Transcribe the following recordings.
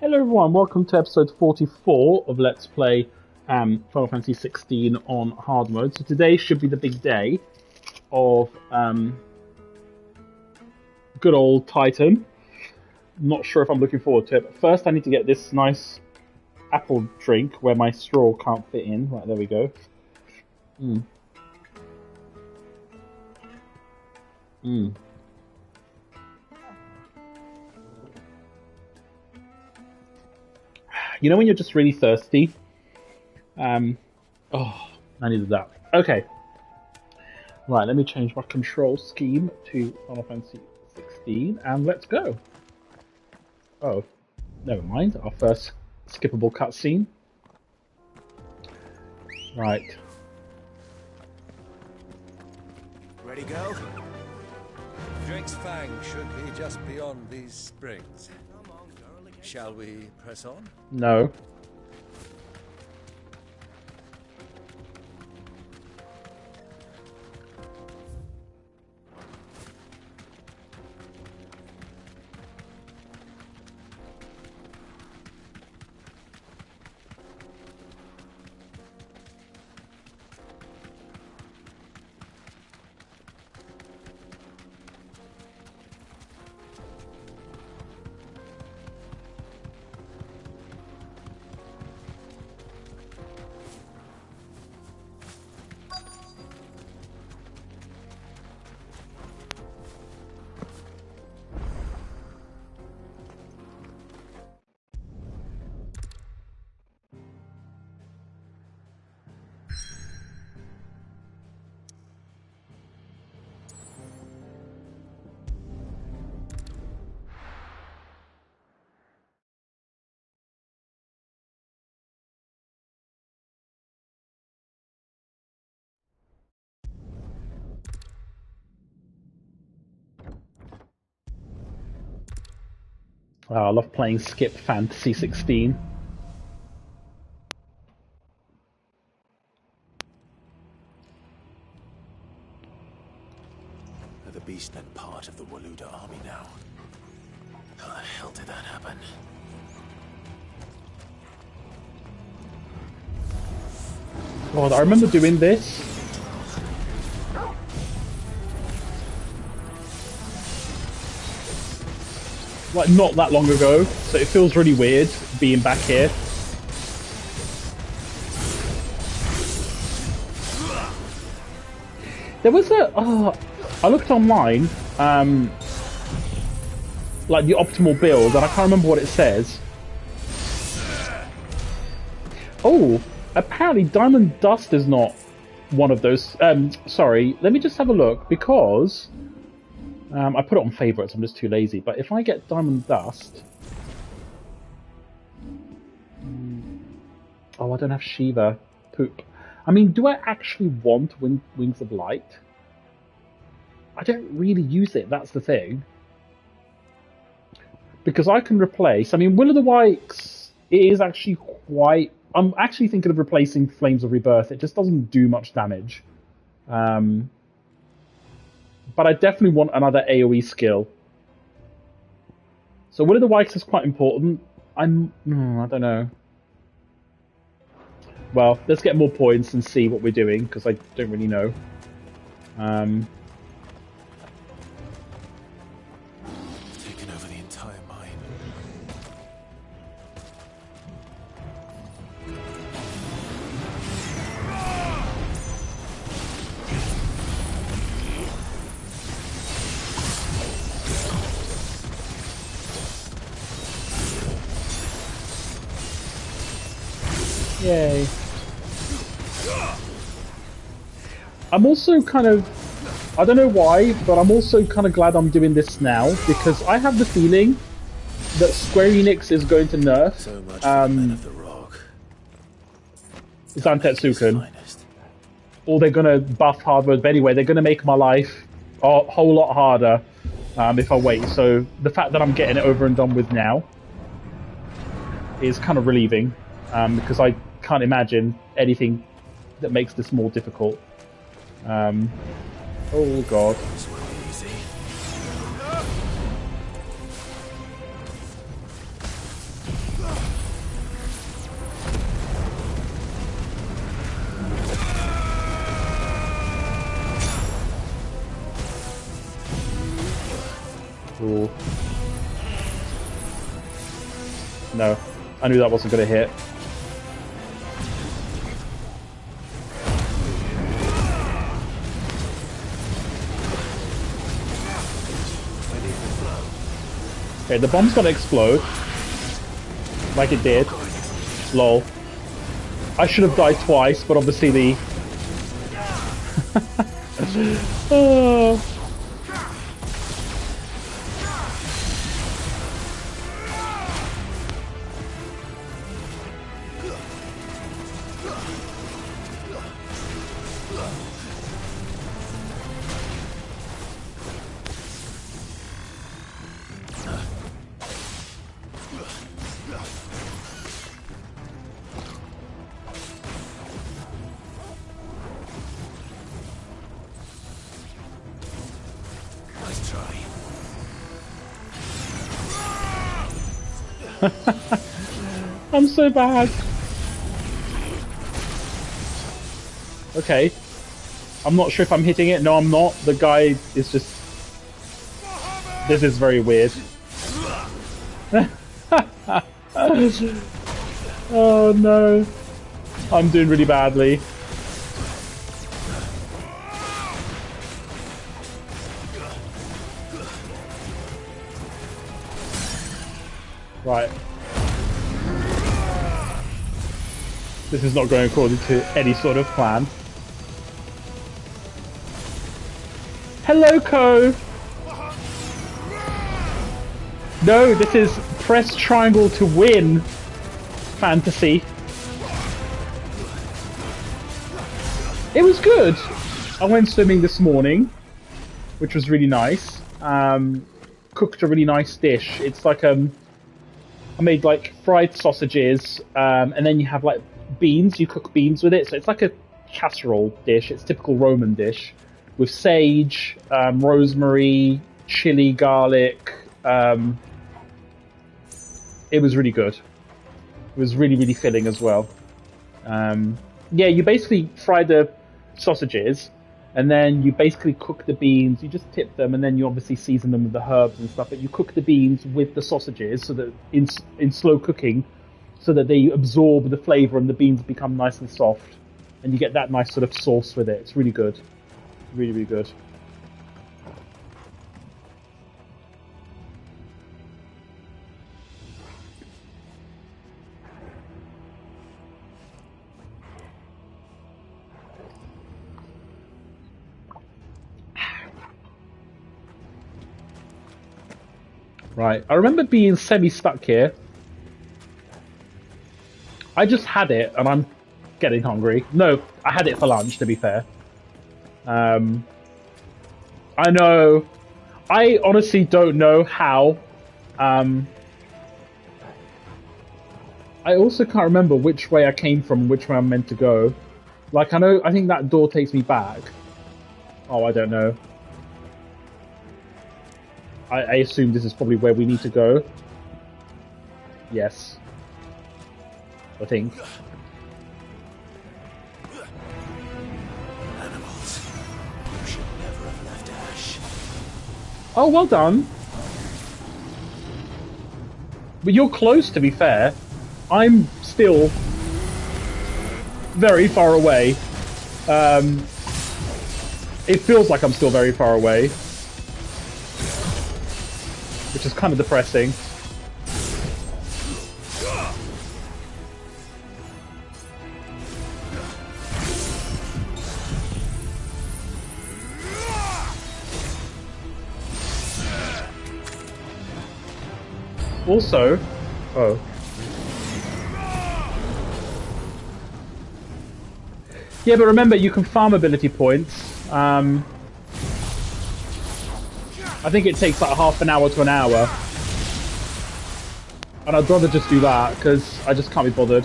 Hello everyone, welcome to episode 44 of Let's Play Final Fantasy 16 on hard mode. So today should be the big day of good old Titan. Not sure if I'm looking forward to it, but first I need to get this nice apple drink where my straw can't fit in. Right, there we go. You know when you're just really thirsty? Oh, I needed that. Okay. Right, let me change my control scheme to Final Fantasy 16 and let's go. Oh, never mind. Our first skippable cutscene. Right. Ready, go? Drake's Fang should be just beyond these springs. Shall we press on? No. Oh, I love playing Skip Fantasy 16. The beast led part of the Waluda army now. How the hell did that happen? God, I remember doing this. Like, not that long ago, so it feels really weird being back here. There was I looked online, like the optimal build, and I can't remember what it says. Oh, apparently Diamond Dust is not one of those. Sorry, let me just have a look, because I put it on favourites, I'm just too lazy. But if I get Diamond Dust... Oh, I don't have Shiva. Poop. I mean, do I actually want Wings of Light? I don't really use it, that's the thing. Because I can replace... I mean, Will of the Wisps, it is actually quite... I'm actually thinking of replacing Flames of Rebirth. It just doesn't do much damage. But I definitely want another AoE skill. So Will of the Wisps is quite important. I don't know. Well, let's get more points and see what we're doing, because I don't really know. Taken over the entire mine. Yay. I'm also kind of... I don't know why, but I'm also kind of glad I'm doing this now, because I have the feeling that Square Enix is going to nerf So much for the Men of the Rock. Zantetsuken. Or they're going to buff hard mode. But anyway, they're going to make my life a whole lot harder if I wait. So the fact that I'm getting it over and done with now is kind of relieving, because I can't imagine anything that makes this more difficult. Oh god. Ooh. No, I knew that wasn't going to hit. Okay, the bomb's gonna explode. Like it did. Lol. I should have died twice, but obviously the... Oh. I'm so bad. Okay. I'm not sure if I'm hitting it. No, I'm not. The guy is just... This is very weird. Oh no. I'm doing really badly. Right. This is not going according to any sort of plan. Hello, Ko! No, this is press triangle to win fantasy. It was good. I went swimming this morning, which was really nice. Cooked a really nice dish. It's like I made like fried sausages, and then you have like beans. You cook beans with it, so it's like a casserole dish. It's a typical Roman dish with sage, rosemary, chili, garlic. It was really good. It was really, really filling as well. Yeah, you basically fry the sausages, and then you basically cook the beans. You just tip them, and then you obviously season them with the herbs and stuff. But you cook the beans with the sausages, so that in slow cooking, so that they absorb the flavour and the beans become nice and soft, and you get that nice sort of sauce with it. It's really good, really, really good. Right, I remember being semi-stuck here. I just had it, and I'm getting hungry. No, I had it for lunch, to be fair. I know. I honestly don't know how. I also can't remember which way I came from, which way I'm meant to go. Like, I think that door takes me back. Oh, I don't know. I assume this is probably where we need to go. Yes. I think. Animals. You should never have left Ash. Oh, well done. But you're close, to be fair. I'm still very far away. It feels like I'm still very far away. Which is kind of depressing. Also, oh. Yeah, but remember, you can farm ability points. I think it takes like half an hour to an hour. And I'd rather just do that, because I just can't be bothered.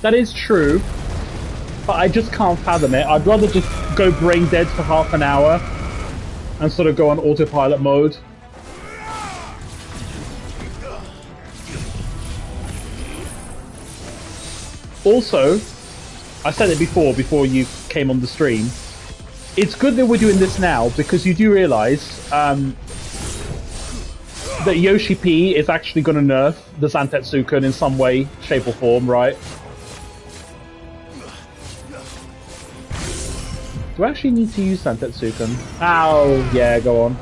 That is true, but I just can't fathom it. I'd rather just go brain dead for half an hour and sort of go on autopilot mode. Also, I said it before you came on the stream, it's good that we're doing this now, because you do realise that Yoshi P is actually going to nerf the Zantetsuken in some way, shape, or form, right? Do I actually need to use Zantetsuken? Ow! Yeah, go on.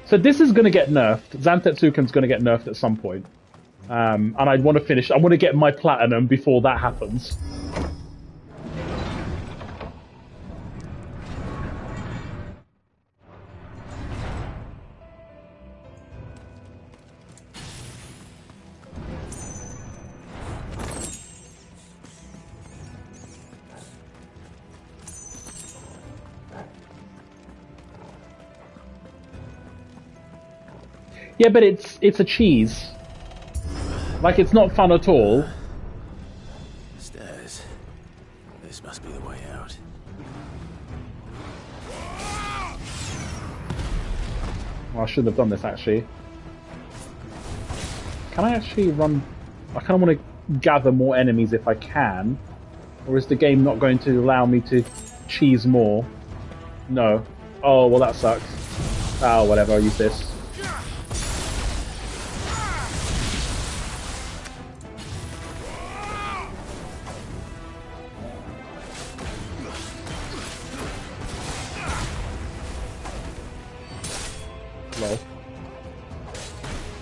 So this is going to get nerfed. Zantetsuken's going to get nerfed at some point. And I want to finish... I want to get my platinum before that happens. Yeah, but it's a cheese. Like, it's not fun at all. Stairs. This must be the way out. Well, I shouldn't have done this, actually. Can I actually run... I kind of want to gather more enemies if I can. Or is the game not going to allow me to cheese more? No. Oh, well, that sucks. Oh, whatever, I'll use this.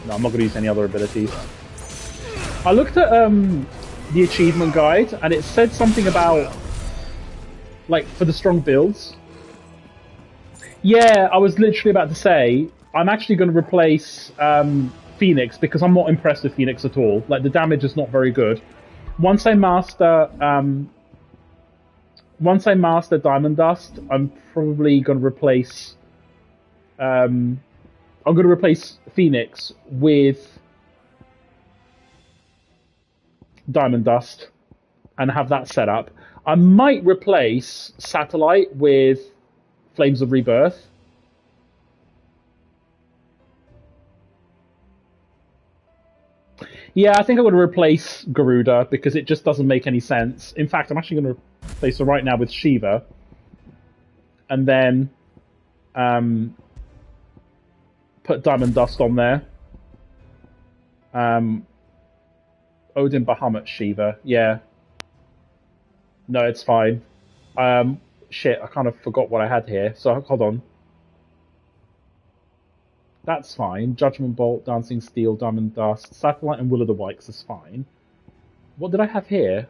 No, I'm not going to use any other abilities. I looked at the achievement guide, and it said something about, like, for the strong builds. Yeah, I was literally about to say, I'm actually going to replace Phoenix, because I'm not impressed with Phoenix at all. Like, the damage is not very good. Once I master Diamond Dust, I'm probably going to replace... I'm going to replace Phoenix with Diamond Dust and have that set up. I might replace Satellite with Flames of Rebirth. Yeah, I think I would replace Garuda because it just doesn't make any sense. In fact, I'm actually going to replace her right now with Shiva. And then... put Diamond Dust on there. Odin, Bahamut, Shiva. Yeah. No, it's fine. Shit, I kind of forgot what I had here. So, hold on. That's fine. Judgment Bolt, Dancing Steel, Diamond Dust, Satellite, and Will o' the Wisps is fine. What did I have here?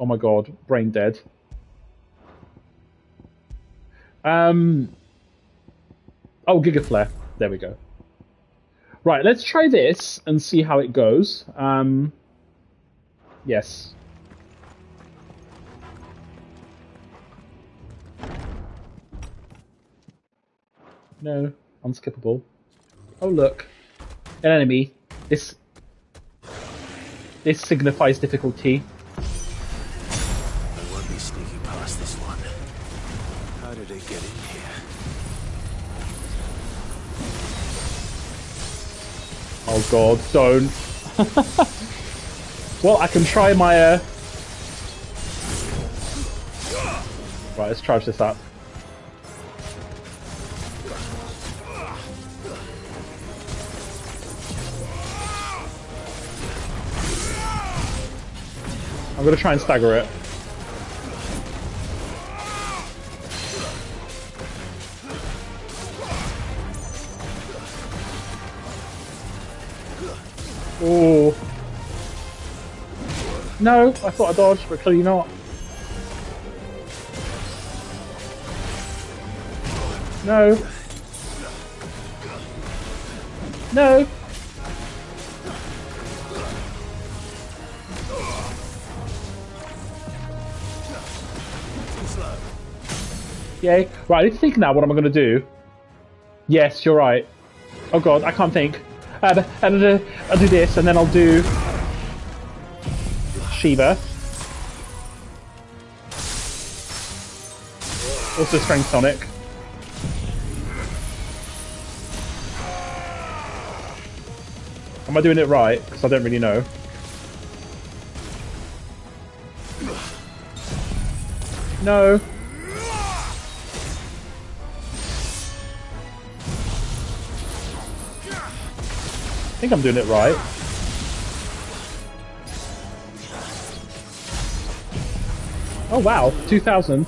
Oh my god, brain dead. Oh, Giga Flare. There we go. Right, let's try this and see how it goes. Yes. No, unskippable. Oh look, an enemy. This signifies difficulty. I won't be sneaking past this one. How did it get in here? Oh god, don't. Well, I can try my Right, let's charge this up. I'm gonna try and stagger it. Oh. No, I thought I dodged, but clearly not. No. No. Yay. Right, I need to think now what am I going to do. Yes, you're right. Oh god, I can't think. I'll do this, and then I'll do... Shiva. Also Strength Sonic. Am I doing it right? Because I don't really know. No. I think I'm doing it right. Oh wow, 2000.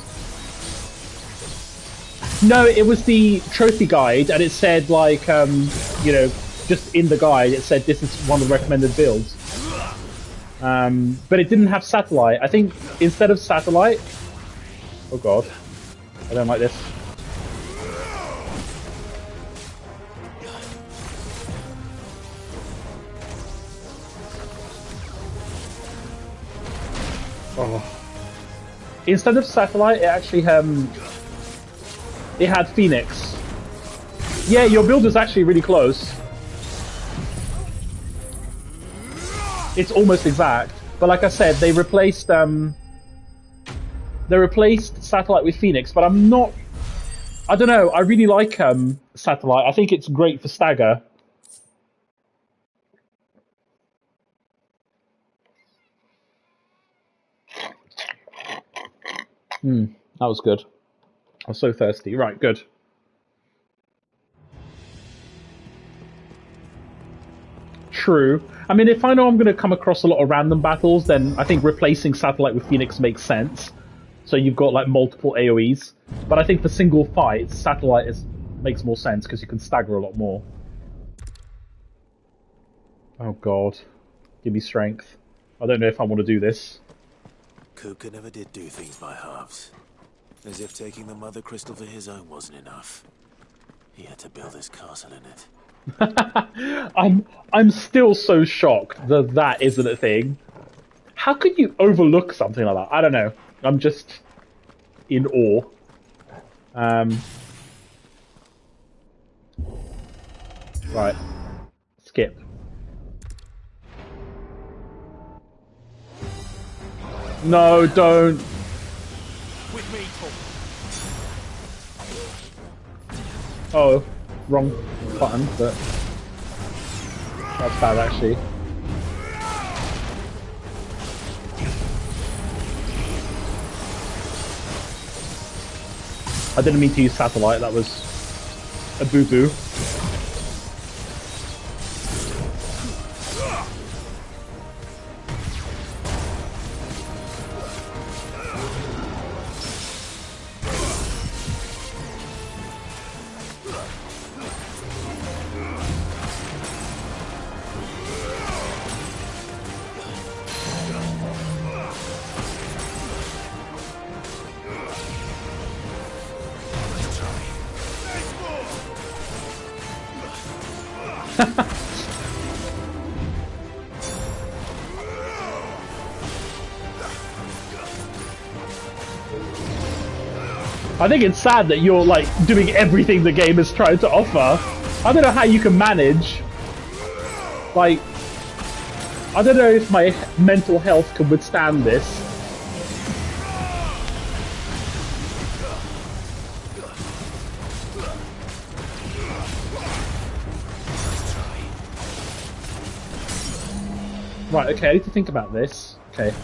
No, it was the trophy guide, and it said like, you know, just in the guide, it said this is one of the recommended builds. But it didn't have satellite. I think instead of satellite... Oh god. I don't like this. Oh. Instead of satellite, it actually it had Phoenix. Yeah, your build is actually really close. It's almost exact, but like I said, they replaced satellite with Phoenix. But I'm not. I don't know. I really like satellite. I think it's great for stagger. That was good. I was so thirsty. Right, good. True. I mean, if I know I'm going to come across a lot of random battles, then I think replacing satellite with Phoenix makes sense. So you've got like multiple AoEs. But I think for single fights, satellite makes more sense because you can stagger a lot more. Oh god. Give me strength. I don't know if I want to do this. Kupka never did do things by halves. As if taking the Mother Crystal for his own wasn't enough. He had to build his castle in it. I'm still so shocked that that isn't a thing. How could you overlook something like that? I don't know. I'm just in awe. Right. Skip. No, don't. With me, Oh, wrong button, but that's bad actually. I didn't mean to use satellite, that was a boo-boo. I think it's sad that you're like doing everything the game is trying to offer. I don't know how you can manage. Like, I don't know if my mental health can withstand this. Right, okay, I need to think about this. Okay.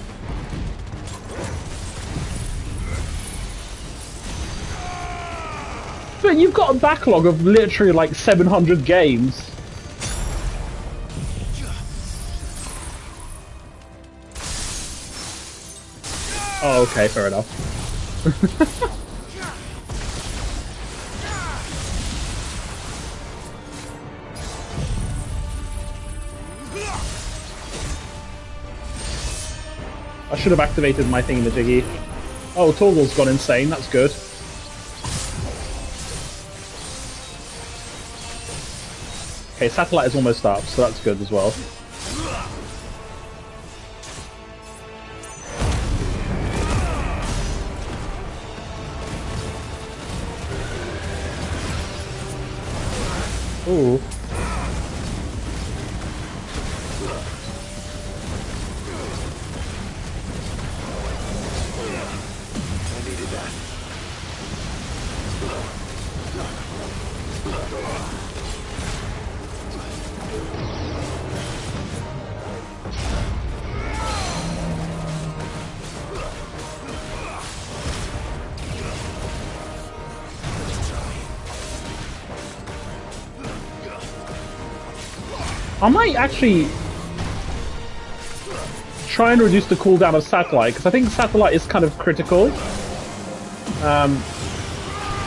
But you've got a backlog of literally like 700 games. Oh, okay, fair enough. I should have activated my thingamajiggy. Oh, Torgal's gone insane, that's good. Okay, satellite is almost up, so that's good as well. Ooh. I might actually try and reduce the cooldown of Satellite, because I think Satellite is kind of critical.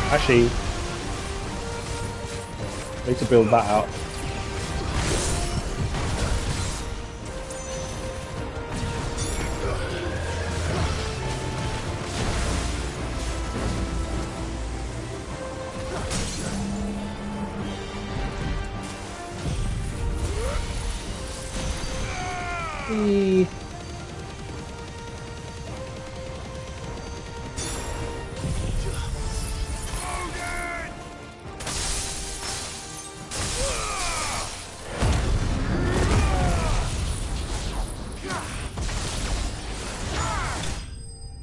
Actually, I need to build that out.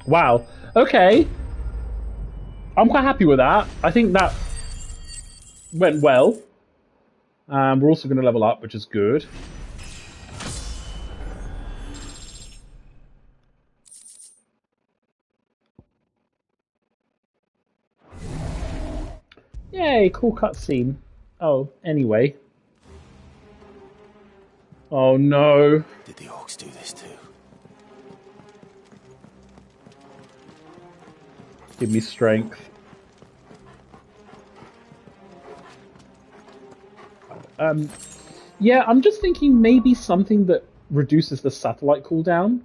Wow. Okay. I'm quite happy with that. I think that went well. We're also going to level up, which is good. Yay, cool cutscene. Oh, anyway. Oh no. Did the orcs do this too? Give me strength. Yeah, I'm just thinking maybe something that reduces the satellite cooldown.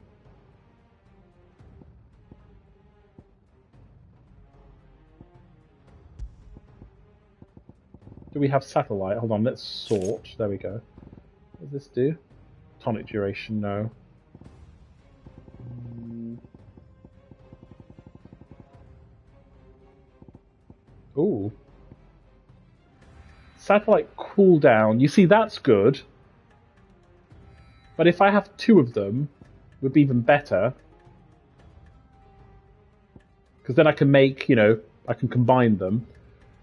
Do we have satellite? Hold on, let's sort. There we go. What does this do? Tonic duration, no. Ooh. Satellite cooldown. You see, that's good. But if I have two of them, it would be even better. Because then I can make, you know, I can combine them.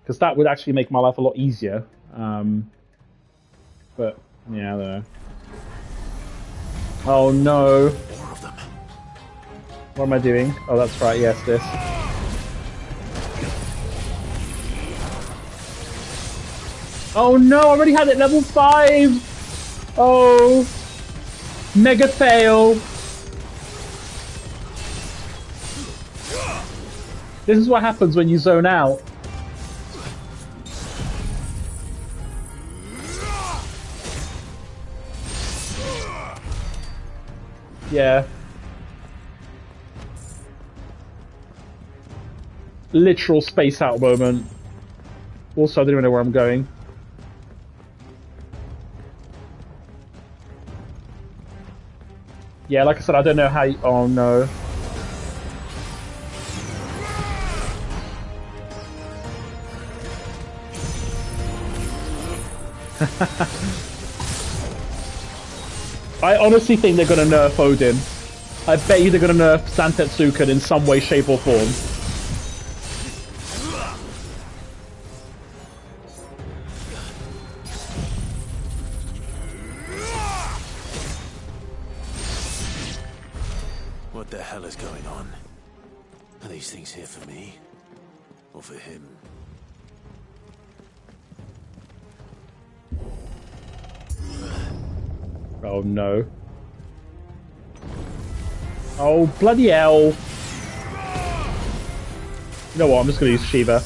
Because that would actually make my life a lot easier. But, yeah, I don't know. Oh no. More of them. What am I doing? Oh, that's right, yes, this. Oh no, I already had it level 5! Oh. Mega fail. This is what happens when you zone out. Yeah. Literal space out moment. Also, I don't even know where I'm going. Yeah, like I said, I don't know how you... Oh no. I honestly think they're gonna nerf Odin. I bet you they're gonna nerf Zantetsuken in some way, shape or form. What the hell is going on? Are these things here for me? Or for him? Oh no. Oh bloody hell. You know what, I'm just gonna use Shiva.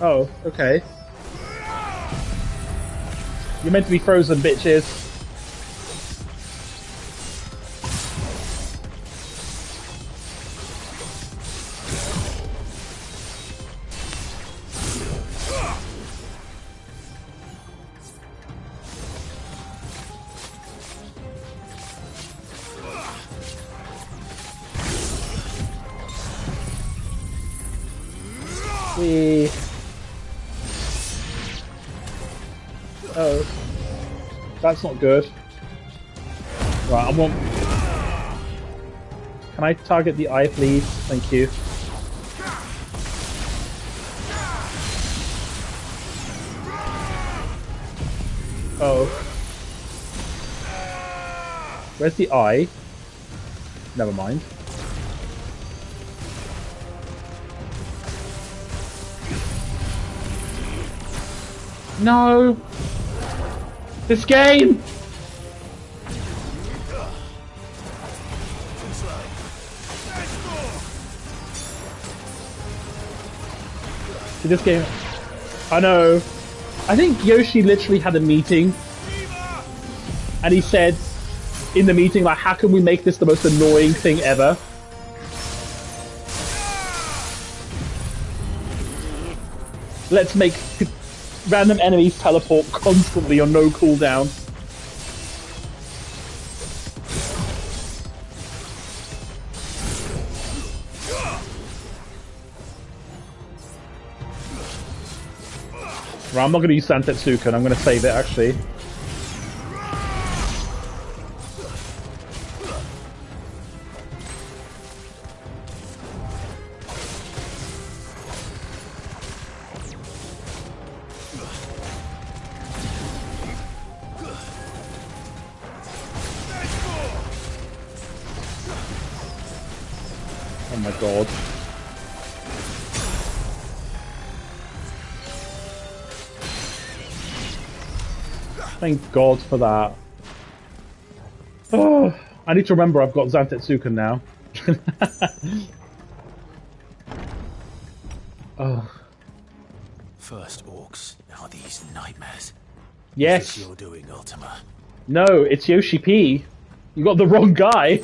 Oh, okay. You're meant to be frozen, bitches. Oh. That's not good. Right, I want... Can I target the eye, please? Thank you. Oh. Where's the eye? Never mind. No! This game! See, this game... I know. I think Yoshi literally had a meeting. And he said in the meeting, like, how can we make this the most annoying thing ever? Let's make random enemies teleport constantly on no cooldown. Right, I'm not going to use Santetsuken, I'm going to save it actually. Oh my god. Thank God for that. Oh, I need to remember I've got Zantetsuken now. Oh. First orcs, now these nightmares. Yes. Is this you're doing, Ultima? No, it's Yoshi P. You got the wrong guy.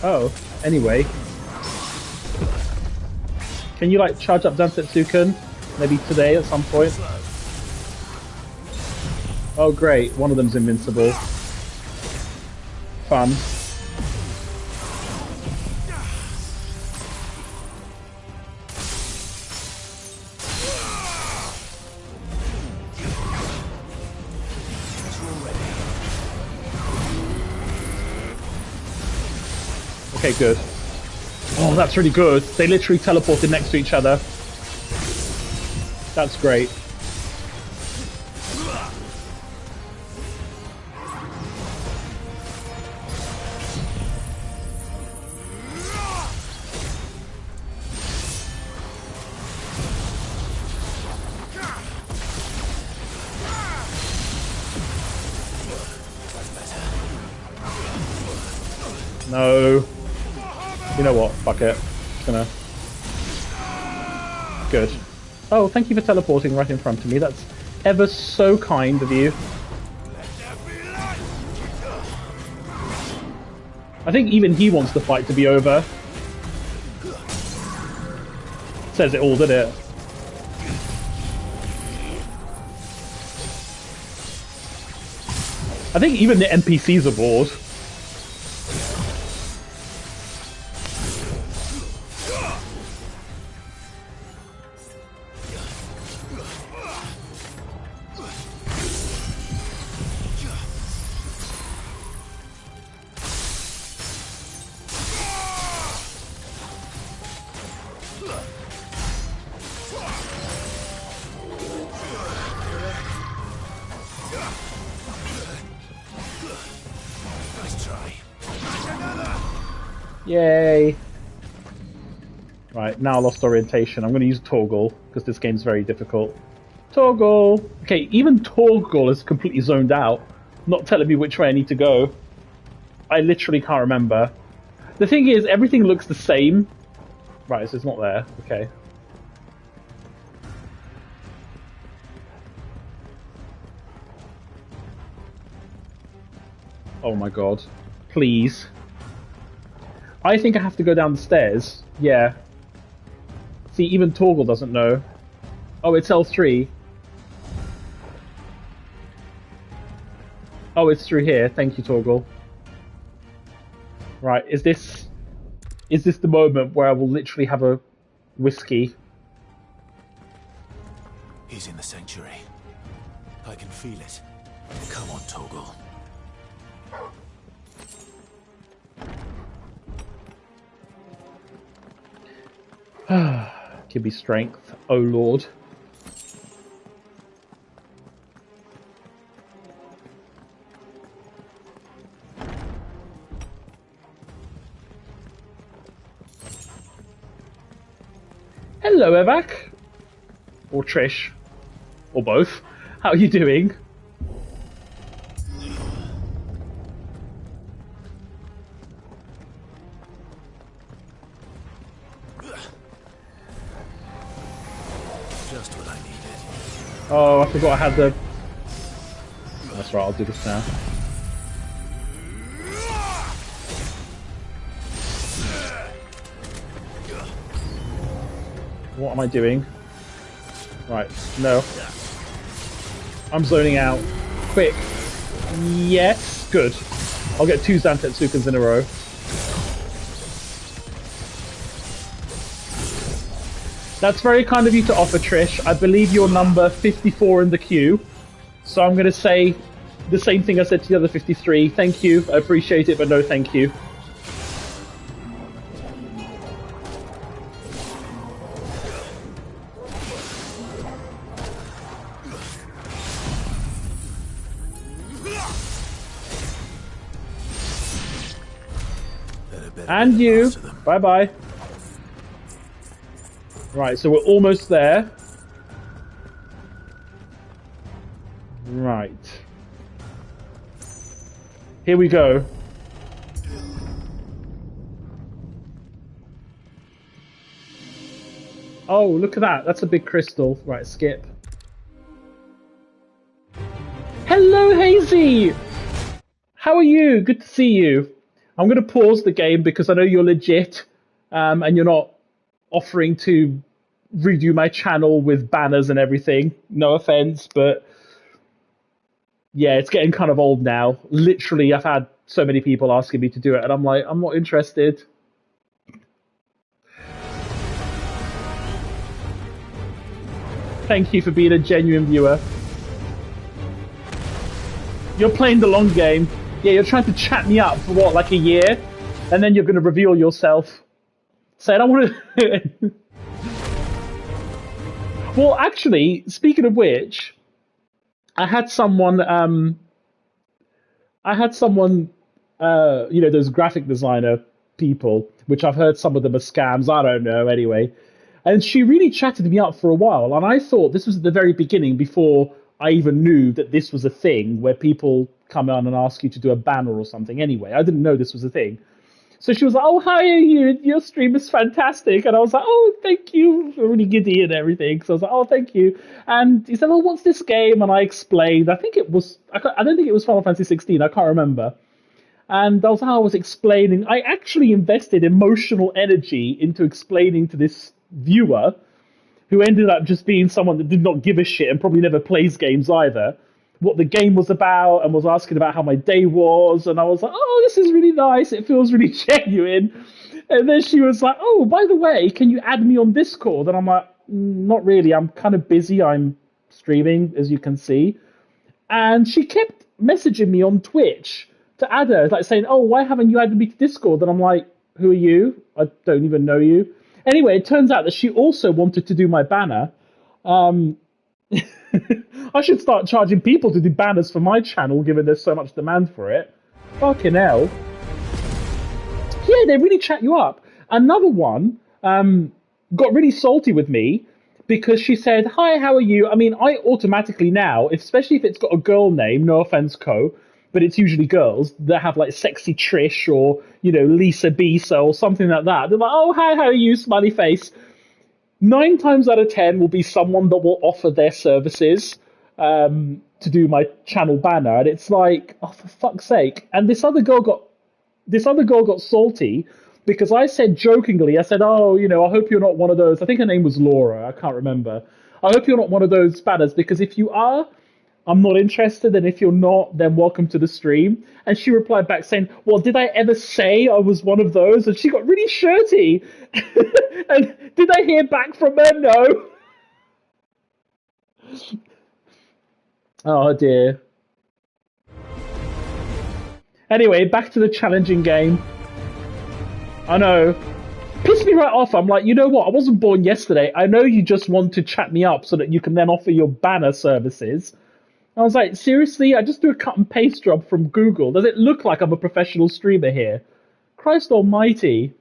Oh, anyway. Can you, like, charge up Zantetsuken? Maybe today at some point? Oh, great. One of them's invincible. Fun. Okay, good. Oh, that's really good. They literally teleported next to each other. That's great. No. You know what? Fuck it. Just gonna... Good. Oh, thank you for teleporting right in front of me. That's ever so kind of you. I think even he wants the fight to be over. Says it all, didn't it? I think even the NPCs are bored. Yay! Right, now I lost orientation. I'm going to use Torgal, because this game's very difficult. Torgal! Okay, even Torgal is completely zoned out, not telling me which way I need to go. I literally can't remember. The thing is, everything looks the same. Right, so it's not there. Okay. Oh my god. Please. I think I have to go down the stairs. Yeah. See, even Torgal doesn't know. Oh, it's L3. Oh, it's through here. Thank you, Torgal. Right, is this the moment where I will literally have a whiskey? He's in the sanctuary. I can feel it. Come on, Torgal. Give me strength, oh lord. Hello, Evac. Or Trish. Or both. How are you doing? Just what I needed. Oh, I forgot I had the... That's right, I'll do this now. What am I doing? Right, no. I'm zoning out. Quick. Yes, good. I'll get 2 Zantetsukas in a row. That's very kind of you to offer, Trish. I believe you're number 54 in the queue. So I'm going to say the same thing I said to the other 53. Thank you. I appreciate it, but no thank you. And you. Bye-bye. Right, so we're almost there. Right. Here we go. Oh, look at that. That's a big crystal. Right, skip. Hello, Hazy! How are you? Good to see you. I'm going to pause the game because I know you're legit, and you're not offering to redo my channel with banners and everything. No offense, but yeah, it's getting kind of old now. Literally, I've had so many people asking me to do it, and I'm like, I'm not interested. Thank you for being a genuine viewer. You're playing the long game. Yeah, you're trying to chat me up for what, like a year? And then you're going to reveal yourself. Say, I don't want to... Well, actually, speaking of which, I had someone, you know, those graphic designer people, which I've heard some of them are scams, I don't know, anyway. And she really chatted me up for a while, and I thought this was at the very beginning, before I even knew that this was a thing, where people come on and ask you to do a banner or something anyway. I didn't know this was a thing. So she was like, oh, hi, your stream is fantastic. And I was like, oh, thank you. Really giddy and everything. So I was like, oh, thank you. And he said, oh, what's this game? And I explained, I don't think it was Final Fantasy 16. I can't remember. And I was explaining, I actually invested emotional energy into explaining to this viewer, who ended up just being someone that did not give a shit and probably never plays games either, what the game was about, and was asking about how my day was. And I was like, oh, this is really nice. It feels really genuine. And then she was like, oh, by the way, can you add me on Discord? And I'm like, not really. I'm kind of busy. I'm streaming, as you can see. And she kept messaging me on Twitch to add her, like saying, oh, why haven't you added me to Discord? And I'm like, who are you? I don't even know you. Anyway, it turns out that she also wanted to do my banner. I should start charging people to do banners for my channel, given there's so much demand for it. Fucking hell. Yeah, they really chat you up. Another one got really salty with me because she said, hi, how are you? I mean, I automatically now, especially if it's got a girl name, no offense, Co, but it's usually girls that have like Sexy Trish or, you know, Lisa Bisa or something like that. They're like, oh, hi, how are you? Smiley face. 9 times out of 10 will be someone that will offer their services to do my channel banner, and it's like, oh, for fuck's sake. And this other girl got salty because I said jokingly, I said, oh, you know, I hope you're not one of those. I think her name was Laura. I can't remember. I hope you're not one of those banners, because if you are, I'm not interested, and if you're not, then welcome to the stream. And she replied back saying, well, did I ever say I was one of those? And she got really shirty. And did I hear back from her? No. Oh, dear. Anyway, back to the challenging game. I know. Pissed me right off. I'm like, you know what? I wasn't born yesterday. I know you just want to chat me up so that you can then offer your banner services. I was like, seriously? I just do a cut and paste job from Google. Does it look like I'm a professional streamer here? Christ almighty.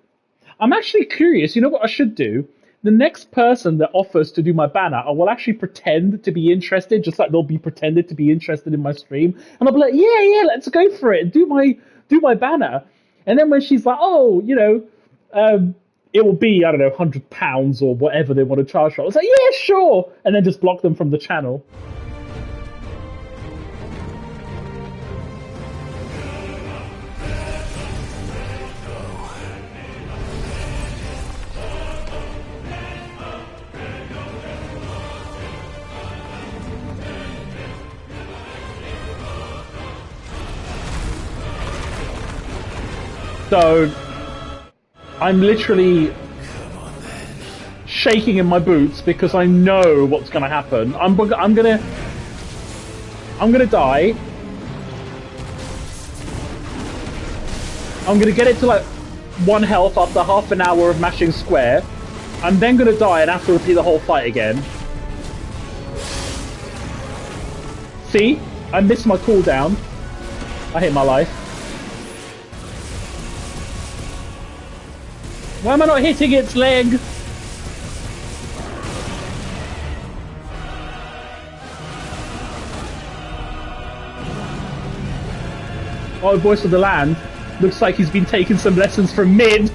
I'm actually curious. You know what I should do? the next person that offers to do my banner, I will actually pretend to be interested, just like they'll be pretended to be interested in my stream, and I'll be like, yeah, let's go for it, do my banner. And then when she's like, oh, it will be, I don't know, £100 or whatever they want to charge for, I was like, yeah, sure, and then just block them from the channel. So, I'm literally shaking in my boots because I know what's going to happen. I'm gonna die. I'm gonna get it to like 1 health after half an hour of mashing square. I'm then gonna die and have to repeat the whole fight again. See? I missed my cooldown. I hate my life. Why am I not hitting its leg? Oh, Voice of the Land. Looks like he's been taking some lessons from Mid.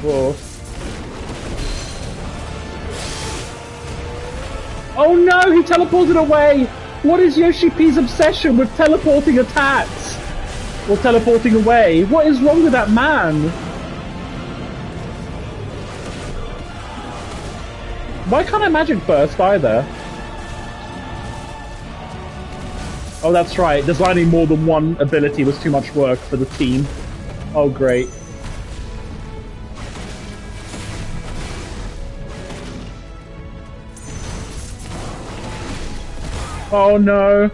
Whoa. Oh no, he teleported away! What is Yoshi P's obsession with teleporting attacks? Or teleporting away? What is wrong with that man? Why can't I Magic Burst either? Oh, that's right. Designing more than one ability was too much work for the team. Oh, great. Oh no.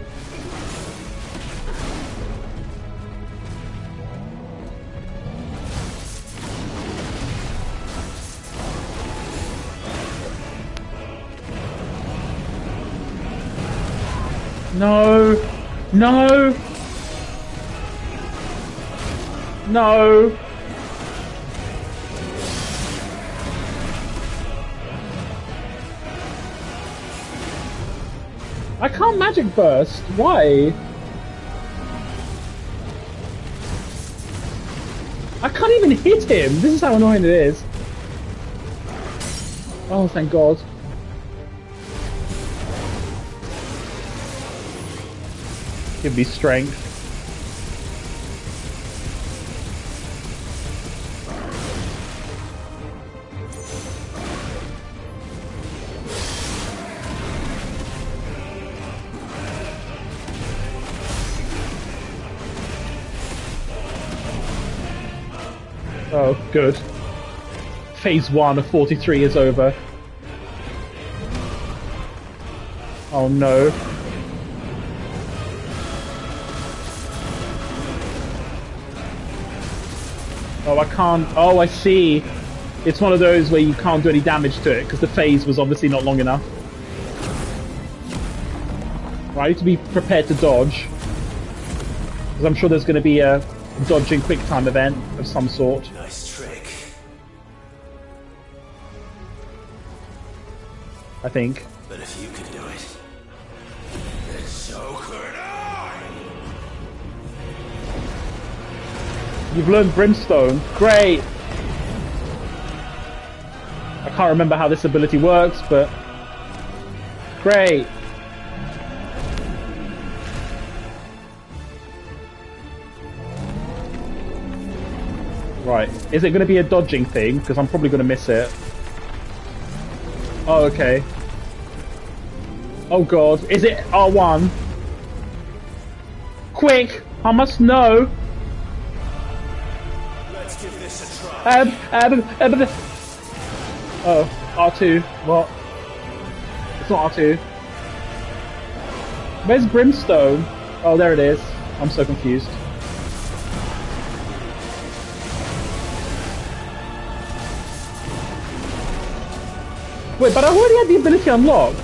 No. No. No. I can't Magic Burst. Why? I can't even hit him. This is how annoying it is. Oh, thank God. Give me strength. Oh, good. Phase 1 of 43 is over. Oh no. Oh, I can't... Oh, I see. It's one of those where you can't do any damage to it because the phase was obviously not long enough. Right, I need to be prepared to dodge. Because I'm sure there's going to be a dodging quick time event of some sort. Nice trick. I think. But if you can do it, then so could I. You've learned Brimstone. Great. I can't remember how this ability works, but great. Right, is it going to be a dodging thing? Because I'm probably going to miss it. Oh, okay. Oh god, is it R1? Quick, I must know. Let's give this a try. Oh, R2. What? It's not R2. Where's Brimstone? Oh, there it is. I'm so confused. Wait, but I already had the ability unlocked.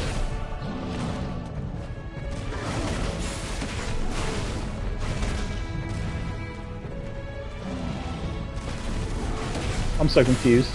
I'm so confused.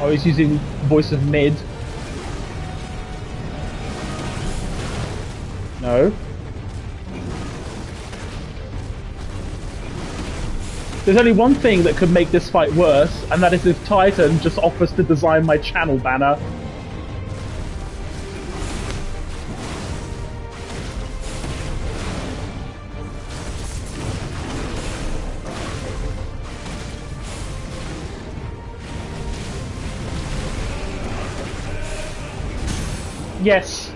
Oh, he's using voice of mid. No. There's only one thing that could make this fight worse, and that is if Titan just offers to design my channel banner. Yes.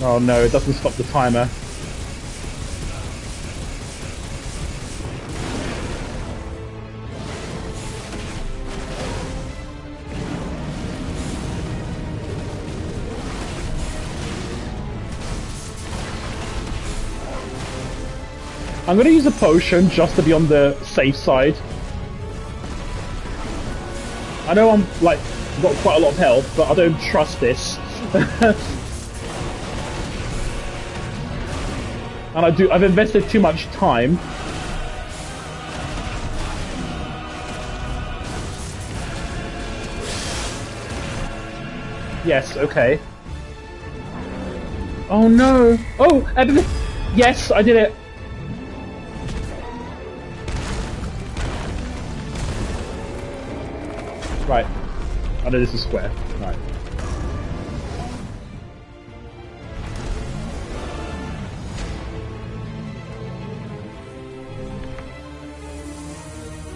Oh no, it doesn't stop the timer. I'm gonna use a potion just to be on the safe side. I know I'm like got quite a lot of health, but I don't trust this. And I've invested too much time. Yes, okay. Oh no! Oh, yes, I did it! Right. I know this is square. Right.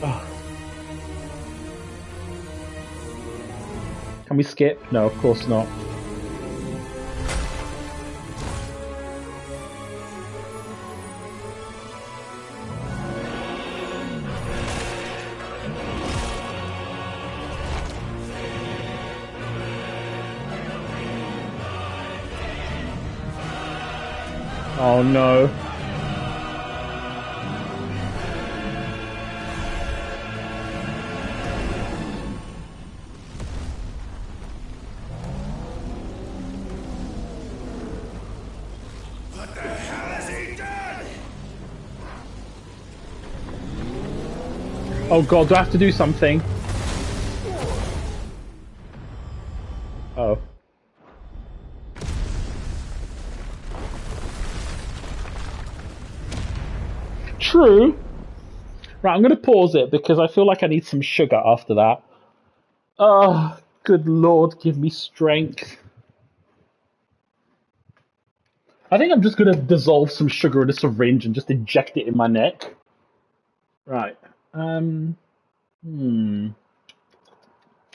Oh. Can we skip? No, of course not. Oh no. What the hell has he done? Oh god, do I have to do something? Oh. True. Right, I'm going to pause it because I feel like I need some sugar after that. Oh, good lord, give me strength. I think I'm just going to dissolve some sugar in a syringe and just inject it in my neck. Right. Right, I'm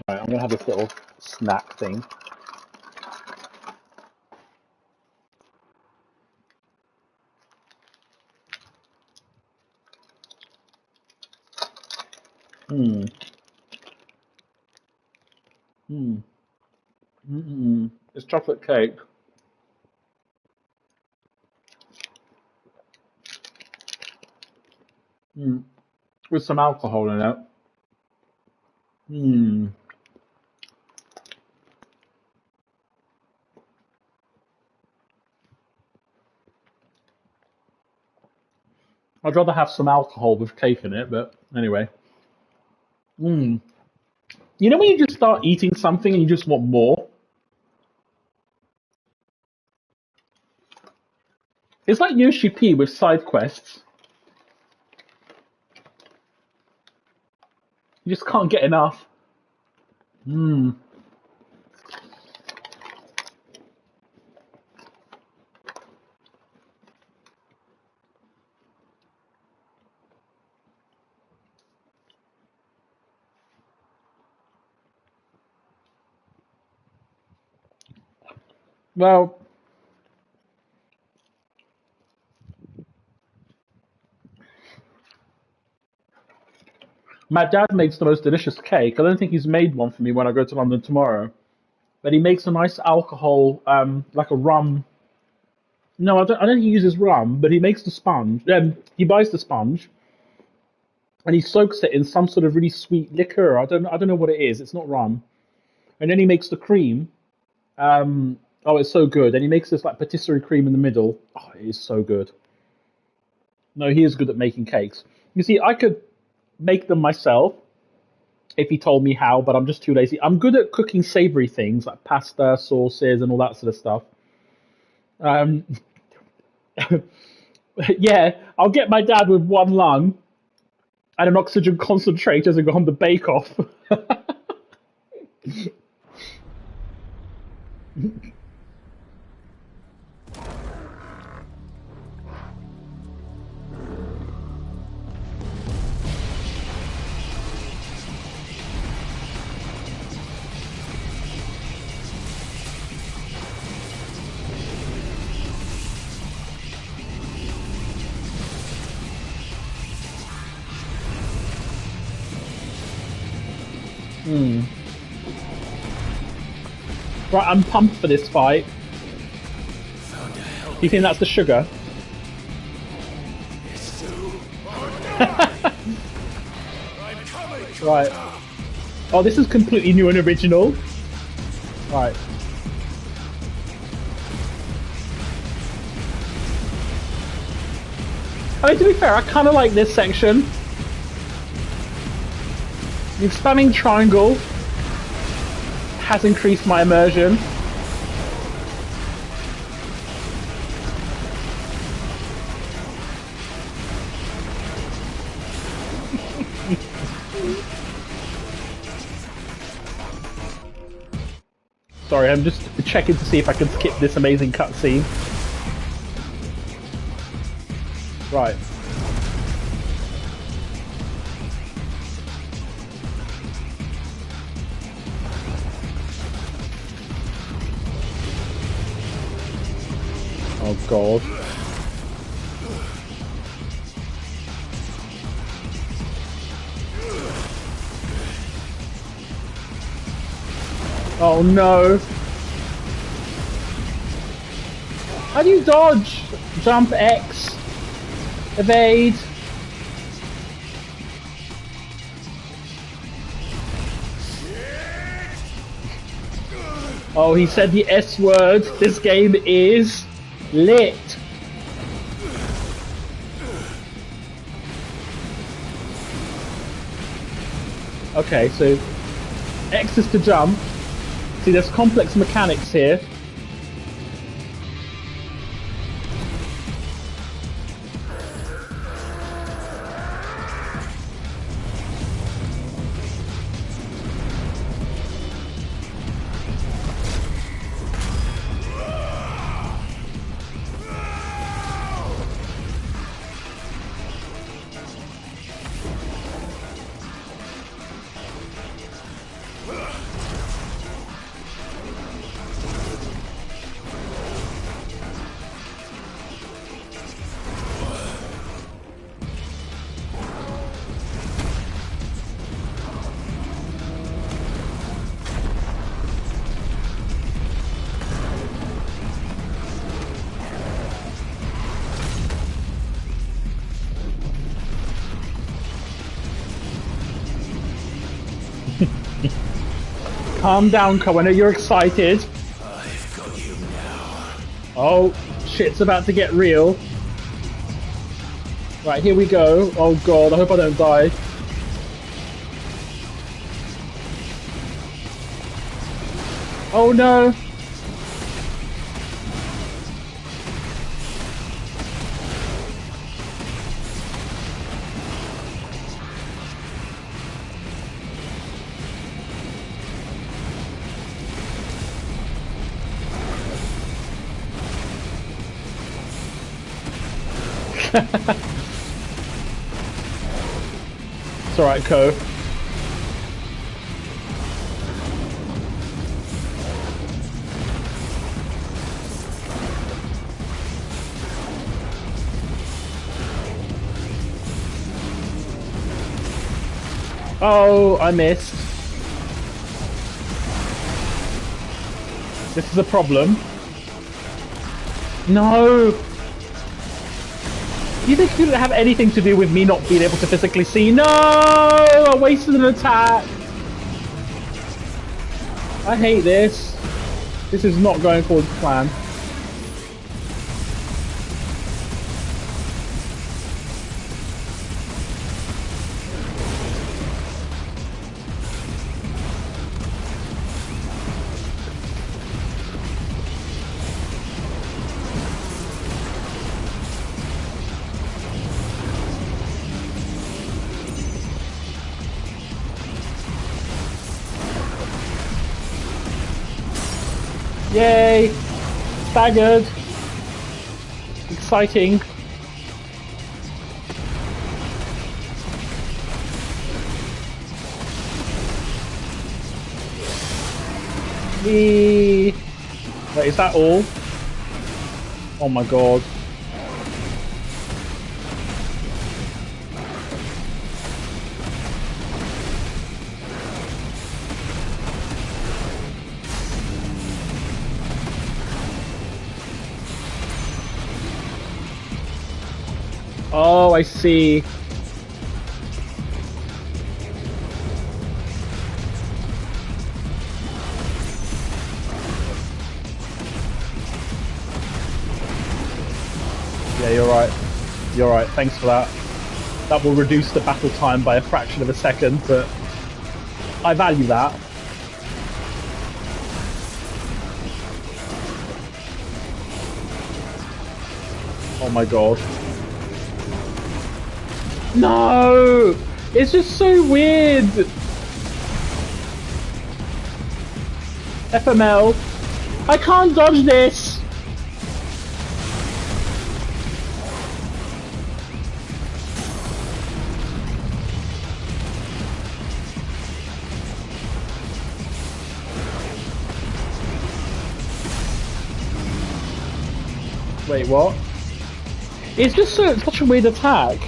going to have this little snack thing. It's chocolate cake. With some alcohol in it. I'd rather have some alcohol with cake in it, but anyway. You know when you just start eating something and you just want more? It's like Yoshi P with side quests. You just can't get enough. Well, my dad makes the most delicious cake. I don't think he's made one for me when I go to London tomorrow. But he makes a nice alcohol, like a rum. No, I don't think he uses rum, but he makes the sponge. He buys the sponge and he soaks it in some sort of really sweet liquor. I don't know what it is. It's not rum. And then he makes the cream. Oh, it's so good. And he makes this like patisserie cream in the middle. Oh, it is so good. No, he is good at making cakes. You see, I could make them myself if he told me how, but I'm just too lazy. I'm good at cooking savory things like pasta, sauces, and all that sort of stuff. Um, yeah, I'll get my dad with one lung and an oxygen concentrator and go on the bake off. Right, I'm pumped for this fight. Do you think that's the sugar? Right. Oh, this is completely new and original. Right. I mean, to be fair, I kind of like this section. The expanding triangle has increased my immersion. Sorry, I'm just checking to see if I can skip this amazing cutscene. Right. Oh god. Oh no. How do you dodge? Jump X. Evade. Oh, he said the S word. This game is lit. Okay, so X is to jump. See, there's complex mechanics here. Calm down, Co. I know you're excited. I've got you now. Oh, shit's about to get real. Right, here we go. Oh god, I hope I don't die. Oh no! It's alright, Co. Oh, I missed. This is a problem. No! You think it didn't have anything to do with me not being able to physically see? No! I wasted an attack! I hate this. This is not going according to plan. Yay! Staggered! Exciting! Wait, is that all? Oh my god. Oh, I see. Yeah, you're right. You're right. Thanks for that. That will reduce the battle time by a fraction of a second, but I value that. Oh my god. No! It's just so weird! FML. I can't dodge this! Wait, what? It's just such a weird attack.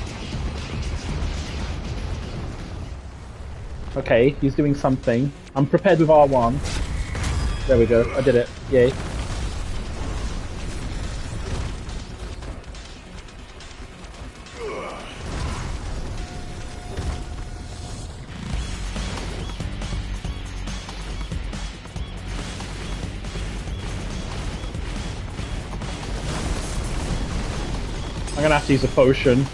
Okay, he's doing something. I'm prepared with R1. There we go, I did it. Yay. I'm gonna have to use a potion.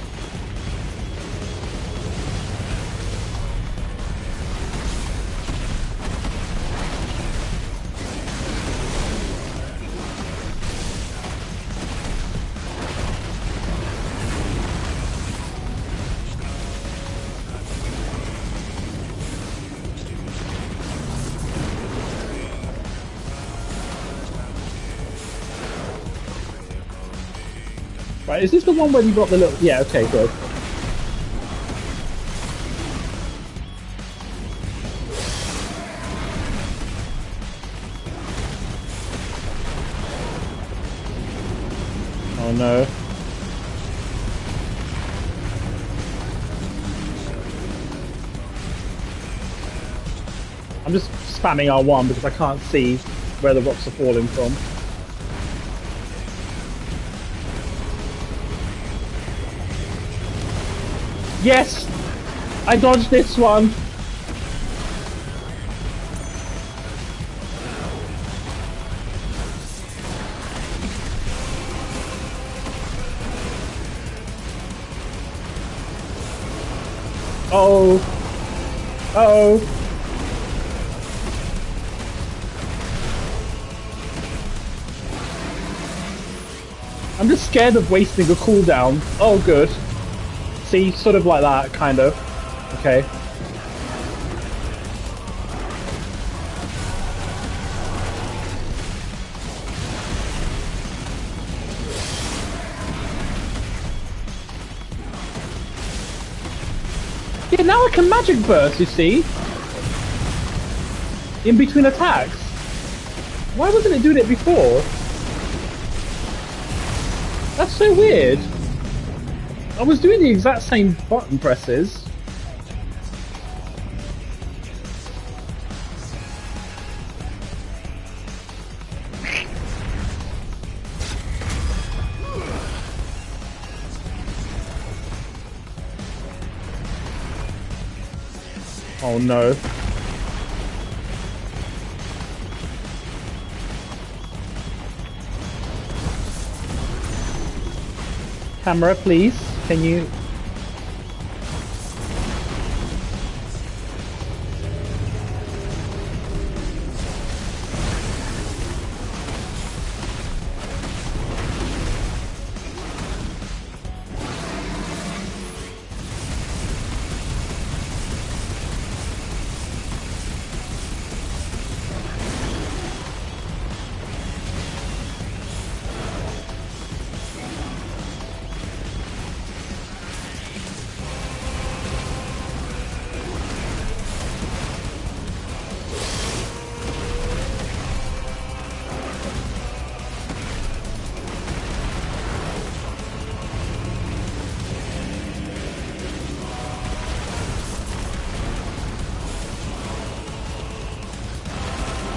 Right, is this the one where you got the little... Yeah, okay, good. Oh no. I'm just spamming R1 because I can't see where the rocks are falling from. Yes! I dodged this one! Oh! Uh-oh! I'm just scared of wasting a cooldown. Oh, good. See, sort of like that, kind of. Okay. Yeah, now I can magic burst, you see? In between attacks. Why wasn't it doing it before? That's so weird. I was doing the exact same button presses. Oh no. Camera, please. Can you...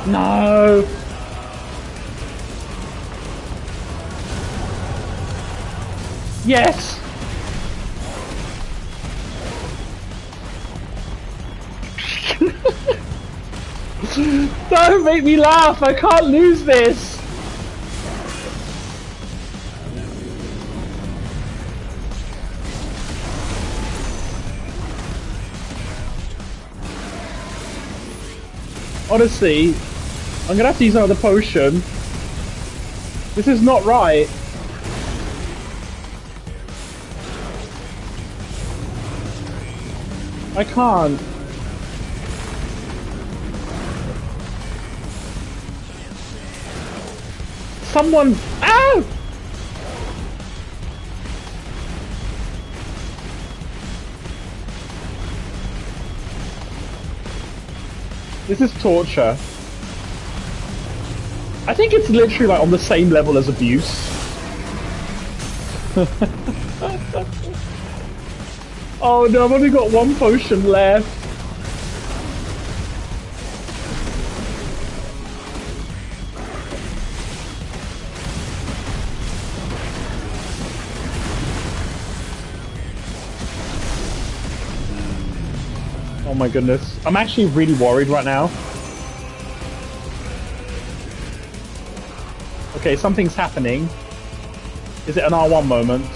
No! Yes! Don't make me laugh! I can't lose this! Honestly, I'm gonna have to use another potion. This is not right. I can't. Someone... Ow! This is torture. I think it's literally like on the same level as abuse. Oh no, I've only got one potion left. Oh my goodness. I'm actually really worried right now. Okay, something's happening. Is it an R1 moment?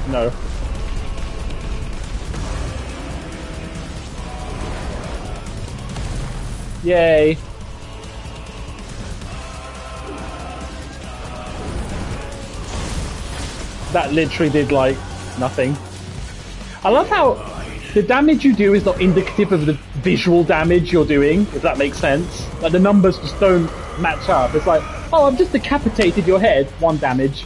No. Yay. That literally did, like, nothing. I love how the damage you do is not indicative of the visual damage you're doing, if that makes sense. Like, the numbers just don't match up. It's like, oh, I've just decapitated your head, 1 damage.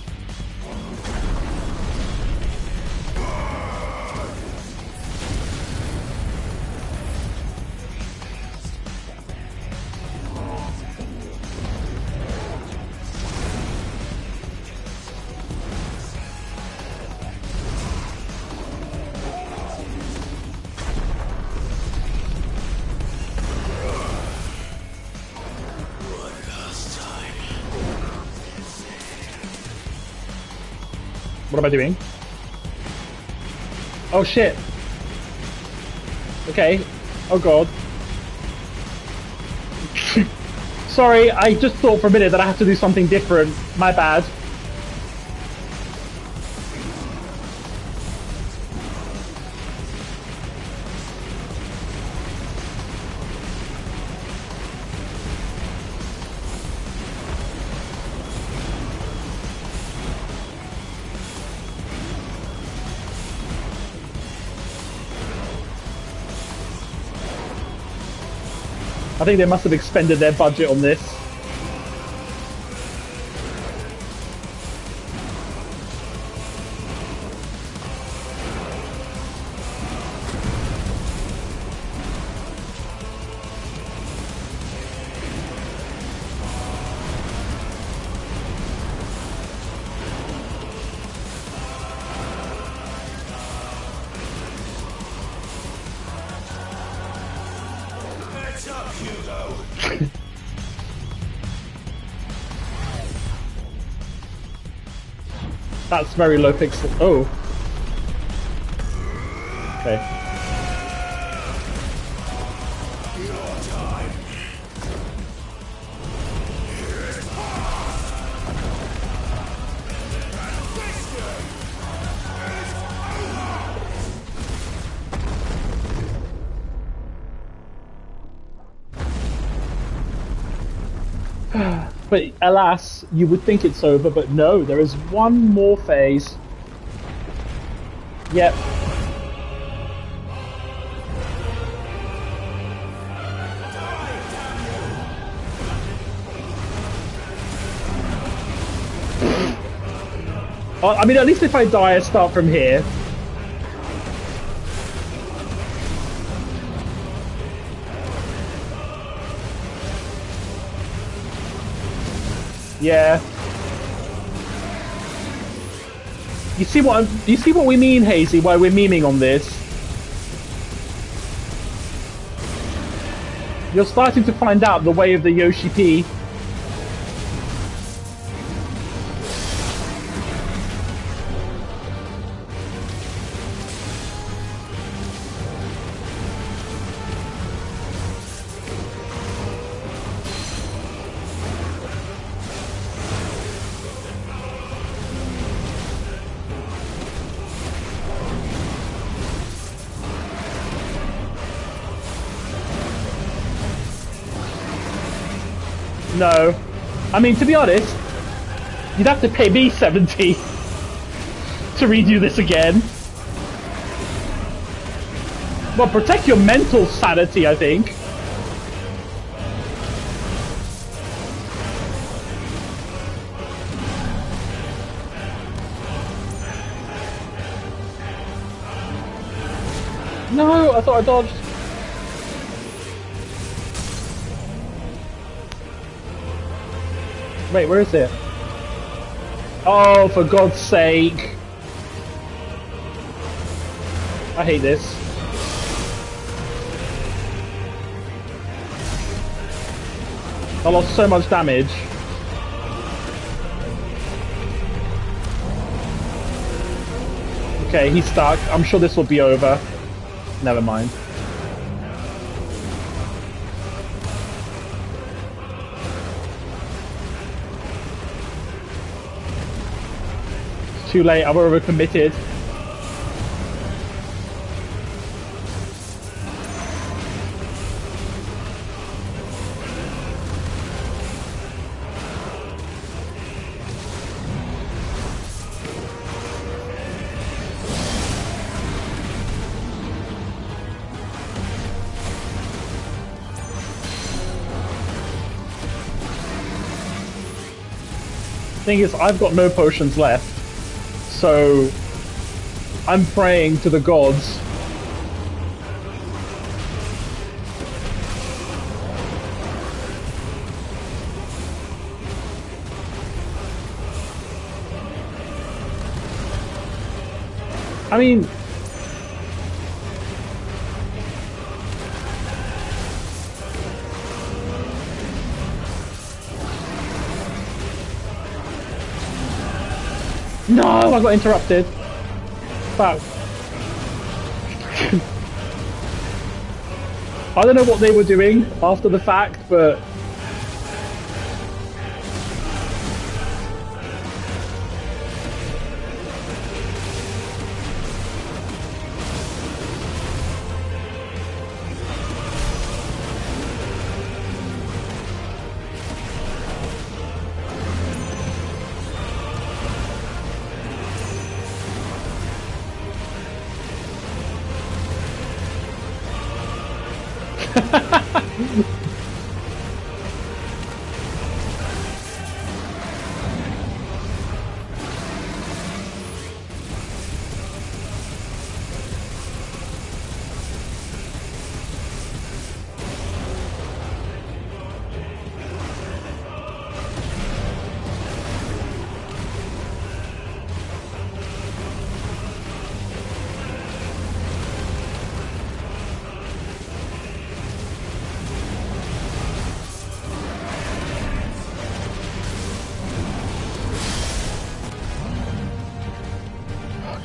What am I doing? Oh shit. Okay. Oh god. Sorry, I just thought for a minute that I have to do something different. My bad. I think they must have expended their budget on this. That's very low pixel. Oh. Okay. But alas, you would think it's over, but no, there is one more phase. Yep. I mean, at least if I die, I start from here. Yeah. You see what we mean, Hazy? Why we're memeing on this? You're starting to find out the way of the Yoshi P. No. I mean, to be honest, you'd have to pay me 70 to redo this again. Well, protect your mental sanity, I think. No, I thought I dodged. Wait, where is it? Oh, for God's sake. I hate this. I lost so much damage. Okay, he's stuck. I'm sure this will be over. Never mind. Too late, I've overcommitted. Thing is, I've got no potions left. So, I'm praying to the gods. I mean... No, I got interrupted. Fuck. I don't know what they were doing after the fact, but...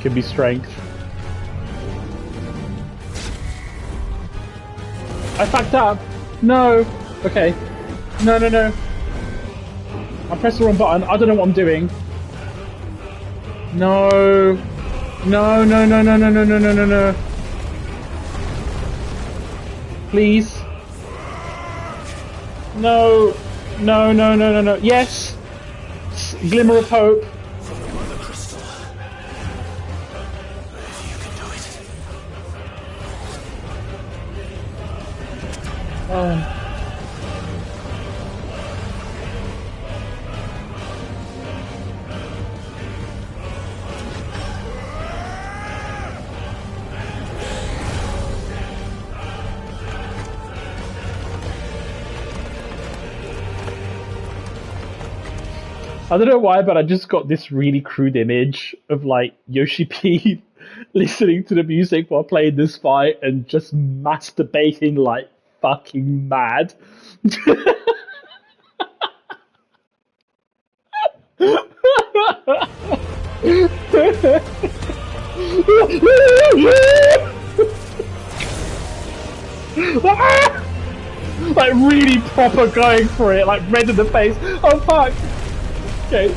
Could be strength. I fucked up. No. Okay. No, no, no. I pressed the wrong button. I don't know what I'm doing. No. No, no, no, no, no, no, no, no, no, no. Please. No. No, no, no, no, no. Yes. Glimmer of hope. From the Mother Crystal. You can do it. Oh. I don't know why, but I just got this really crude image of like Yoshi P listening to the music while playing this fight and just masturbating like fucking mad. Like really proper going for it, like red in the face. Oh fuck! Okay.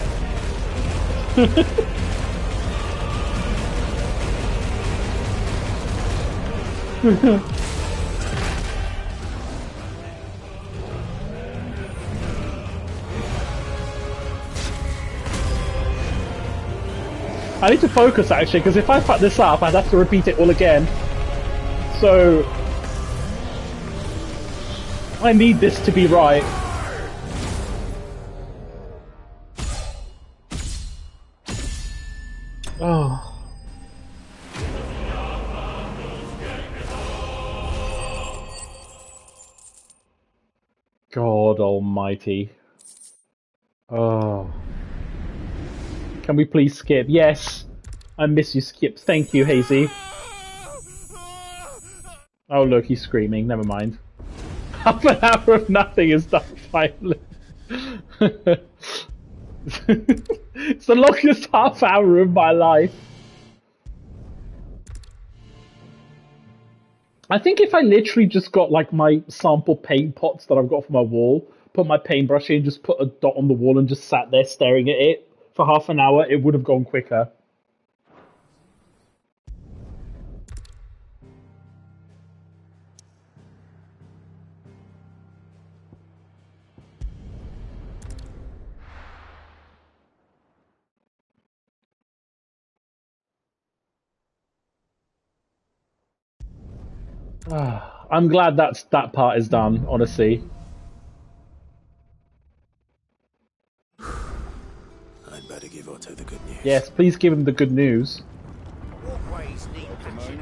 I need to focus actually, because if I fuck this up, I'd have to repeat it all again. So I need this to be right. Oh. God almighty. Oh. Can we please skip? Yes! I miss you, Skip. Thank you, Hazy. Oh look, he's screaming. Never mind. Half an hour of nothing is done finally. It's the longest half hour of my life. I think if I literally just got like my sample paint pots that I've got for my wall, put my paintbrush in, just put a dot on the wall and just sat there staring at it for half an hour, it would have gone quicker. I'm glad that part is done, honestly. I'd better give Otto the good news. Yes, please give him the good news. Walkways need patching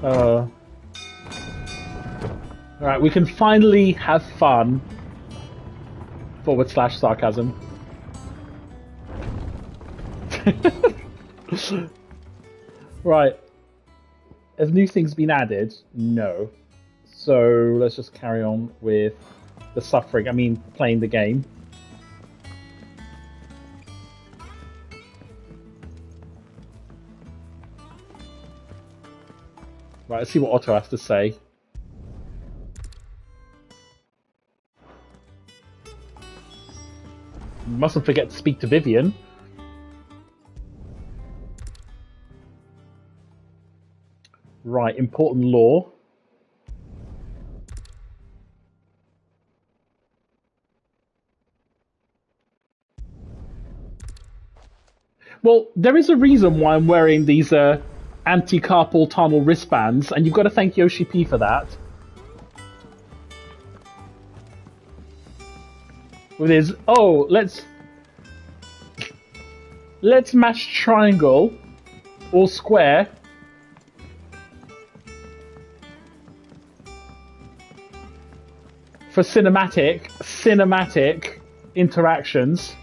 up. Alright, we can finally have fun. / sarcasm. Right. Have new things been added? No. So let's just carry on with the suffering. I mean, playing the game. Right, let's see what Otto has to say. Mustn't forget to speak to Vivian. Right, important lore. Well, there is a reason why I'm wearing these anti-carpal tunnel wristbands, and you've got to thank Yoshi P for that. With his, oh, let's mash triangle or square. For cinematic interactions.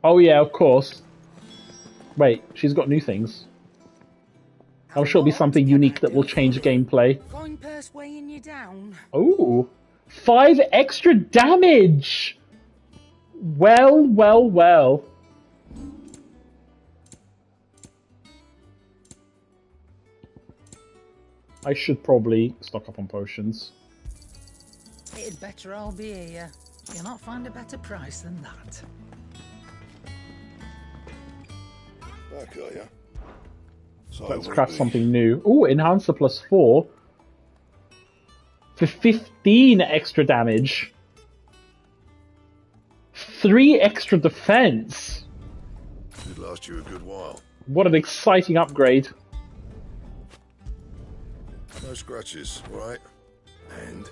Oh yeah, of course. Wait, she's got new things. I'm sure it'll be something unique that will change gameplay. Coin purse weighing you down. Oh, 5 extra damage! Well, well, well. I should probably stock up on potions. It'd better all be here. You'll not find a better price than that. Back, are ya? So Let's will craft be. something new. Ooh, Enhancer +4. For 15 extra damage. 3 extra defense. Should last you a good while. What an exciting upgrade. No scratches, alright? And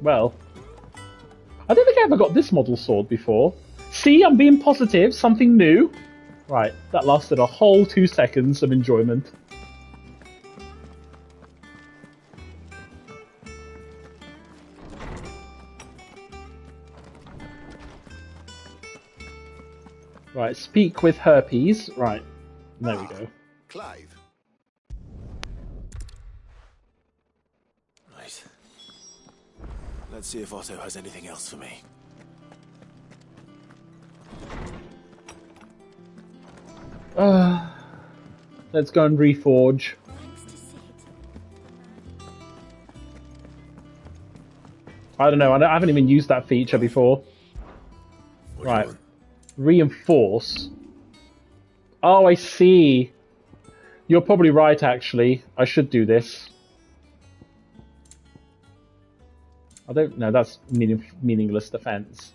Well, I don't think I ever got this model sword before. See, I'm being positive, something new. Right, that lasted a whole 2 seconds of enjoyment. Right, speak with Herpes. Right, there we go. Clive. Right. Let's see if Otto has anything else for me. Let's go and reforge. I don't know, I haven't even used that feature before. What Right. do you want? Reinforce. Oh, I see. You're probably right, actually. I should do this. I don't know, that's meaningless defense.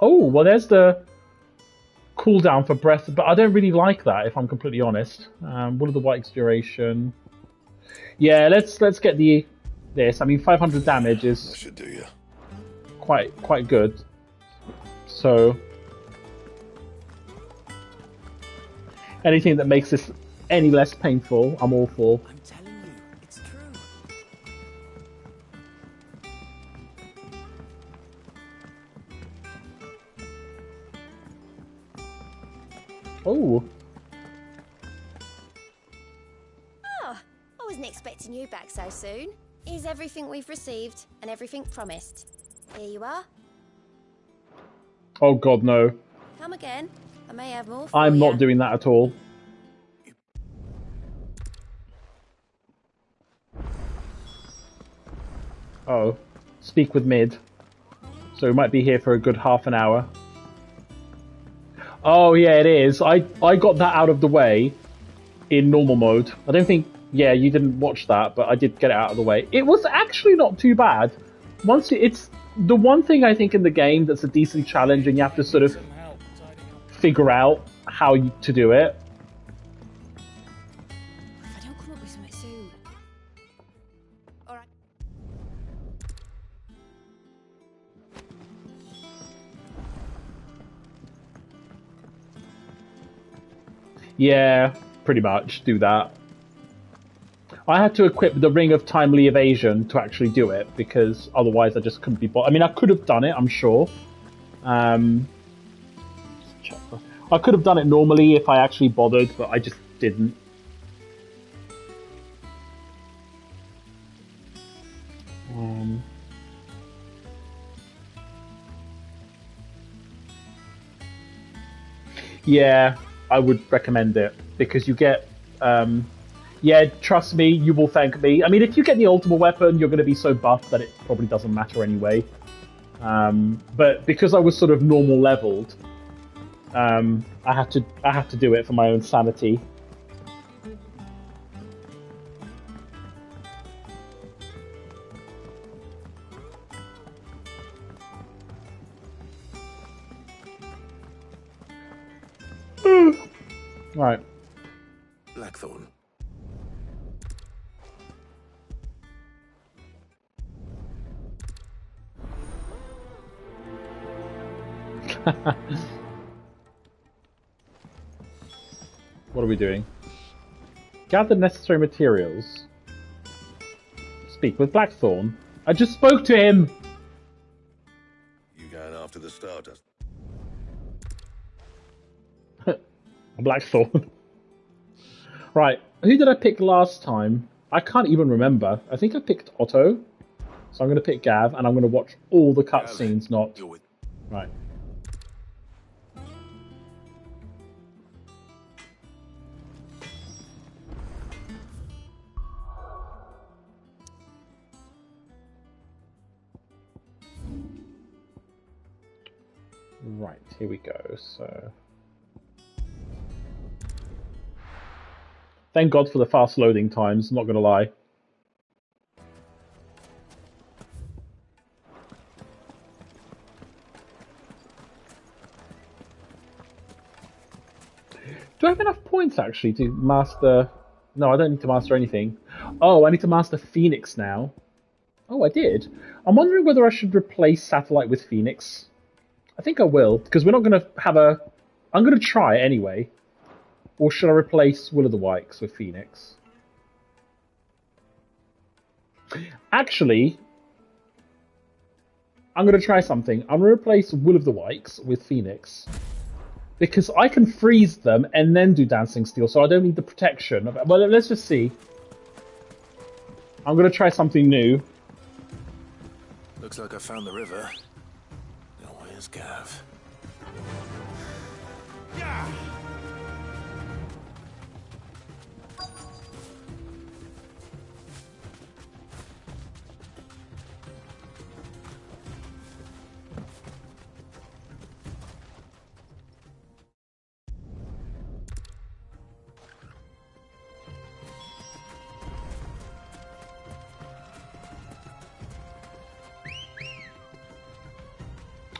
Oh, well, there's the cooldown for breath, but I don't really like that, if I'm completely honest. What are the white's duration? Yeah, let's get this. I mean, 500 damage That is should do you. quite good. So anything that makes this any less painful, I'm all for. I'm telling you, it's true. Oh, Oh, I wasn't expecting you back so soon. Here's everything we've received and everything promised. Here you are. oh God, no! Come again. I may have more for I'm ya. not doing that at all. Oh, speak with mid. So we might be here for a good half an hour. Oh yeah, it is. I got that out of the way in normal mode. I don't think. Yeah, you didn't watch that, but I did get it out of the way. It was actually not too bad. It's the one thing I think in the game that's a decent challenge, and you have to sort of figure out how to do it. If I don't come up with something soon. Alright. Yeah, pretty much do that. I had to equip the Ring of Timely Evasion to actually do it, because otherwise I just couldn't be bothered. I mean, I could have done it, I'm sure. I could have done it normally if I actually bothered, but I just didn't. Yeah, I would recommend it, because you get... yeah, trust me, you will thank me. I mean, if you get the ultimate weapon, you're going to be so buff that it probably doesn't matter anyway. But because I was sort of normal leveled, I had to do it for my own sanity. Right. Blackthorn. What are we doing? Gather necessary materials. Speak with Blackthorn. I just spoke to him! You going after Blackthorn. Right, who did I pick last time? I can't even remember. I think I picked Otto. So I'm going to pick Gav, and I'm going to watch all the cutscenes, not... You're with... Right. Right, here we go, so... Thank God for the fast loading times, not gonna lie. Do I have enough points actually to master... No, I don't need to master anything. Oh, I need to master Phoenix now. Oh, I did. I'm wondering whether I should replace Satellite with Phoenix. I think I will, because we're not going to have a... I'm going to try it anyway. Or should I replace Will of the Wikes with Phoenix? Actually, I'm going to try something. I'm going to replace Will of the Wikes with Phoenix. Because I can freeze them and then do Dancing Steel, so I don't need the protection. Well, let's just see. I'm going to try something new. Looks like I found the river. Now where's Gav?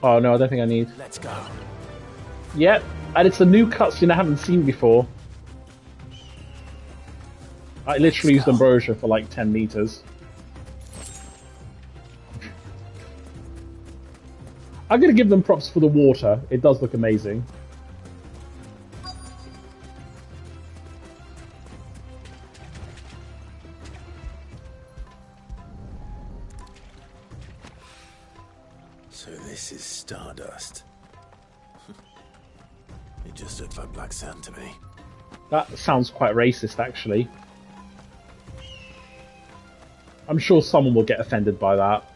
Oh no, I don't think I need. Let's go. Yep, and it's a new cutscene I haven't seen before. I literally used Ambrosia for like 10 meters. I'm gonna give them props for the water. It does look amazing. So this is Stardust. It just looks like black sand to me. That sounds quite racist, actually. I'm sure someone will get offended by that.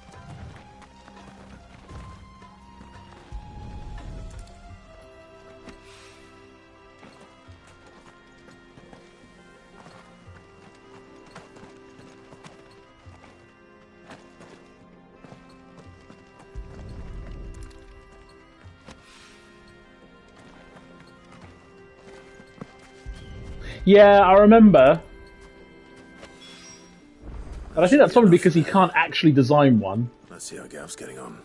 Yeah, I remember. But I think that's probably because he can't actually design one. Let's see how Gav's getting on.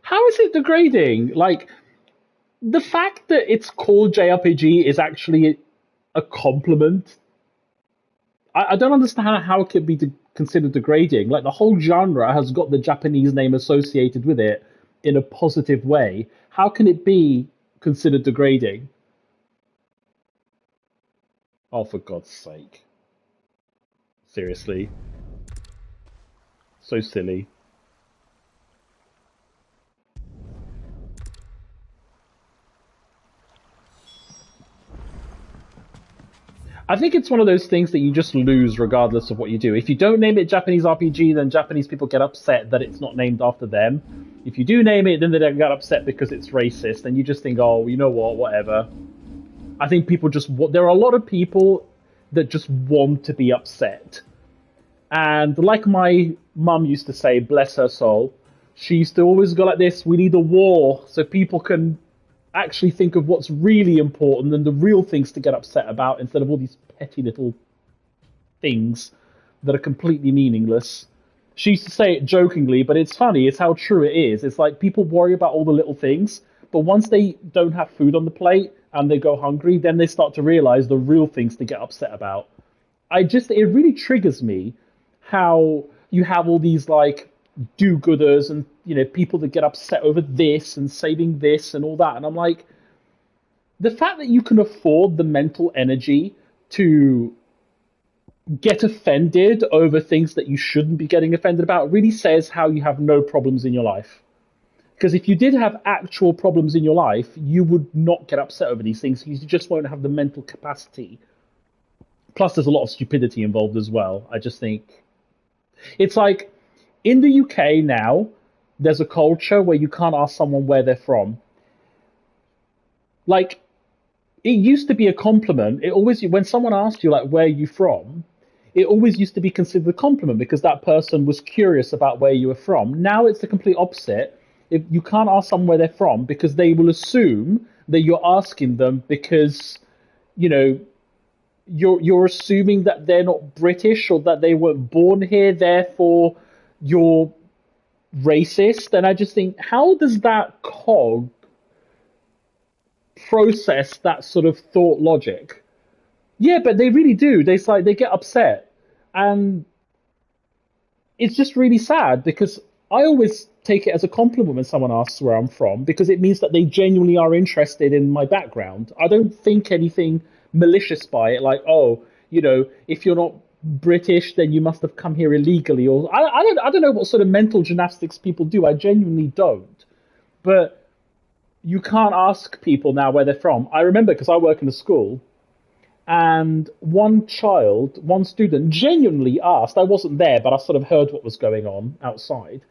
How is it degrading? Like, the fact that it's called JRPG is actually a compliment. I don't understand how it could be considered degrading. Like, the whole genre has got the Japanese name associated with it in a positive way. How can it be considered degrading? Oh, for God's sake. Seriously. So silly. I think it's one of those things that you just lose regardless of what you do. If you don't name it Japanese RPG, then Japanese people get upset that it's not named after them. If you do name it, then they get upset because it's racist, and you just think, oh, you know what, whatever. I think people just... There are a lot of people that just want to be upset. And like my mum used to say, bless her soul, she used to always go like this, we need a war so people can actually think of what's really important and the real things to get upset about instead of all these petty little things that are completely meaningless. She used to say it jokingly, but it's funny. It's how true it is. It's like people worry about all the little things, but once they don't have food on the plate and they go hungry, then they start to realize the real things to get upset about. It really triggers me how you have all these like do-gooders and people that get upset over this and saving this and all that. And I'm like, the fact that you can afford the mental energy to get offended over things that you shouldn't be getting offended about really says how you have no problems in your life. Because if you did have actual problems in your life, you would not get upset over these things. You just won't have the mental capacity. Plus, there's a lot of stupidity involved as well. I just think it's like in the UK now, there's a culture where you can't ask someone where they're from. Like, it used to be a compliment. It always, when someone asked you, like, where are you from, it always used to be considered a compliment because that person was curious about where you were from. Now it's the complete opposite. If you can't ask someone where they're from because they will assume that you're asking them because, you're assuming that they're not British or that they weren't born here, therefore you're racist. And I just think, how does that cog process that sort of thought logic? Yeah, but they really do. They get upset. And it's just really sad because I always take it as a compliment when someone asks where I'm from because it means that they genuinely are interested in my background. I don't think anything malicious by it, like, if you're not British, then you must have come here illegally, or I don't know what sort of mental gymnastics people do. I genuinely don't. But you can't ask people now where they're from. I remember because I work in a school, and one student genuinely asked. I wasn't there, but I sort of heard what was going on outside.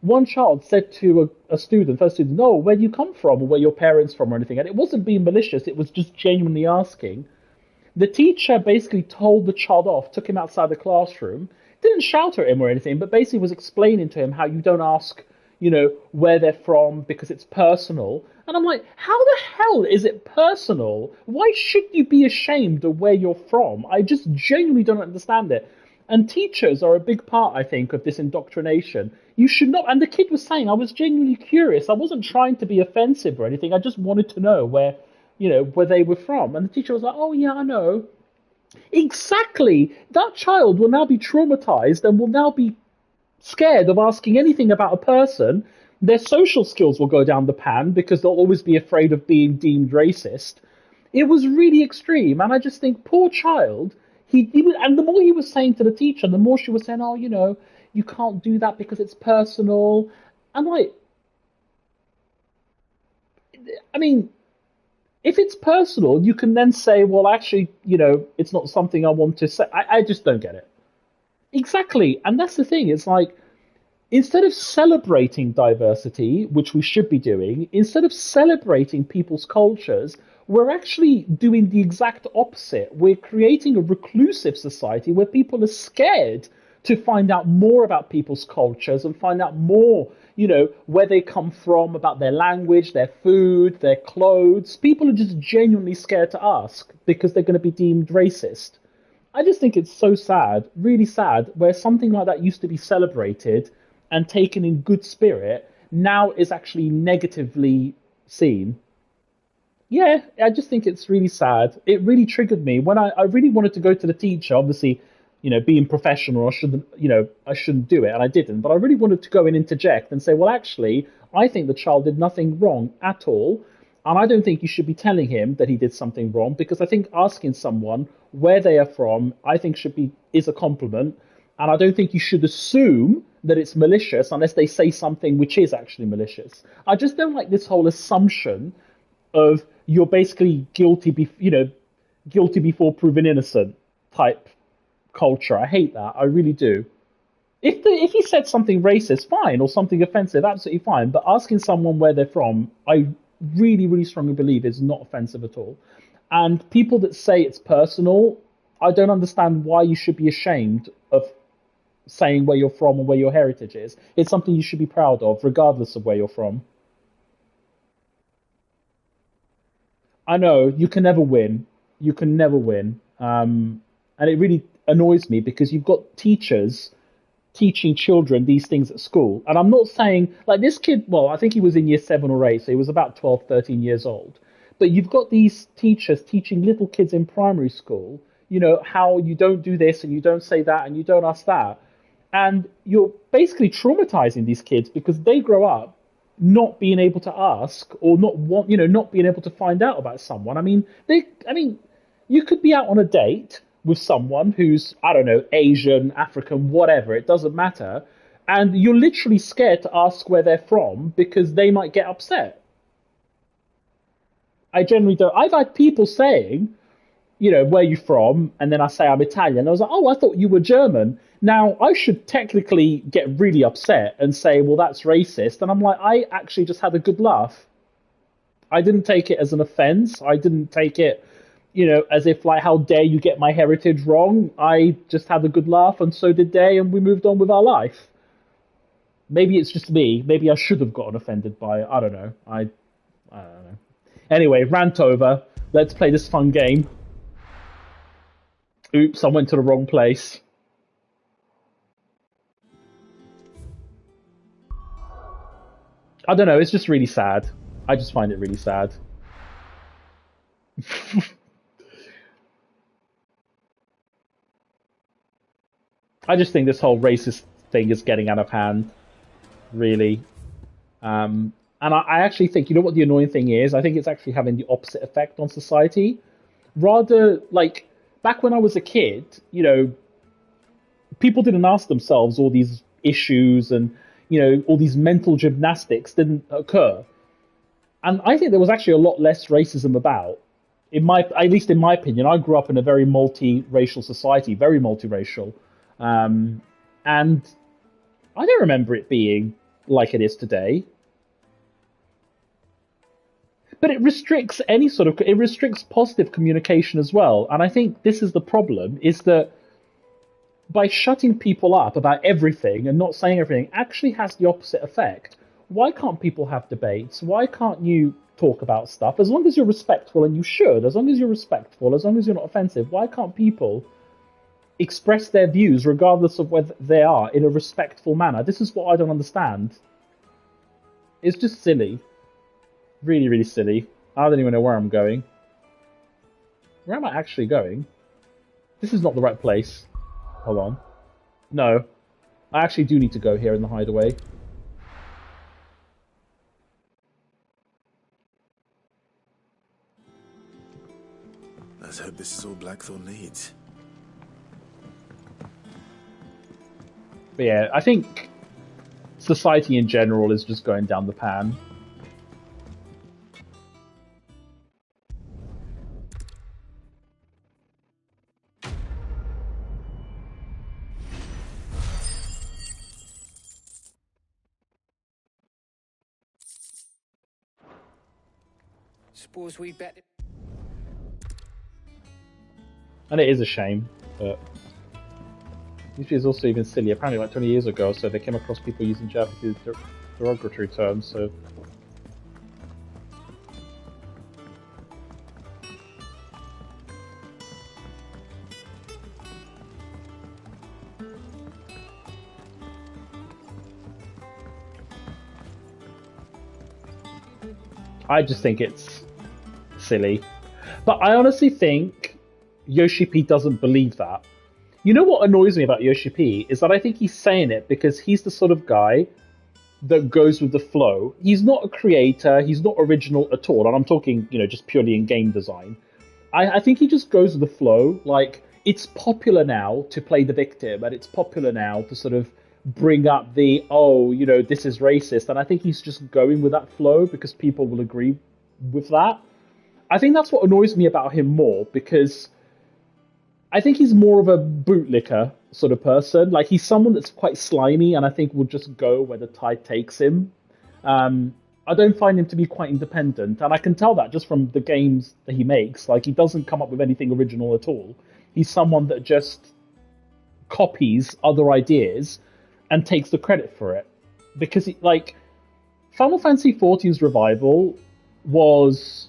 One child said to first student, no, where do you come from, or where your parents from, or anything. And it wasn't being malicious, it was just genuinely asking. The teacher basically told the child off, took him outside the classroom, didn't shout at him or anything, but basically was explaining to him how you don't ask, where they're from because it's personal. And I'm like, how the hell is it personal? Why should you be ashamed of where you're from? I just genuinely don't understand it. And teachers are a big part, I think, of this indoctrination. You should not. And the kid was saying, I was genuinely curious. I wasn't trying to be offensive or anything. I just wanted to know where they were from. And the teacher was like, oh, yeah, I know. Exactly. That child will now be traumatized and will now be scared of asking anything about a person. Their social skills will go down the pan because they'll always be afraid of being deemed racist. It was really extreme. And I just think, poor child. And the more he was saying to the teacher, the more she was saying, oh, you can't do that because it's personal. I'm like, I mean, if it's personal, you can then say, well, actually, it's not something I want to say. I just don't get it. Exactly. And that's the thing. It's like, instead of celebrating diversity, which we should be doing, instead of celebrating people's cultures, we're actually doing the exact opposite. We're creating a reclusive society where people are scared to find out more about people's cultures and find out more, where they come from, about their language, their food, their clothes. People are just genuinely scared to ask because they're going to be deemed racist. I just think it's so sad, really sad, where something like that used to be celebrated and taken in good spirit, now is actually negatively seen. Yeah, I just think it's really sad. It really triggered me when I really wanted to go to the teacher, obviously, being professional, I shouldn't do it, and I didn't. But I really wanted to go and interject and say, well, actually, I think the child did nothing wrong at all, and I don't think you should be telling him that he did something wrong, because I think asking someone where they are from, I think is a compliment, and I don't think you should assume that it's malicious unless they say something which is actually malicious. I just don't like this whole assumption of you're basically guilty before proven innocent type culture. I hate that. I really do. If he said something racist, fine, or something offensive, absolutely fine. But asking someone where they're from, I really, really strongly believe is not offensive at all. And people that say it's personal, I don't understand why you should be ashamed of saying where you're from and where your heritage is. It's something you should be proud of, regardless of where you're from. I know, you can never win. You can never win. And it really annoys me because you've got teachers teaching children these things at school. And I'm not saying, like this kid, well, I think he was in year 7 or 8, so he was about 12, 13 years old. But you've got these teachers teaching little kids in primary school, how you don't do this and you don't say that and you don't ask that. And you're basically traumatizing these kids because they grow up not being able to ask or not being able to find out about someone. You could be out on a date with someone who's, I don't know, Asian, African, whatever, it doesn't matter. And you're literally scared to ask where they're from because they might get upset. I generally don't. I've had people saying, where are you from? And then I say I'm Italian. I was like, oh, I thought you were German. Now, I should technically get really upset and say, well, that's racist. And I'm like, I actually just had a good laugh. I didn't take it as an offense. I didn't take it, as if like, how dare you get my heritage wrong? I just had a good laugh and so did they, and we moved on with our life. Maybe it's just me. Maybe I should have gotten offended by it. I don't know. I don't know. Anyway, rant over. Let's play this fun game. Oops, I went to the wrong place. I don't know, it's just really sad. I just find it really sad. I just think this whole racist thing is getting out of hand, really. And I actually think, what the annoying thing is? I think it's actually having the opposite effect on society. Rather, like, back when I was a kid, people didn't ask themselves all these issues and, all these mental gymnastics didn't occur. And I think there was actually a lot less racism about. At least in my opinion, I grew up in a very multiracial society, very multiracial. And I don't remember it being like it is today. But it restricts it restricts positive communication as well. And I think this is the problem, is that by shutting people up about everything and not saying everything actually has the opposite effect. Why can't people have debates? Why can't you talk about stuff? As long as you're respectful, and you should, as long as you're respectful, as long as you're not offensive, why can't people express their views regardless of whether they are in a respectful manner? This is what I don't understand. It's just silly. Really, really silly. I don't even know where I'm going. Where am I actually going? This is not the right place. Hold on. No. I actually do need to go here in the hideaway. Let's hope this is all Blackthorn needs. But yeah, I think society in general is just going down the pan. Suppose we'd better. And it is a shame, but usually it's also even silly. Apparently, like 20 years ago, so they came across people using Japanese derogatory terms. So I just think it's silly. But I honestly think Yoshi P doesn't believe that. You know what annoys me about Yoshi P is that I think he's saying it because he's the sort of guy that goes with the flow. He's not a creator, he's not original at all, and I'm talking, just purely in game design. I think he just goes with the flow. Like, it's popular now to play the victim, and it's popular now to sort of bring up the, this is racist, and I think he's just going with that flow because people will agree with that. I think that's what annoys me about him more, because I think he's more of a bootlicker sort of person. Like, he's someone that's quite slimy, and I think will just go where the tide takes him. I don't find him to be quite independent, and I can tell that just from the games that he makes. Like, he doesn't come up with anything original at all. He's someone that just copies other ideas and takes the credit for it. Because, Final Fantasy XIV's revival was...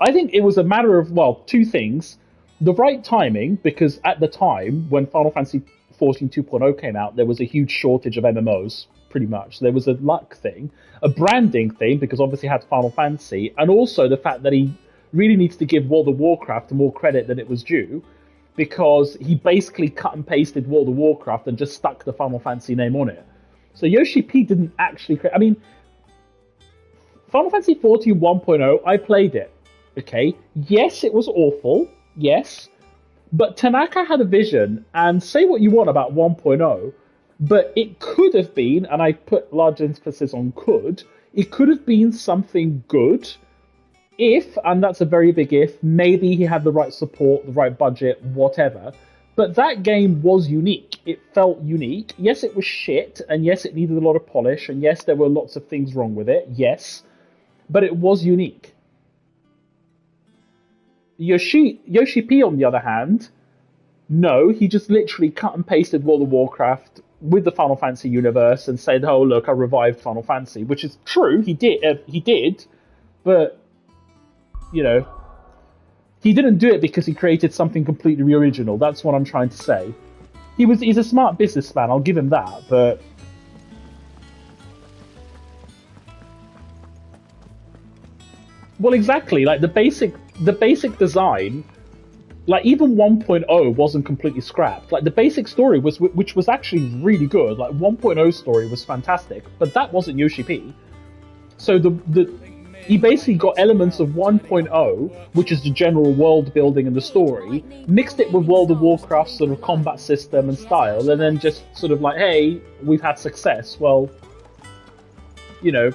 I think it was a matter of, two things. The right timing, because at the time, when Final Fantasy XIV 2.0 came out, there was a huge shortage of MMOs, pretty much. There was a luck thing, a branding thing, because obviously it had Final Fantasy, and also the fact that he really needs to give World of Warcraft more credit than it was due. because he basically cut and pasted World of Warcraft and just stuck the Final Fantasy name on it. So Yoshi P didn't actually create... I mean, Final Fantasy 14 1.0, I played it. Okay, yes, it was awful, yes, but Tanaka had a vision, and say what you want about 1.0, but it could have been, and I put large emphasis on could, it could have been something good if, and that's a very big if, maybe he had the right support, the right budget, whatever. But that game was unique. It felt unique. Yes, it was shit, and yes, it needed a lot of polish, and yes, there were lots of things wrong with it, yes, but it was unique. Yoshi P, on the other hand, no, he just literally cut and pasted World of Warcraft with the Final Fantasy universe and said, "Oh look, I revived Final Fantasy," which is true. He did, but you know, he didn't do it because he created something completely original. That's what I'm trying to say. He's a smart businessman. I'll give him that, but. Well, exactly. Like the basic design, like even 1.0 wasn't completely scrapped. Like the basic story which was actually really good. Like 1.0 story was fantastic, but that wasn't Yoshi P. So he basically got elements of 1.0, which is the general world building and the story, mixed it with World of Warcraft's sort of combat system and style, and then just sort of like, hey, we've had success. Well, you know.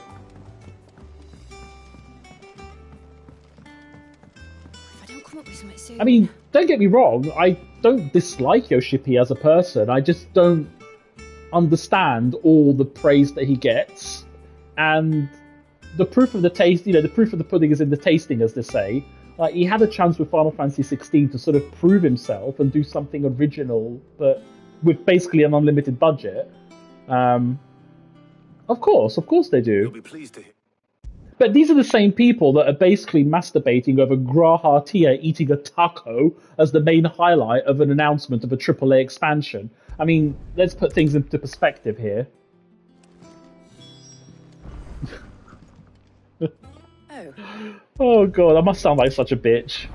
I mean, don't get me wrong, I don't dislike Yoshi P as a person, I just don't understand all the praise that he gets, and the proof of the pudding is in the tasting, as they say. Like, he had a chance with Final Fantasy 16 to sort of prove himself and do something original, but with basically an unlimited budget. Of course they do. You'll be pleased to hear. But these are the same people that are basically masturbating over Graha Tia eating a taco as the main highlight of an announcement of a AAA expansion. I mean, let's put things into perspective here. Oh god, I must sound like such a bitch.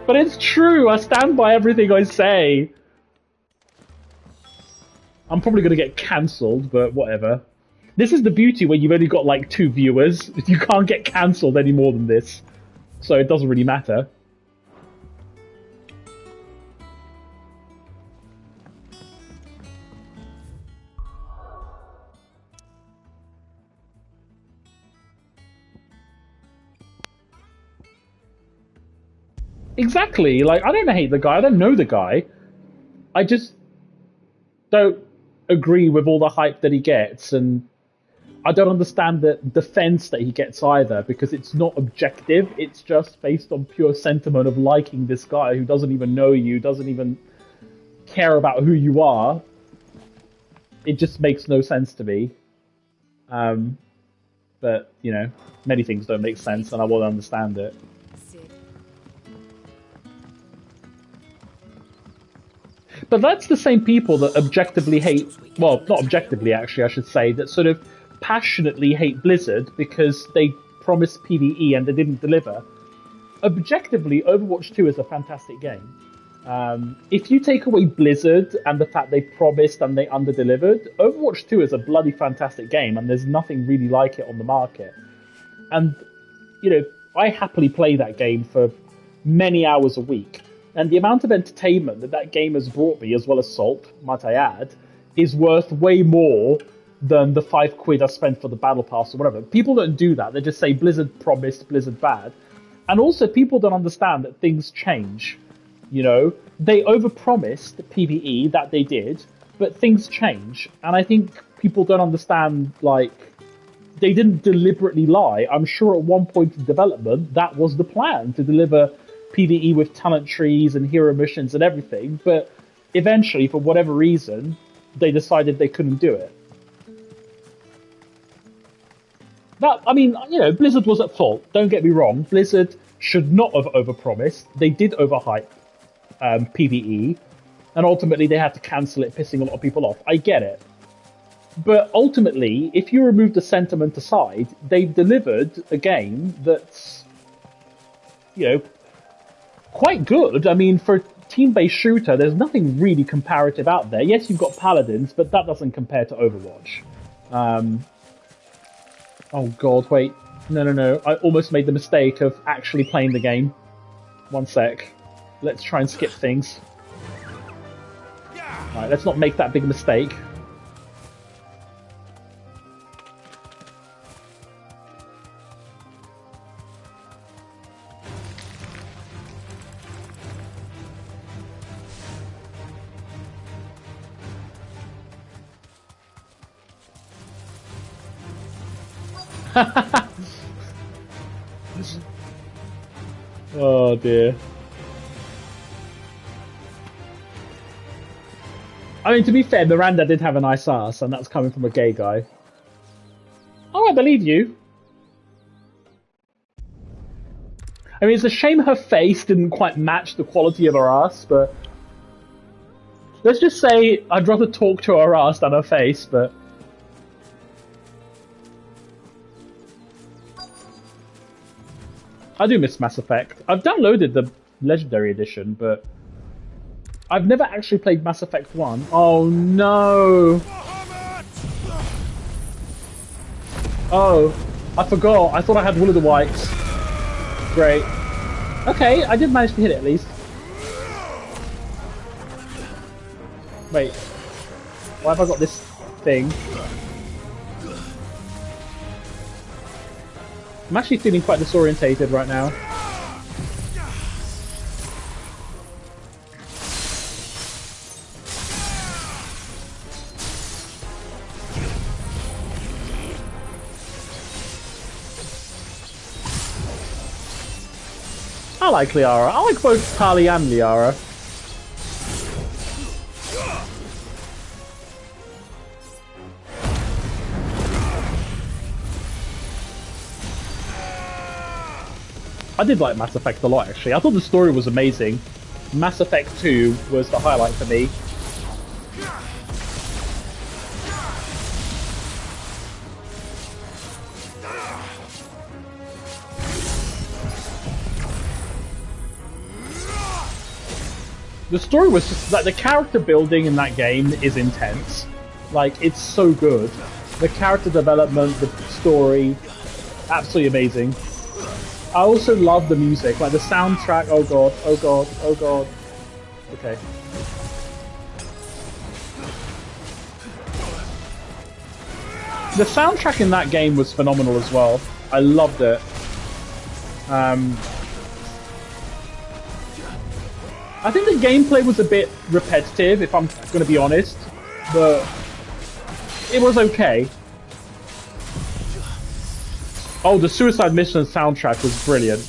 But it's true, I stand by everything I say. I'm probably going to get cancelled, but whatever. This is the beauty when you've only got like 2 viewers. You can't get cancelled any more than this. So it doesn't really matter. Exactly. Like, I don't hate the guy. I don't know the guy. I just don't agree with all the hype that he gets, and I don't understand the defense that he gets either, because it's not objective. It's just based on pure sentiment of liking this guy who doesn't even know you, doesn't even care about who you are. It just makes no sense to me. But, you know, many things don't make sense, and I won't understand it. But that's the same people that objectively hate, well, not objectively actually, I should say, that sort of passionately hate Blizzard because they promised PvE and they didn't deliver. Objectively, Overwatch 2 is a fantastic game. If you take away Blizzard and the fact they promised and they underdelivered, Overwatch 2 is a bloody fantastic game, and there's nothing really like it on the market. And, you know, I happily play that game for many hours a week. And the amount of entertainment that that game has brought me, as well as Salt, might I add, is worth way more than the £5 I spent for the Battle Pass or whatever. People don't do that. They just say Blizzard promised, Blizzard bad. And also, people don't understand that things change. You know, they overpromised PvE, that they did, but things change. And I think people don't understand, like, they didn't deliberately lie. I'm sure at one point in development, that was the plan, to deliver PvE with talent trees and hero missions and everything, but eventually, for whatever reason, they decided they couldn't do it. That, I mean, you know, Blizzard was at fault, don't get me wrong. Blizzard should not have overpromised. They did overhype PvE, and ultimately they had to cancel it, pissing a lot of people off. I get it. But ultimately, if you remove the sentiment aside, they've delivered a game that's, you know, quite good. I mean, for a team-based shooter, there's nothing really comparative out there. Yes, you've got Paladins, but that doesn't compare to Overwatch. Oh god, wait. No. I almost made the mistake of actually playing the game. One sec. Let's try and skip things. Alright, let's not make that big mistake. Oh dear. I mean, to be fair, Miranda did have a nice ass, and that's coming from a gay guy. Oh, I believe you. I mean, it's a shame her face didn't quite match the quality of her ass, but... Let's just say I'd rather talk to her ass than her face, but... I do miss Mass Effect. I've downloaded the Legendary Edition, but... I've never actually played Mass Effect 1. Oh no! Oh, I forgot. I thought I had one of the whites. Great. Okay, I did manage to hit it at least. Wait. Why have I got this thing? I'm actually feeling quite disorientated right now. I like Liara. I like both Tali and Liara. I did like Mass Effect a lot, actually. I thought the story was amazing. Mass Effect 2 was the highlight for me. The story was just like the character building in that game is intense. Like, it's so good. The character development, the story, absolutely amazing. I also love the music, like the soundtrack. Oh god, oh god, oh god. Okay. The soundtrack in that game was phenomenal as well. I loved it. I think the gameplay was a bit repetitive, if I'm going to be honest, but it was okay. Oh, the Suicide Mission soundtrack was brilliant.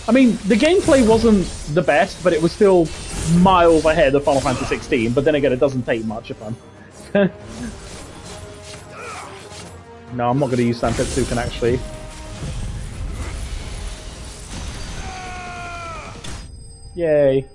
I mean, the gameplay wasn't the best, but it was still miles ahead of Final Fantasy 16, but then again, it doesn't take much if I'm... No, I'm not going to use Santetsuken, actually. Yay.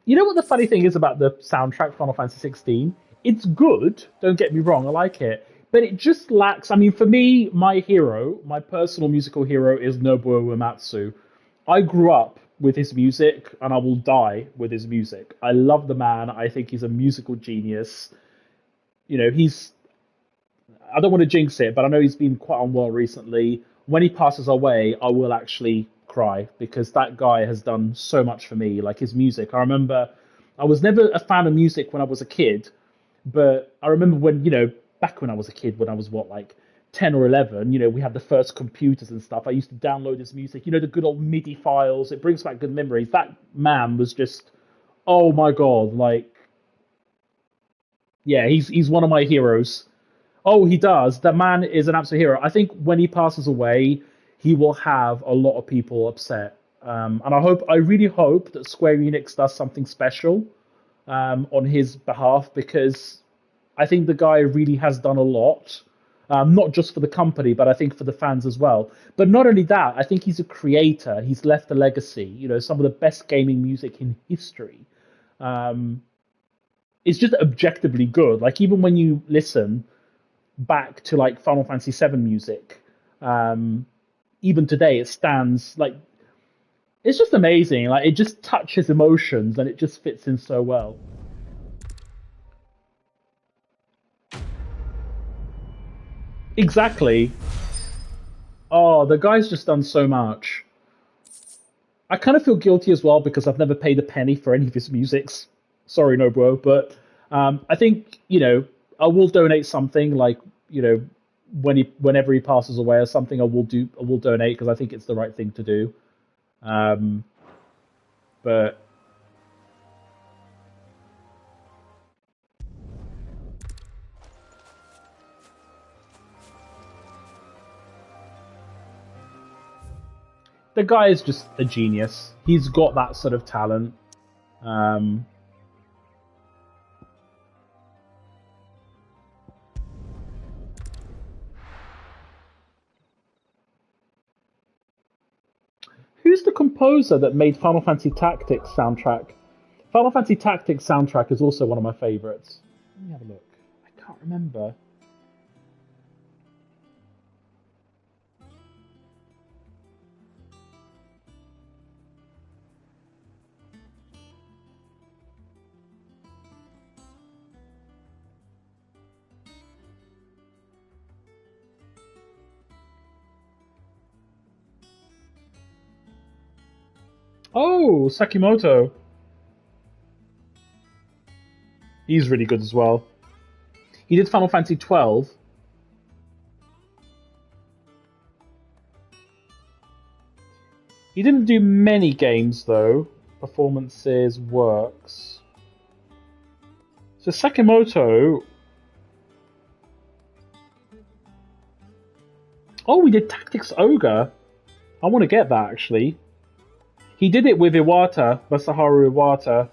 You know what the funny thing is about the soundtrack Final Fantasy 16? It's good, don't get me wrong, I like it. But it just lacks... I mean, for me, my hero, my personal musical hero is Nobuo Uematsu. I grew up with his music, and I will die with his music. I love the man. I think he's a musical genius. You know, he's... I don't want to jinx it, but I know he's been quite unwell recently. When he passes away, I will actually cry, because that guy has done so much for me. Like, his music. I remember... I was never a fan of music when I was a kid, but I remember when, you know, back when I was a kid, when I was, what, like 10 or 11, you know, we had the first computers and stuff. I used to download his music, you know, the good old MIDI files. It brings back good memories. That man was just, oh my God, like, yeah, he's one of my heroes. Oh, he does. That man is an absolute hero. I think when he passes away, he will have a lot of people upset. And I really hope that Square Enix does something special on his behalf, because I think the guy really has done a lot. not just for the company, but I think for the fans as well. But not only that, I think he's a creator. He's left a legacy. You know, some of the best gaming music in history. It's just objectively good. Like even when you listen back to like Final Fantasy VII music, even today it stands like it's just amazing. Like it just touches emotions and it just fits in so well. Exactly. Oh, the guy's just done so much. I kind of feel guilty as well because I've never paid a penny for any of his musics. Sorry, Nobuo, but I think I will donate something like whenever he passes away or something. I will donate because I think it's the right thing to do. But the guy is just a genius. He's got that sort of talent. Who's the composer that made Final Fantasy Tactics soundtrack? Final Fantasy Tactics soundtrack is also one of my favorites. Let me have a look. I can't remember. Oh, Sakimoto. He's really good as well. He did Final Fantasy 12. He didn't do many games though. Performances, works. So Sakimoto. Oh, we did Tactics Ogre. I want to get that actually. He did it with Iwata, Masaharu Iwata.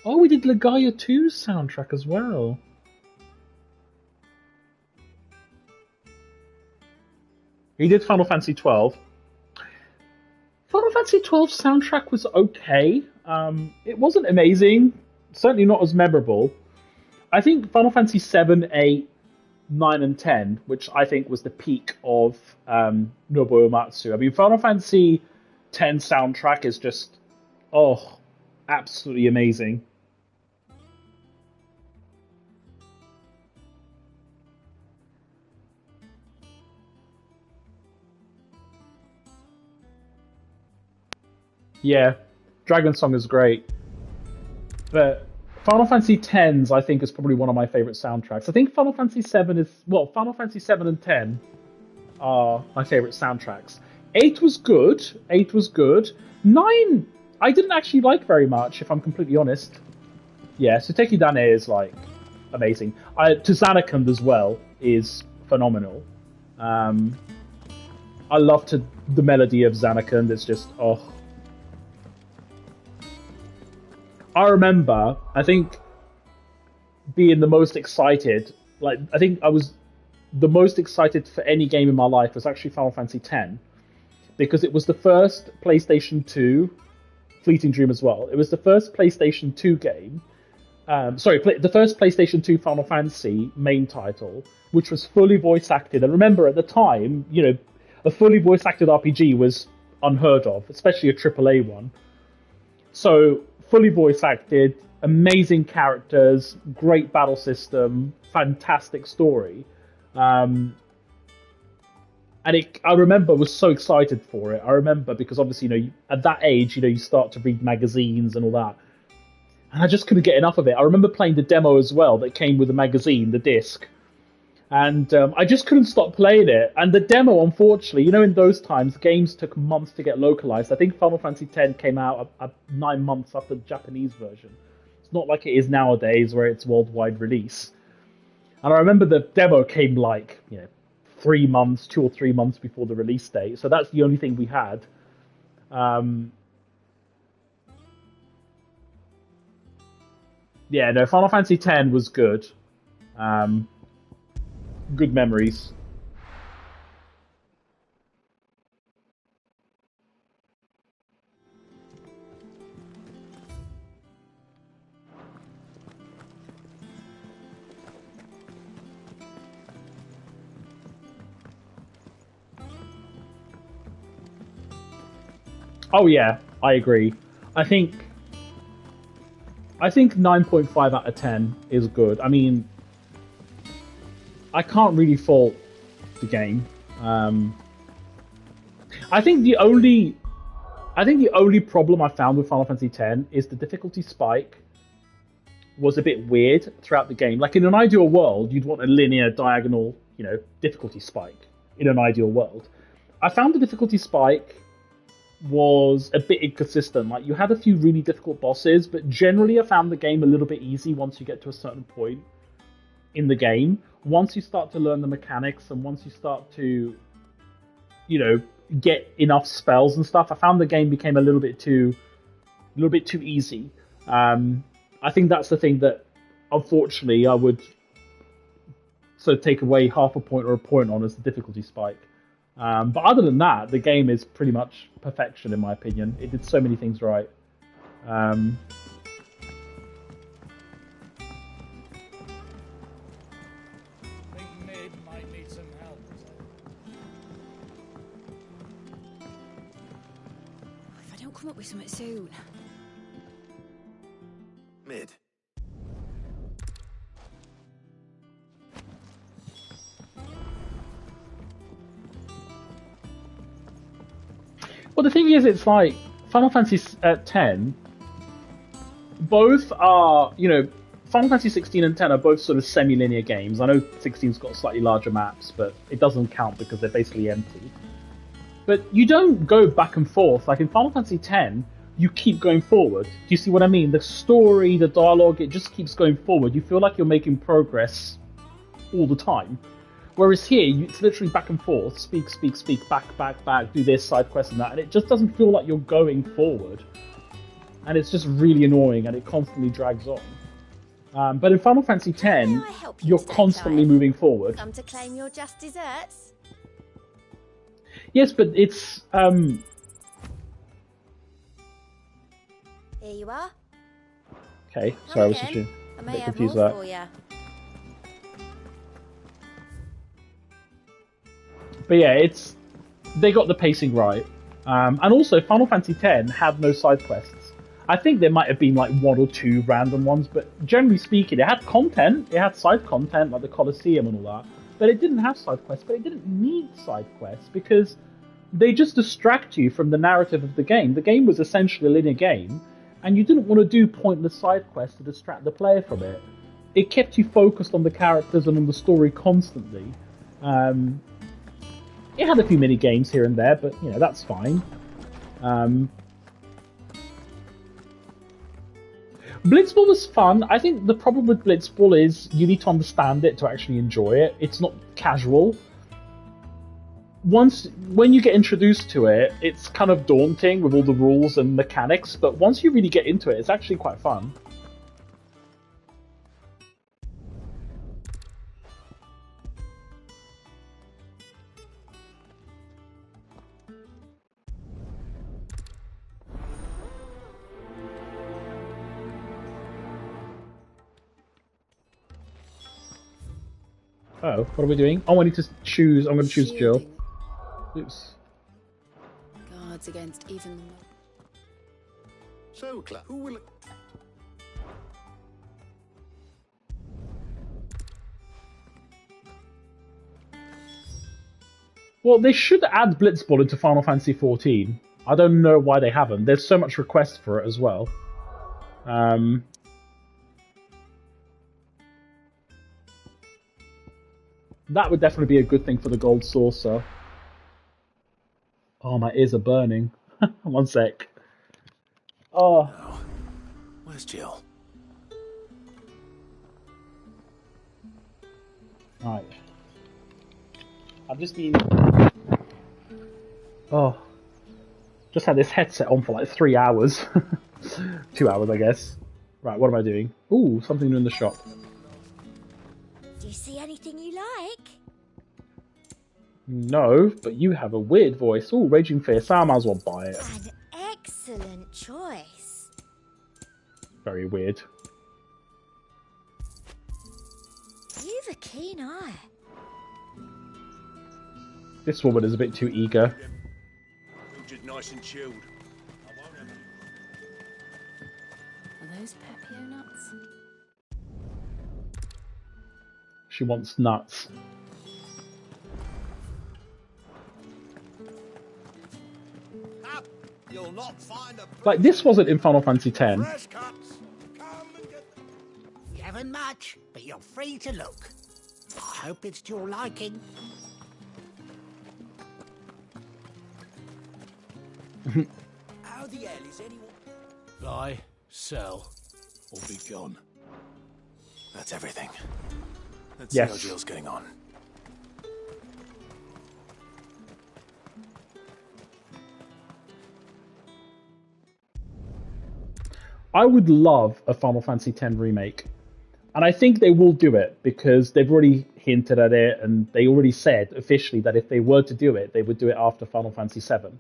Oh, we did Legaia 2's soundtrack as well. He did Final Fantasy 12. Final Fantasy 12's soundtrack was okay. It wasn't amazing. Certainly not as memorable. I think Final Fantasy 7, 8, 9 and 10, which I think was the peak of Nobuo Uematsu. I mean, Final Fantasy 10 soundtrack is just, absolutely amazing. Yeah, Dragon Song is great. But Final Fantasy X, I think, is probably one of my favorite soundtracks. I think Final Fantasy 7 is Final Fantasy 7 and 10 are my favorite soundtracks. 8 was good. 8 was good. 9, I didn't actually like very much, if I'm completely honest. Yeah, Suteki Dane is like amazing. To Zanarkand as well is phenomenal. I love the melody of Zanarkand. It's just I remember, I think, being the most excited. Like, I think I was the most excited for any game in my life was actually Final Fantasy X, because it was the first PlayStation 2, Fleeting Dream as well. It was the first PlayStation 2 game. The first PlayStation 2 Final Fantasy main title, which was fully voice acted. And remember, at the time, a fully voice acted RPG was unheard of, especially a AAA one. So fully voice acted, amazing characters, great battle system, fantastic story. And I remember was so excited for it. I remember because obviously, at that age, you start to read magazines and all that. And I just couldn't get enough of it. I remember playing the demo as well that came with the magazine, the disc. And I just couldn't stop playing it. And the demo, unfortunately, in those times, games took months to get localized. I think Final Fantasy X came out 9 months after the Japanese version. It's not like it is nowadays where it's worldwide release. And I remember the demo came 3 months, 2 or 3 months before the release date. So that's the only thing we had. Final Fantasy X was good. Good memories. Oh yeah, I agree. I think 9.5 out of 10 is good. I mean, I can't really fault the game. I think the only problem I found with Final Fantasy X is the difficulty spike was a bit weird throughout the game. Like in an ideal world, you'd want a linear, diagonal, difficulty spike in an ideal world. I found the difficulty spike was a bit inconsistent. Like you had a few really difficult bosses, but generally I found the game a little bit easy once you get to a certain point in the game. Once you start to learn the mechanics and once you start to, get enough spells and stuff, I found the game became a little bit too easy. I think that's the thing that, unfortunately, I would sort of take away half a point or a point on as the difficulty spike. But other than that, the game is pretty much perfection in my opinion. It did so many things right. Mid might need some help. If I don't come up with something soon. Mid. Well, the thing is, it's like Final Fantasy X. Both are, Final Fantasy 16 and 10 are both sort of semi-linear games. I know 16's got slightly larger maps, but it doesn't count because they're basically empty. But you don't go back and forth. Like in Final Fantasy X, you keep going forward. Do you see what I mean? The story, the dialogue, it just keeps going forward. You feel like you're making progress all the time. Whereas here, it's literally back and forth, speak, back, do this, side quest and that, and it just doesn't feel like you're going forward. And it's just really annoying, and it constantly drags on. But in Final Fantasy X, you're constantly moving forward. Come to claim your just desserts? Yes, but it's... Here you are. Okay, sorry, I was just I a may bit have confused more there. for you. But yeah, they got the pacing right. And also, Final Fantasy X had no side quests. I think there might have been like one or two random ones, but generally speaking, it had content. It had side content, like the Colosseum and all that. But it didn't have side quests, but it didn't need side quests because they just distract you from the narrative of the game. The game was essentially a linear game, and you didn't want to do pointless side quests to distract the player from it. It kept you focused on the characters and on the story constantly. It had a few mini games here and there, but that's fine. Blitzball was fun. I think the problem with Blitzball is you need to understand it to actually enjoy it. It's not casual. When you get introduced to it, it's kind of daunting with all the rules and mechanics, but once you really get into it, it's actually quite fun. Oh, what are we doing? Oh, I need to choose. I'm going to choose Jill. Oops. Guards against even the So, who will... Well, they should add Blitzball into Final Fantasy XIV. I don't know why they haven't. There's so much request for it as well. That would definitely be a good thing for the Gold Saucer. Oh, my ears are burning. One sec. Oh. Where's Jill? Right. I've just been... Oh. Just had this headset on for like 3 hours. 2 hours, I guess. Right, what am I doing? Ooh, something new in the shop. Do you see anything you like? No, but you have a weird voice. Oh, Raging Fierce. I might as well buy it. An excellent choice. Very weird. You've a keen eye. This woman is a bit too eager. Mildred nice and chilled. Are those Pepio nuts? She wants nuts. You'll not find a Like, this wasn't in Final Fantasy X. fresh cuts. Come and get them. You haven't much, but you're free to look. I hope it's to your liking. How the hell is anyone? Buy, sell, or be gone. That's everything. Let's see how Yes. Jill's getting on. I would love a Final Fantasy X remake. And I think they will do it because they've already hinted at it and they already said officially that if they were to do it, they would do it after Final Fantasy VII.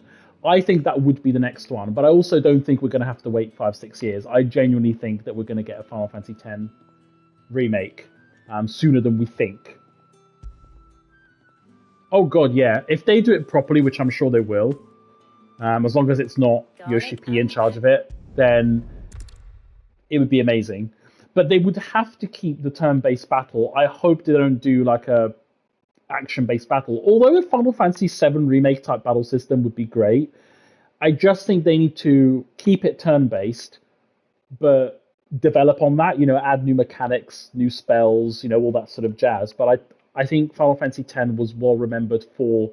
I think that would be the next one, but I also don't think we're going to have to wait 5-6 years. I genuinely think that we're going to get a Final Fantasy X remake sooner than we think. Oh god, yeah. If they do it properly, which I'm sure they will, as long as it's not Yoshi P in charge of it, then it would be amazing. But they would have to keep the turn-based battle. I hope they don't do like a action-based battle. Although a Final Fantasy VII remake type battle system would be great, I just think they need to keep it turn-based, but develop on that, add new mechanics, new spells, all that sort of jazz. But I think Final Fantasy X was well remembered for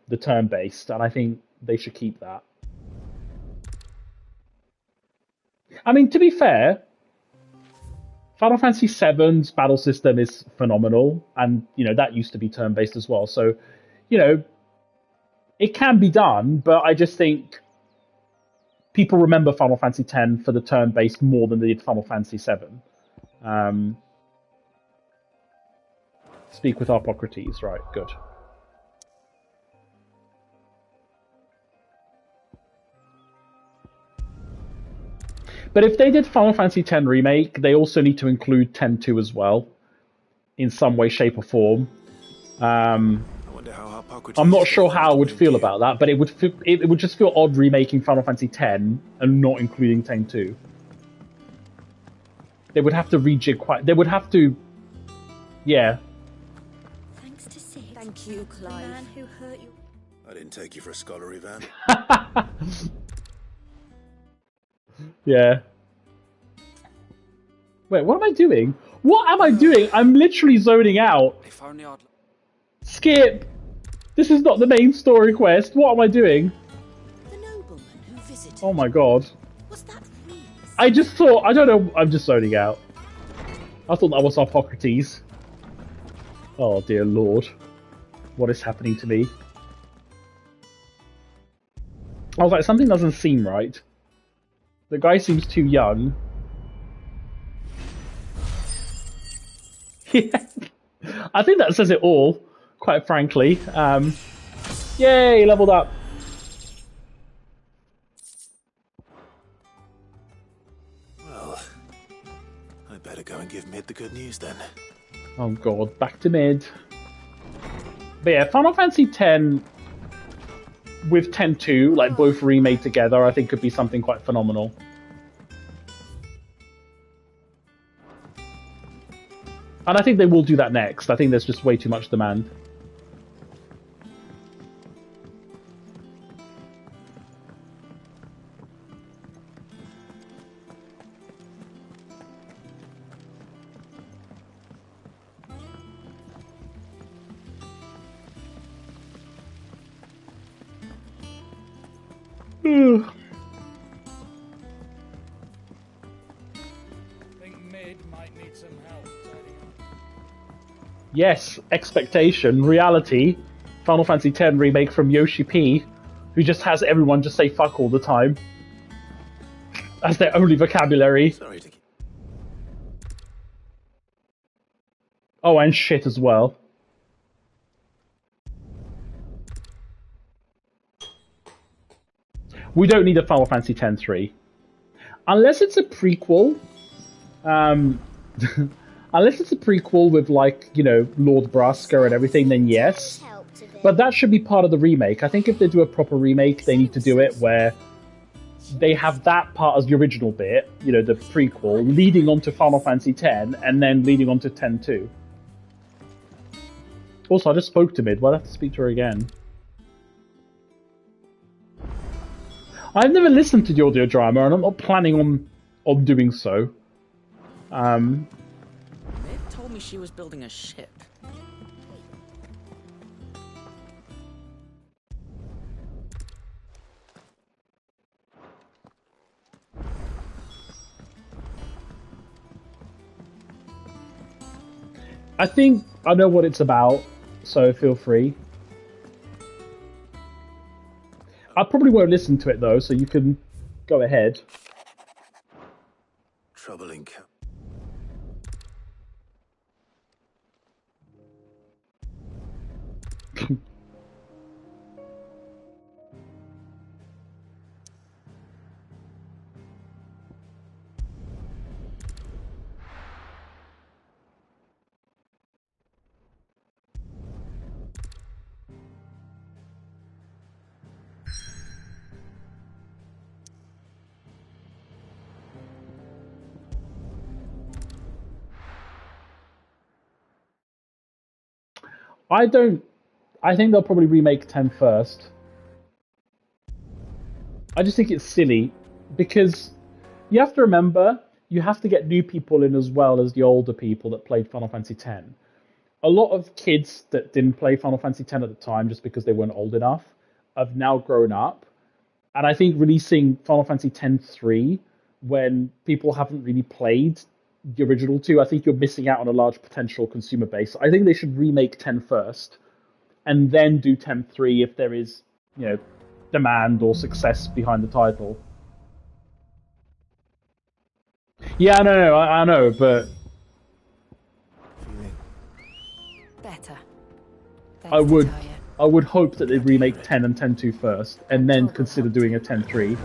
the turn-based, and I think they should keep that. I mean, to be fair, Final Fantasy VII's battle system is phenomenal, and that used to be turn-based as well. So, it can be done, but I just think people remember Final Fantasy X for the turn-based more than they did Final Fantasy VII. Speak with Harpocrates, right? Good. But if they did Final Fantasy X Remake, they also need to include X-2 as well, in some way, shape, or form. I wonder how Harpocrates I'm not is sure gonna how I would find feel you. about that, but it would just feel odd remaking Final Fantasy X and not including X-2. They would have to rejig quite. They would have to, yeah. Thanks to Sid. Thank you, The Clive. man who hurt you. I didn't take you for a scholarly van. Yeah. Wait, what am I doing? What am I doing? I'm literally zoning out. If only I'd... Skip! This is not the main story quest. What am I doing? The nobleman who visited. Oh my god. Was that Reese? I just thought, I don't know, I'm just zoning out. I thought that was Harpocrates. Oh dear lord. What is happening to me? I was like, something doesn't seem right. The guy seems too young. Yeah. I think that says it all, quite frankly. Yay, leveled up. Well, I better go and give Mid the good news then. Oh god, back to mid. But yeah, Final Fantasy X with X-2, like both remade together, I think could be something quite phenomenal. And I think they will do that next. I think there's just way too much demand. Think Mid might need some help tidying up. Yes, expectation, reality. Final Fantasy X remake from Yoshi P, who just has everyone just say fuck all the time. As their only vocabulary. Sorry to keep... Oh, and shit as well. We don't need a Final Fantasy X-3. Unless it's a prequel. Unless it's a prequel with, like, you know, Lord Braska and everything, then yes. But that should be part of the remake. I think if they do a proper remake, they need to do it where they have that part as the original bit, you know, the prequel, leading on to Final Fantasy X, and then leading on to X-2. Also, I just spoke to Mid. Why do I have to speak to her again? I've never listened to the audio drama, and I'm not planning on doing so. Mid told me she was building a ship. I think I know what it's about, so feel free. I probably won't listen to it though, so you can go ahead. Troubling. I think they'll probably remake 10 first. I just think it's silly, because you have to remember, you have to get new people in as well as the older people that played Final Fantasy X. A lot of kids that didn't play Final Fantasy X at the time just because they weren't old enough have now grown up. And I think releasing Final Fantasy X-3 when people haven't really played the original two, I think you're missing out on a large potential consumer base. I think they should remake 10 first, and then do 10-3 if there is, you know, demand or success behind the title. Yeah, I know, but Better. I would hope that they remake 10 and 10-2 first, and then consider doing a 10-3.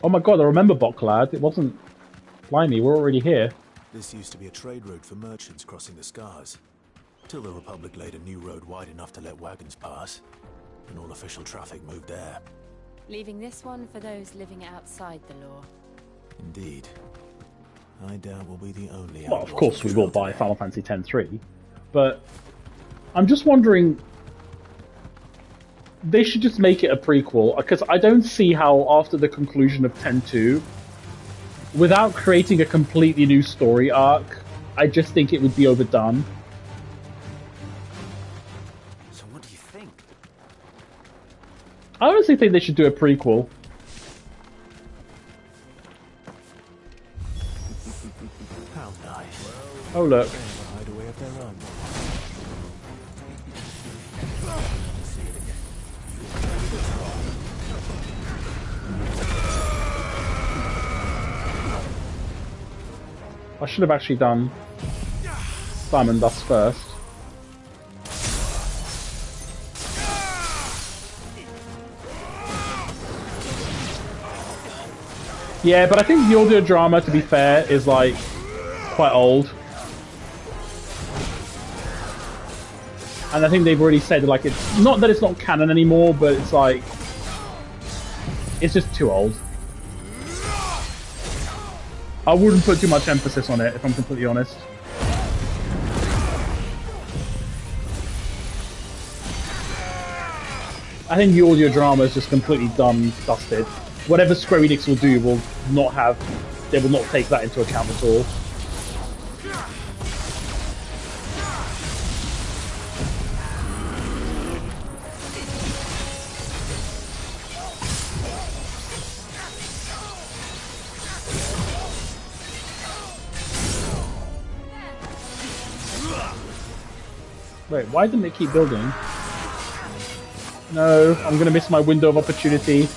Oh my god, I remember Boklad. It wasn't... Blimey, we're already here. This used to be a trade route for merchants crossing the Scars, till the Republic laid a new road wide enough to let wagons pass, and all official traffic moved there. Leaving this one for those living outside the law. Indeed. I doubt we'll be the only... Well, of course we will buy Final Fantasy X-3, but I'm just wondering... They should just make it a prequel, because I don't see how, after the conclusion of X-2, without creating a completely new story arc, I just think it would be overdone. So what do you think? I honestly think they should do a prequel. How nice. Oh look. They have a hideaway of their own. I should have actually done Simon Dust first. Yeah, but I think the audio drama, to be fair, is like quite old. And I think they've already said like it's not that it's not canon anymore, but it's like it's just too old. I wouldn't put too much emphasis on it, if I'm completely honest. I think the audio drama is just completely done, dusted. Whatever Square Enix will do will not have... They will not take that into account at all. Wait, why didn't it keep building? No, I'm gonna miss my window of opportunity.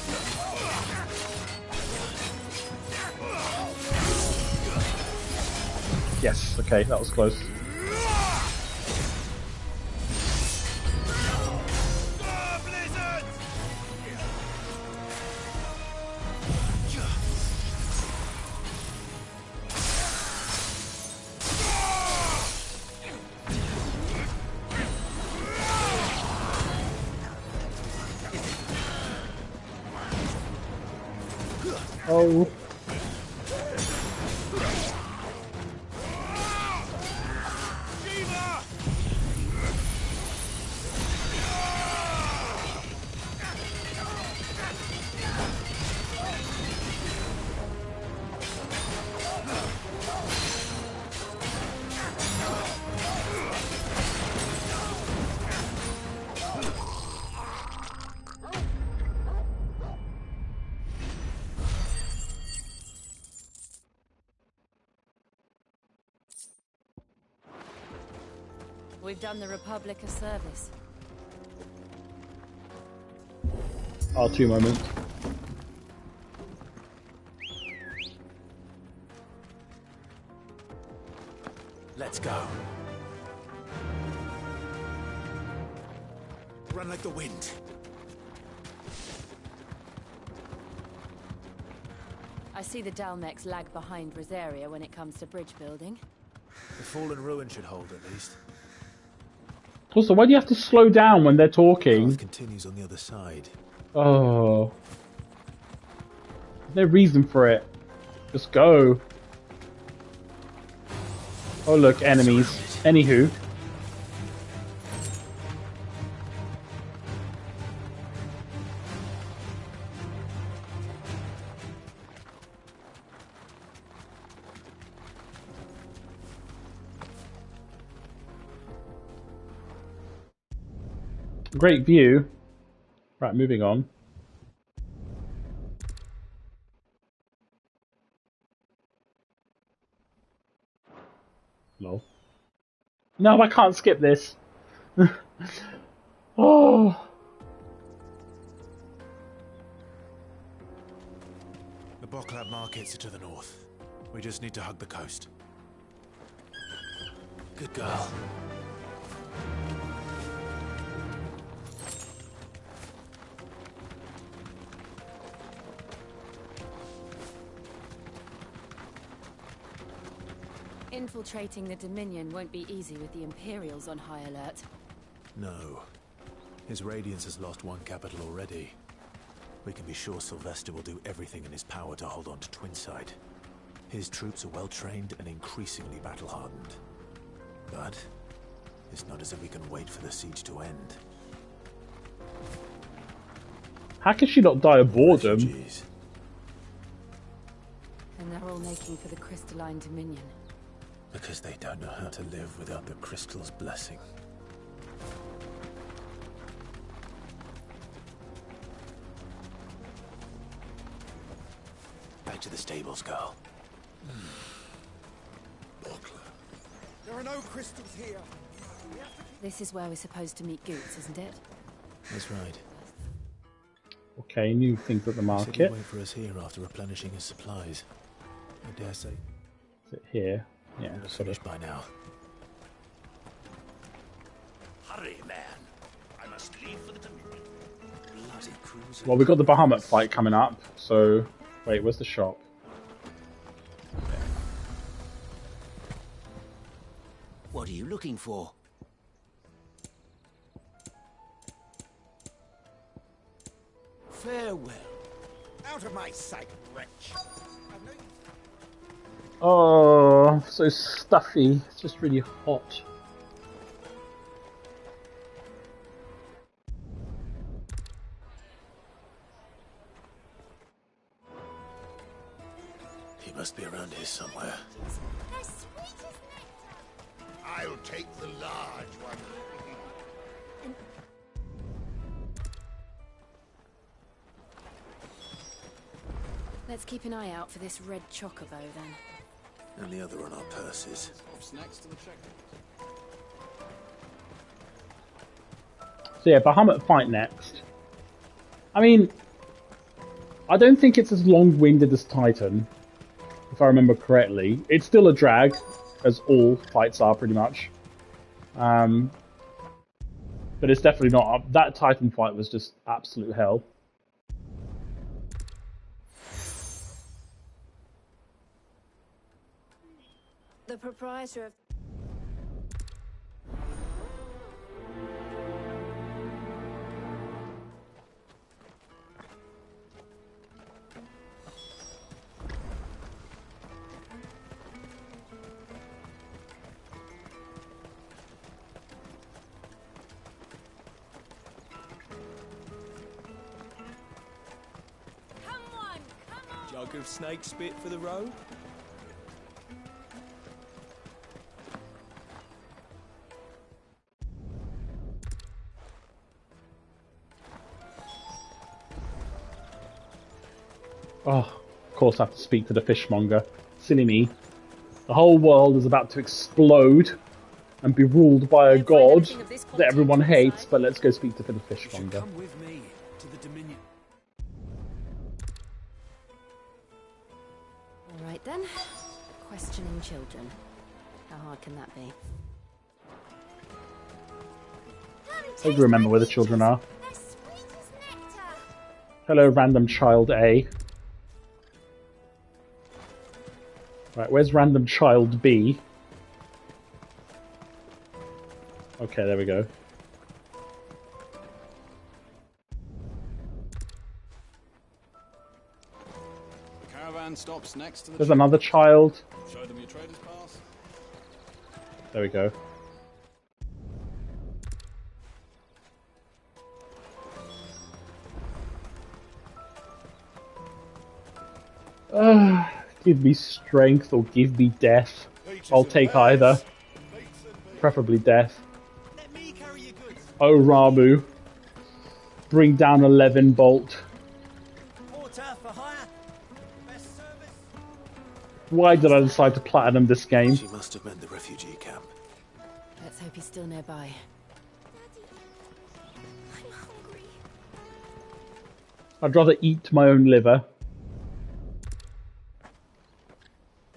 Yes, okay, that was close. Oh. We've done the Republic a service. Oh, 2 moments. Let's go. Run like the wind. I see the Dalmex lag behind Rosaria when it comes to bridge building. The fallen ruin should hold at least. Also, why do you have to slow down when they're talking? Path continues on the other side. Oh. There's no reason for it. Just go. Oh look, enemies. Anywho. Great view. Right, moving on. Lol. No, I can't skip this. Oh. The Boklab markets are to the north. We just need to hug the coast. Good girl. Infiltrating the Dominion won't be easy with the Imperials on high alert. No. His Radiance has lost one capital already. We can be sure Sylvester will do everything in his power to hold on to Twinside. His troops are well trained and increasingly battle-hardened. But it's not as if we can wait for the siege to end. How can she not die of boredom? Refugees. And they're all making for the Crystalline Dominion. Because they don't know how to live without the crystal's blessing. Back to the stables, girl. There are no crystals here. This is where we're supposed to meet Goots, isn't it? That's right. Okay, new things at the He said market. he'd wait for us here after replenishing his supplies. I dare say Is it here? Yeah, we're sort of. finished by now. Hurry, man. I must leave for the Dominion. Bloody cruiser. Well, we've got the Bahamut fight coming up, so... Wait, where's the shop? What are you looking for? Farewell. Out of my sight, wretch. Oh, so stuffy. It's just really hot. He must be around here somewhere. I'll take the large one. Let's keep an eye out for this red chocobo then. And the other on our purses. So yeah, Bahamut fight next. I mean, I don't think it's as long-winded as Titan, if I remember correctly. It's still a drag, as all fights are pretty much. But it's definitely not. That Titan fight was just absolute hell. The proprietor of... Jug of snake spit for the road? Oh, of course I have to speak to the fishmonger. Silly me. The whole world is about to explode and be ruled by a god that everyone hates, but let's go speak to the fishmonger. Come with me to the Dominion. All right then. Questioning children. How hard can that be? I hope you remember where the children are. Hello, random child A. Right, where's random child B? Okay, there we go. The caravan stops next to the... There's another child. Show them your trader's pass. There we go. Give me strength or give me death. I'll take either. Preferably death. Oh Ramu. Bring down 11 bolt. Why did I decide to platinum this game? She must have meant the refugee camp. Let's hope he's still nearby. I'd rather eat my own liver.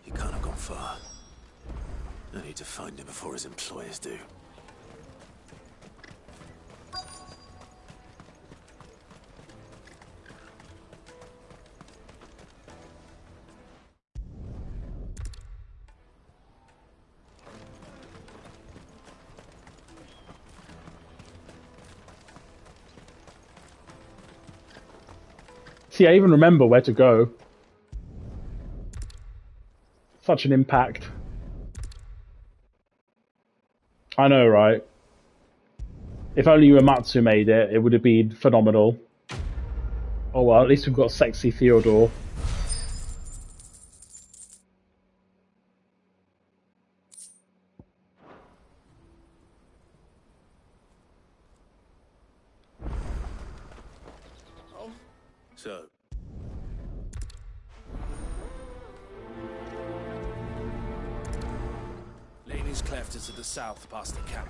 He can't have gone far. I need to find him before his employers do. See, I even remember where to go. Such an impact. I know, right? If only Uematsu made it, it would have been phenomenal. Oh well, at least we've got sexy Theodore. So, Laney's cleft is to the south past the camp.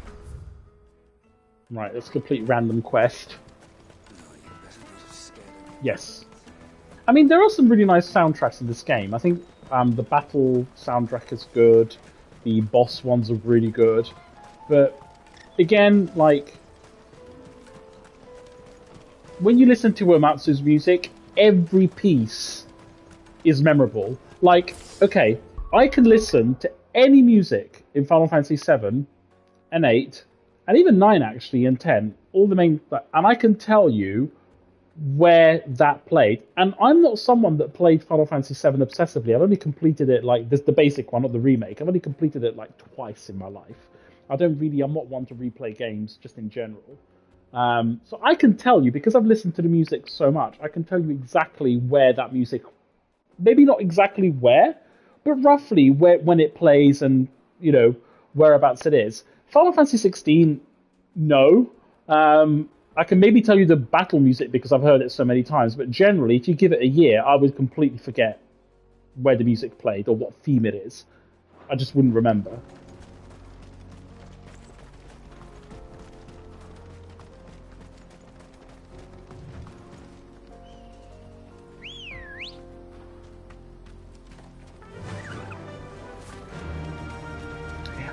Right, let's complete random quest. Yes. I mean, there are some really nice soundtracks in this game. I think the battle soundtrack is good. The boss ones are really good. But, again, like... when you listen to Uematsu's music, every piece is memorable. Like, okay, I can listen to any music in Final Fantasy 7 and 8, and even 9 actually, and 10, all the main... and I can tell you where that played. And I'm not someone that played Final Fantasy 7 obsessively. I've only completed it, like, this the basic one, not the remake. I've only completed it, like, twice in my life. I'm not one to replay games, just in general. So I can tell you, because I've listened to the music so much, I can tell you exactly where that music, maybe not exactly where, but roughly when it plays and, you know, whereabouts it is. Final Fantasy 16, no. I can maybe tell you the battle music because I've heard it so many times, but generally, if you give it a year, I would completely forget where the music played or what theme it is. I just wouldn't remember.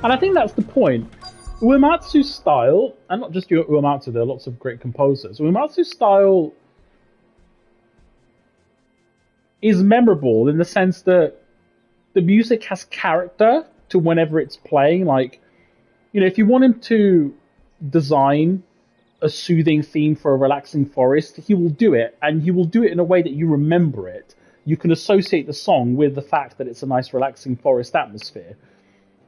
And I think that's the point. Uematsu's style, and not just Uematsu, there are lots of great composers. Uematsu's style is memorable in the sense that the music has character to whenever it's playing. Like, you know, if you want him to design a soothing theme for a relaxing forest, he will do it, and he will do it in a way that you remember it. You can associate the song with the fact that it's a nice relaxing forest atmosphere.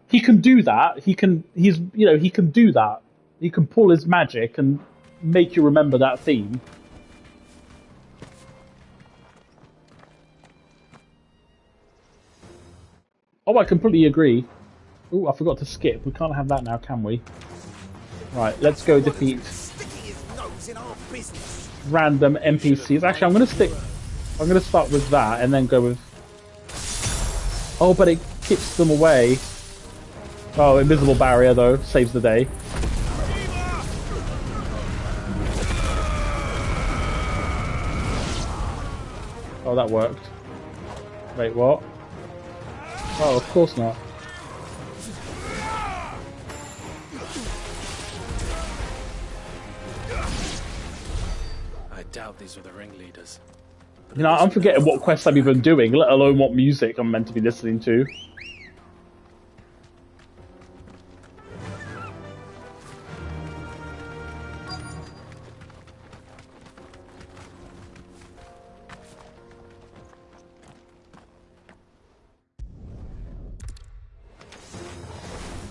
He can do that. He can do that. He can pull his magic and make you remember that theme. Oh, I completely agree. Oh, I forgot to skip. We can't have that now, can we? Right, let's go defeat random NPCs. Actually, I'm going to start with that and then go with... Oh, but it keeps them away. Oh, invisible barrier, though. Saves the day. Oh, that worked. Wait, what? Oh, of course not. I doubt these were the ringleaders. You know, I'm forgetting what quests I'm even doing, let alone what music I'm meant to be listening to.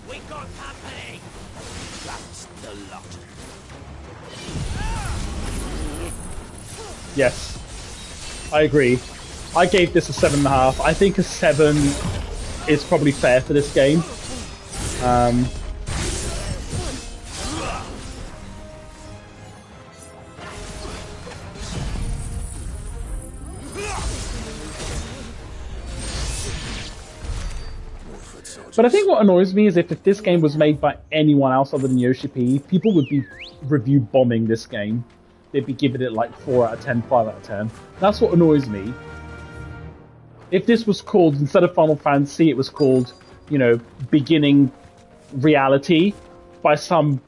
We got company! That's the lot. Yes. I agree. I gave this a 7.5. I think a 7 is probably fair for this game. But I think what annoys me is if this game was made by anyone else other than Yoshi P, people would be review bombing this game. They'd be giving it like 4 out of 10, 5 out of 10. That's what annoys me. If this was called, instead of Final Fantasy, it was called, you know, Beginning Reality by some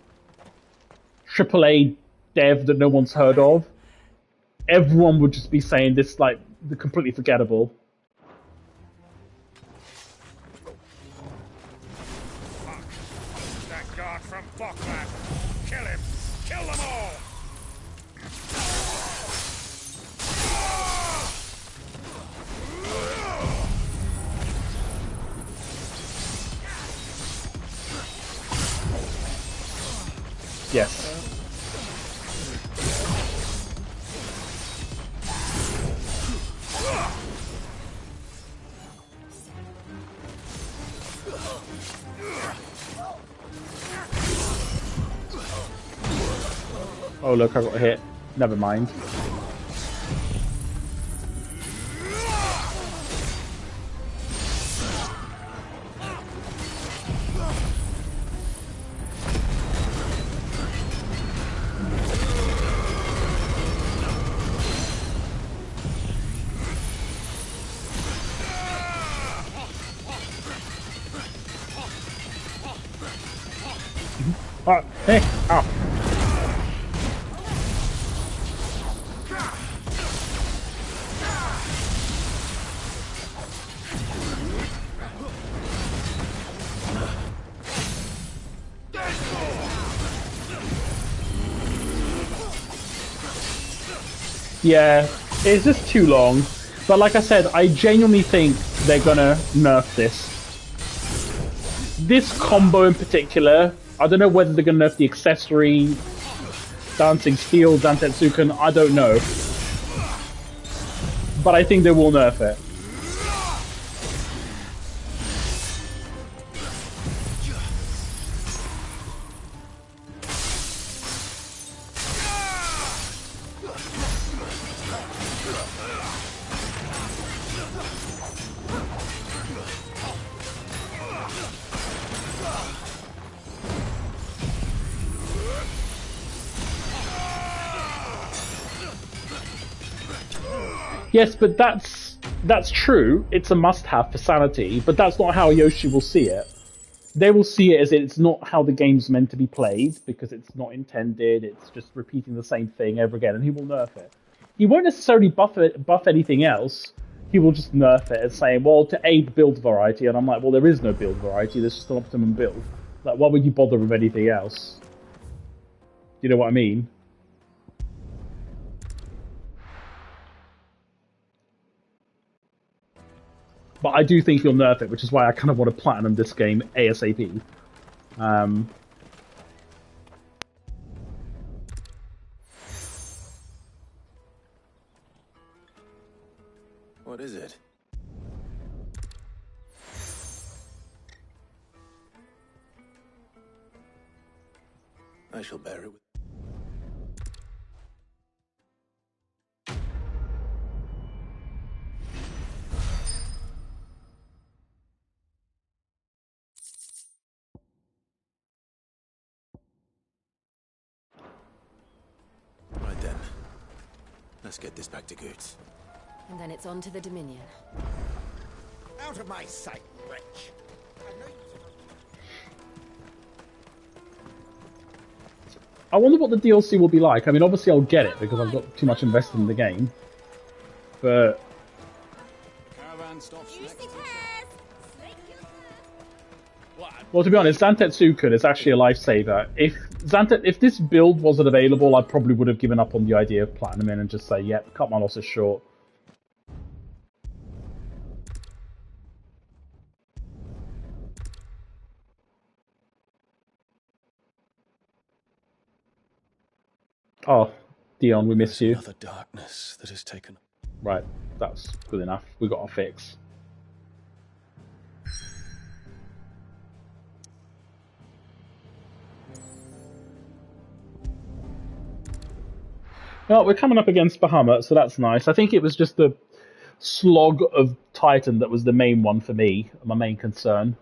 AAA dev that no one's heard of, everyone would just be saying this like completely forgettable. That guard from Bokland! Kill him! Kill them all! Yes. Oh look, I got hit. Never mind. Oh, hey, ow. Yeah, it's just too long. But like I said, I genuinely think they're gonna nerf this. This combo in particular, I don't know whether they're gonna nerf the accessory, Dancing Steel, Dantetsuken, I don't know. But I think they will nerf it. Yes, but that's true. It's a must-have for sanity, but that's not how Yoshi will see it. they will see it as it's not how the game's meant to be played, because it's not intended, it's just repeating the same thing over again, and he will nerf it. He won't necessarily buff anything else, he will just nerf it as saying, well, to aid build variety, and I'm like, well, there is no build variety, there's just an optimum build. Like, why would you bother with anything else? Do you know what I mean? But I do think he'll nerf it, which is why I kind of want to platinum this game ASAP. What is it? I shall bear it with... Right then. Let's get this back to Goetz. And then it's on to the Dominion. Out of my sight, wretch. I wonder what the DLC will be like. I mean, obviously I'll get it because I've got too much invested in the game. But... Caravan stops next. Well, to be honest, Zantetsuken is actually a lifesaver. If this build wasn't available, I probably would have given up on the idea of platinum and just say, yep, cut my losses short. Oh, Dion, we miss you. Another darkness that has taken... Right, that's good enough. We got our fix. Well, we're coming up against Bahamut, so that's nice. I think it was just the slog of Titan that was the main one for me, my main concern.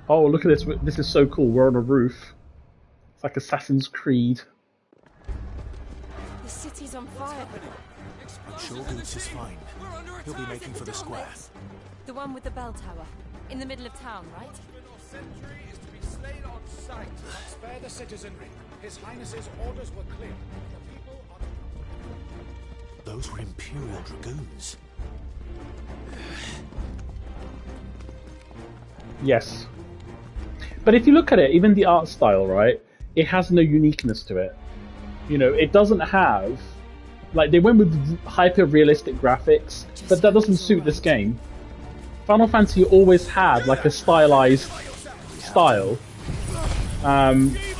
Oh, look at this. This is so cool. We're on a roof. It's like Assassin's Creed. The city's on fire. I'm sure Goetz is fine. He'll be making for the square. The one with the bell tower. In the middle of town, right? Sentry is to be slain on sight. Spare the citizenry. His Highness's orders were clear. The people are... Those were Imperial Dragoons. Yes. But if you look at it, even the art style, right? It has no uniqueness to it. You know, it doesn't have... Like, they went with hyper-realistic graphics, but that doesn't suit this game. Final Fantasy always had, like, a stylized style.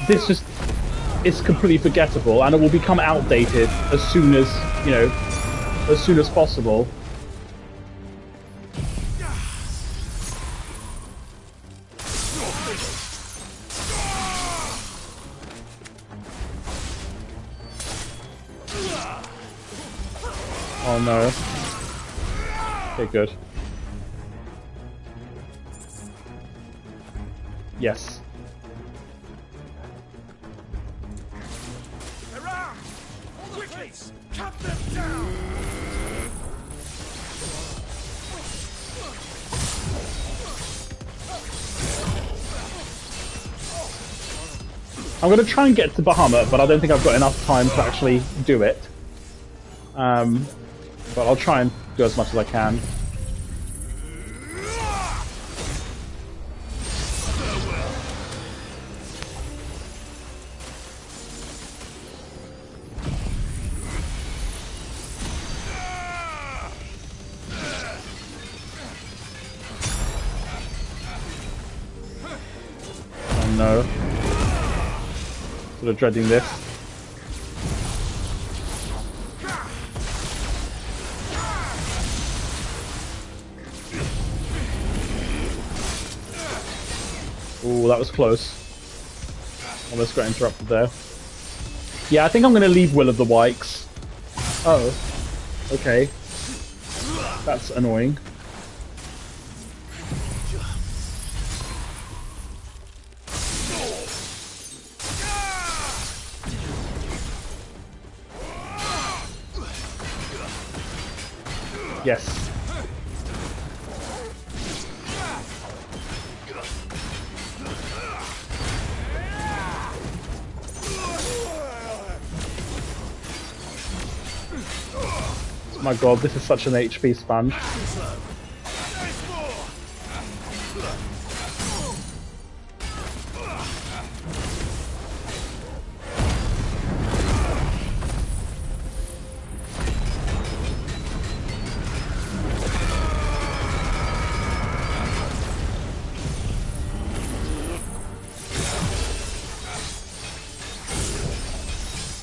This just... is completely forgettable, and it will become outdated as soon as, you know, as soon as possible. Oh no. Okay, good. Yes. Around! Quickly! Cut them down! I'm going to try and get to Bahamut, but I don't think I've got enough time to actually do it. But I'll try and do as much as I can. Oh no. Sort of dreading this. Ooh, that was close. Almost got interrupted there. Yeah, I think I'm going to leave Will of the Wykes. Oh. Okay. That's annoying. Yes. My god, this is such an HP sponge.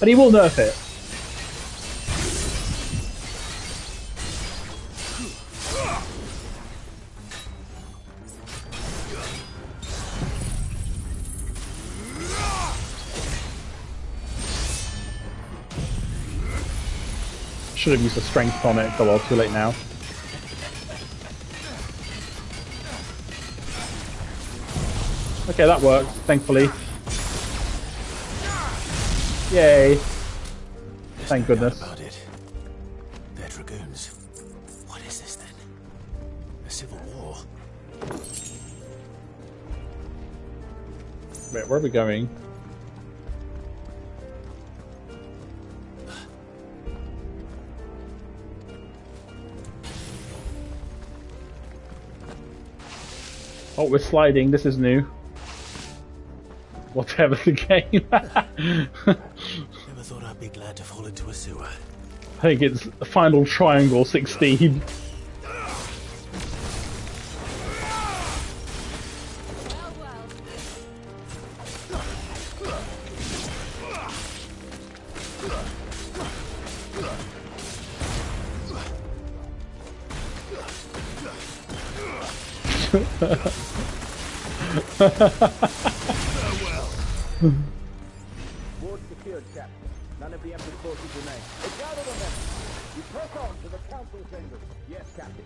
But he will nerf it. Should have used a strength on it. Oh well, too late now. Okay, that worked, thankfully. Yay! Thank goodness. About it. They're dragoons. What is this then? A civil war? Wait, where are we going? Oh, we're sliding. This is new. Whatever the game. Never thought I'd be glad to fall into a sewer. I think it's Final Triangle 16. Ward secured, Captain. None of the Emperor's forces remain. Gather the men. You press on to the council chambers. Yes, Captain.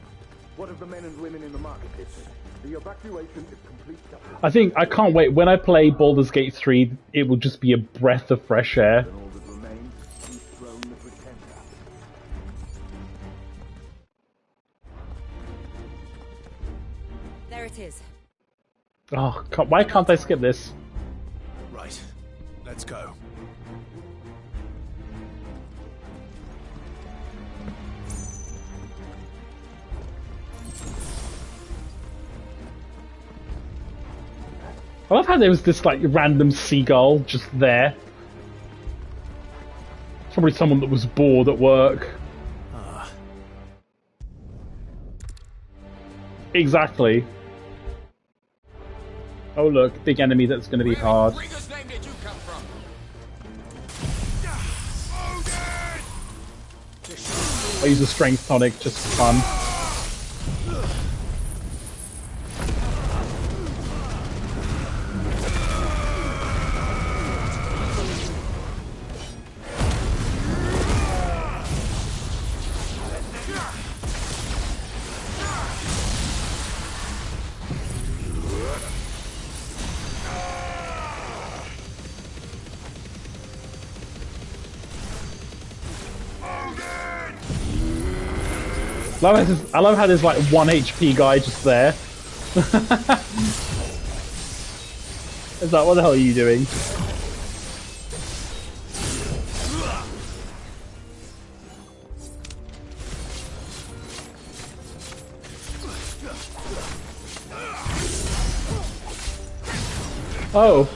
What of the men and women in the marketplace? The evacuation is complete, Captain. I think I can't wait. When I play Baldur's Gate 3, it will just be a breath of fresh air. Then all that remains is throne the Pretender. There it is. Oh, why can't I skip this? Right. Let's go. I love how there was this like random seagull just there. Probably someone that was bored at work. Exactly. Oh look, big enemy that's going to be hard. I use a strength tonic just for fun. I love how there's like 1 HP guy just there. It's like, what the hell are you doing? Oh,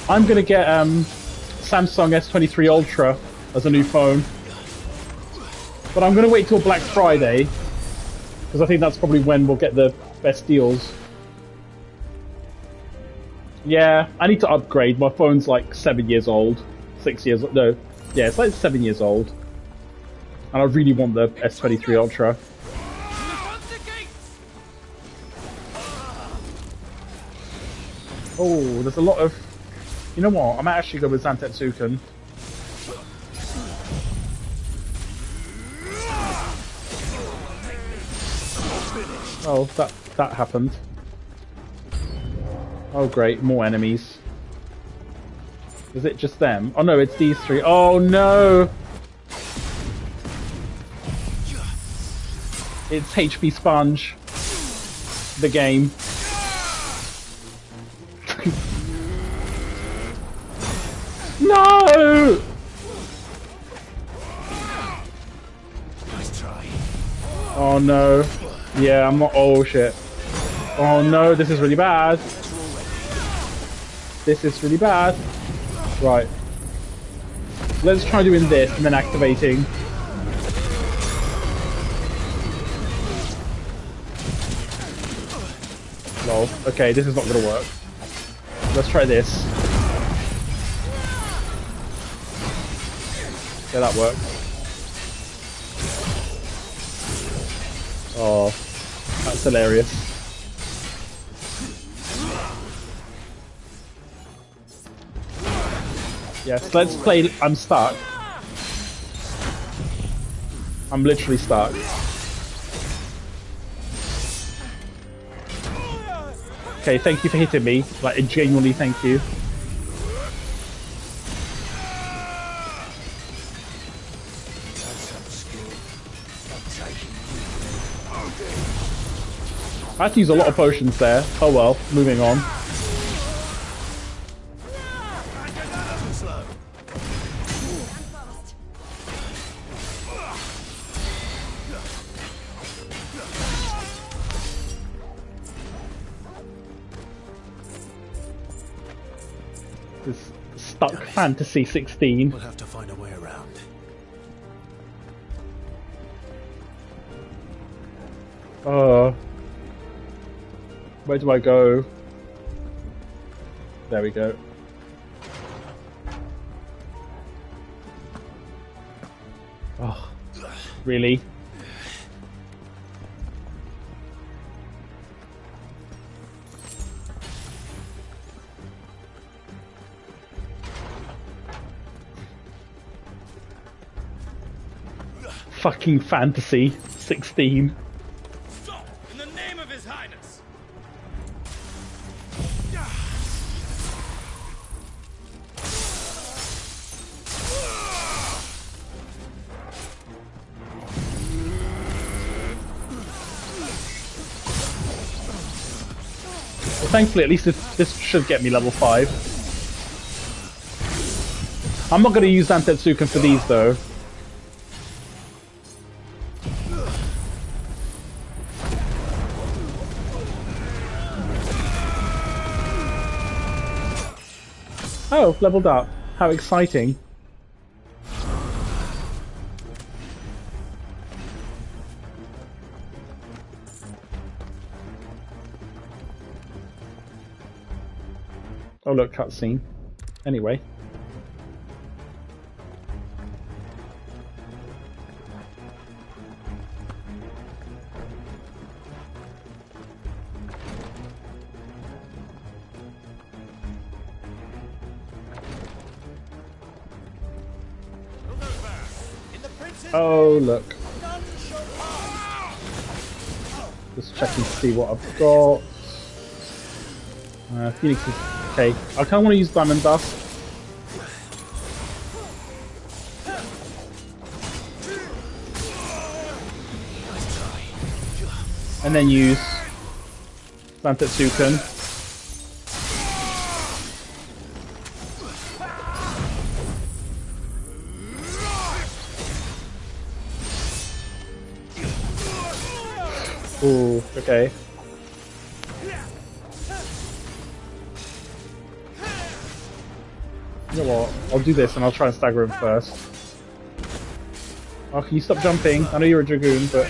I'm gonna get Samsung S23 Ultra as a new phone. But I'm going to wait till Black Friday, because I think that's probably when we'll get the best deals. Yeah, I need to upgrade. My phone's like 7 years old. 6 years... No. Yeah, it's like 7 years old. And I really want the S23 Ultra. Oh, there's a lot of... You know what? I might actually go with Zantetsuken. Oh, that happened. Oh great, more enemies. Is it just them? Oh no, it's these three. Oh no! It's HP Sponge. The game. No! Nice try. Oh no. Yeah, I'm not. Oh shit. Oh no, this is really bad. This is really bad. Right. Let's try doing this and then activating. Lol. Okay, this is not gonna work. Let's try this. Yeah, that works. Oh, that's hilarious. Yes, let's play. I'm stuck. I'm literally stuck. Okay, thank you for hitting me. Like, genuinely thank you. I had to use a lot of potions there. Oh well, moving on. This stuck Fantasy 16. We'll have to find a way around. Where do I go? There we go. Oh, really? Fucking Fantasy 16. Stop! In the name of His Highness! Well, thankfully, at least this should get me level 5. I'm not going to use Zantetsuken for these, though. Oh, leveled up. How exciting. Oh look, cutscene. Anyway. Oh, look. Just checking to see what I've got. Phoenix is... Okay, I kind of want to use Diamond Dust. And then use Zantetsuken. Ooh, okay. You know what? I'll do this and I'll try and stagger him first. Oh, can you stop jumping? I know you're a Dragoon, but...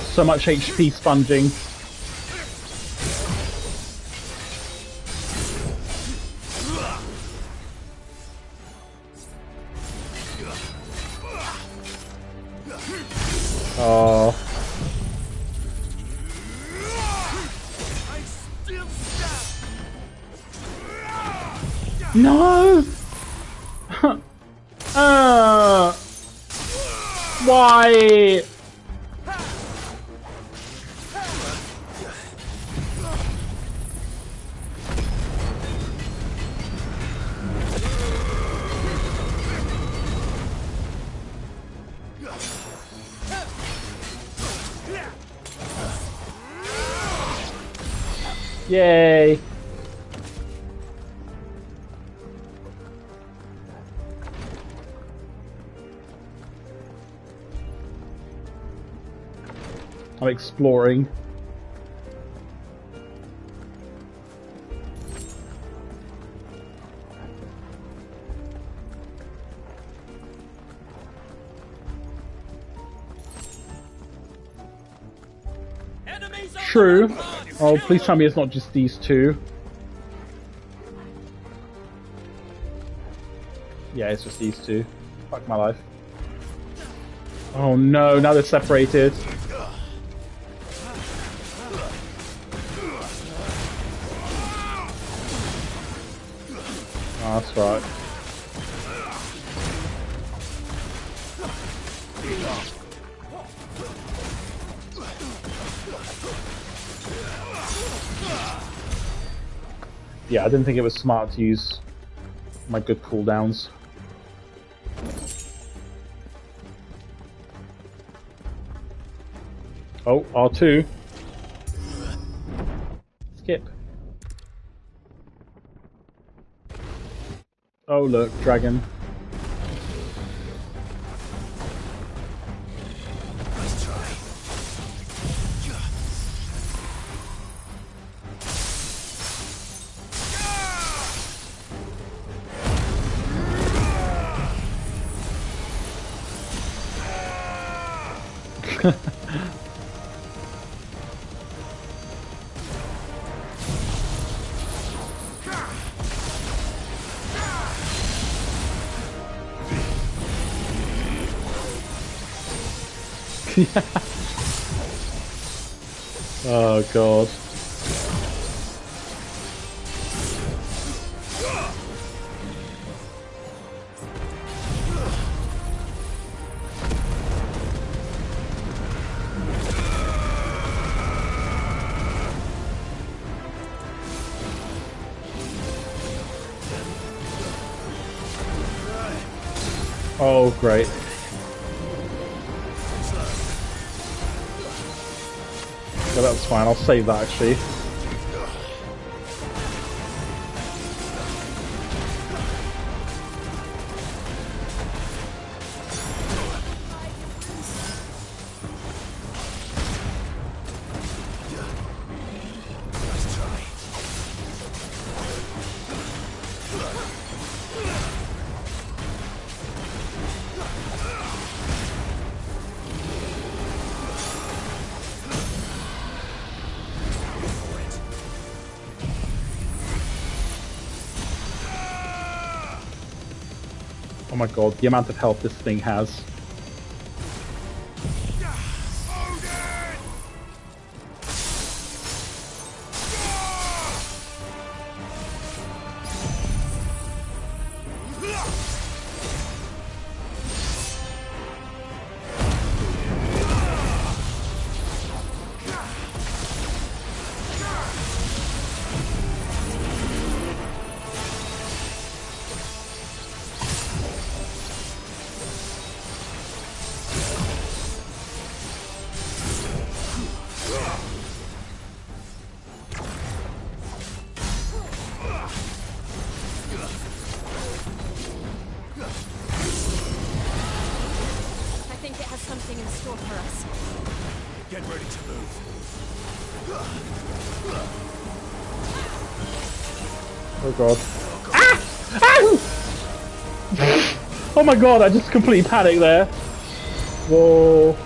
so much HP sponging. Oh. No! Why? Yay! I'm exploring. True. Oh, please tell me it's not just these two. Yeah, it's just these two. Fuck my life. Oh no, now they're separated. Oh, that's right. Yeah, I didn't think it was smart to use my good cooldowns. Oh, R2. Skip. Oh look, dragon. Let's try. Oh god. Oh great. Yeah, that's fine, I'll save that actually. Oh my god, the amount of health this thing has. Something in store for us. Get ready to move. Oh god. Ah! Ow! Oh my god, I just completely panicked there. Whoa.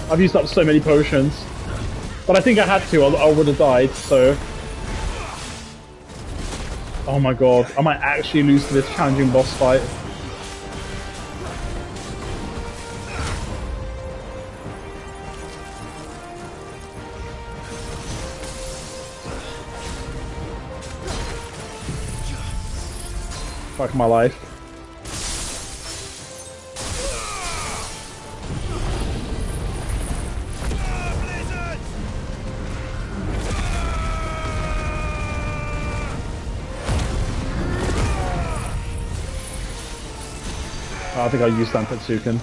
I've used up so many potions. But I think I had to, I would have died, so... Oh my god, I might actually lose to this challenging boss fight. Fuck my life. I think I'll use Zantetsuken.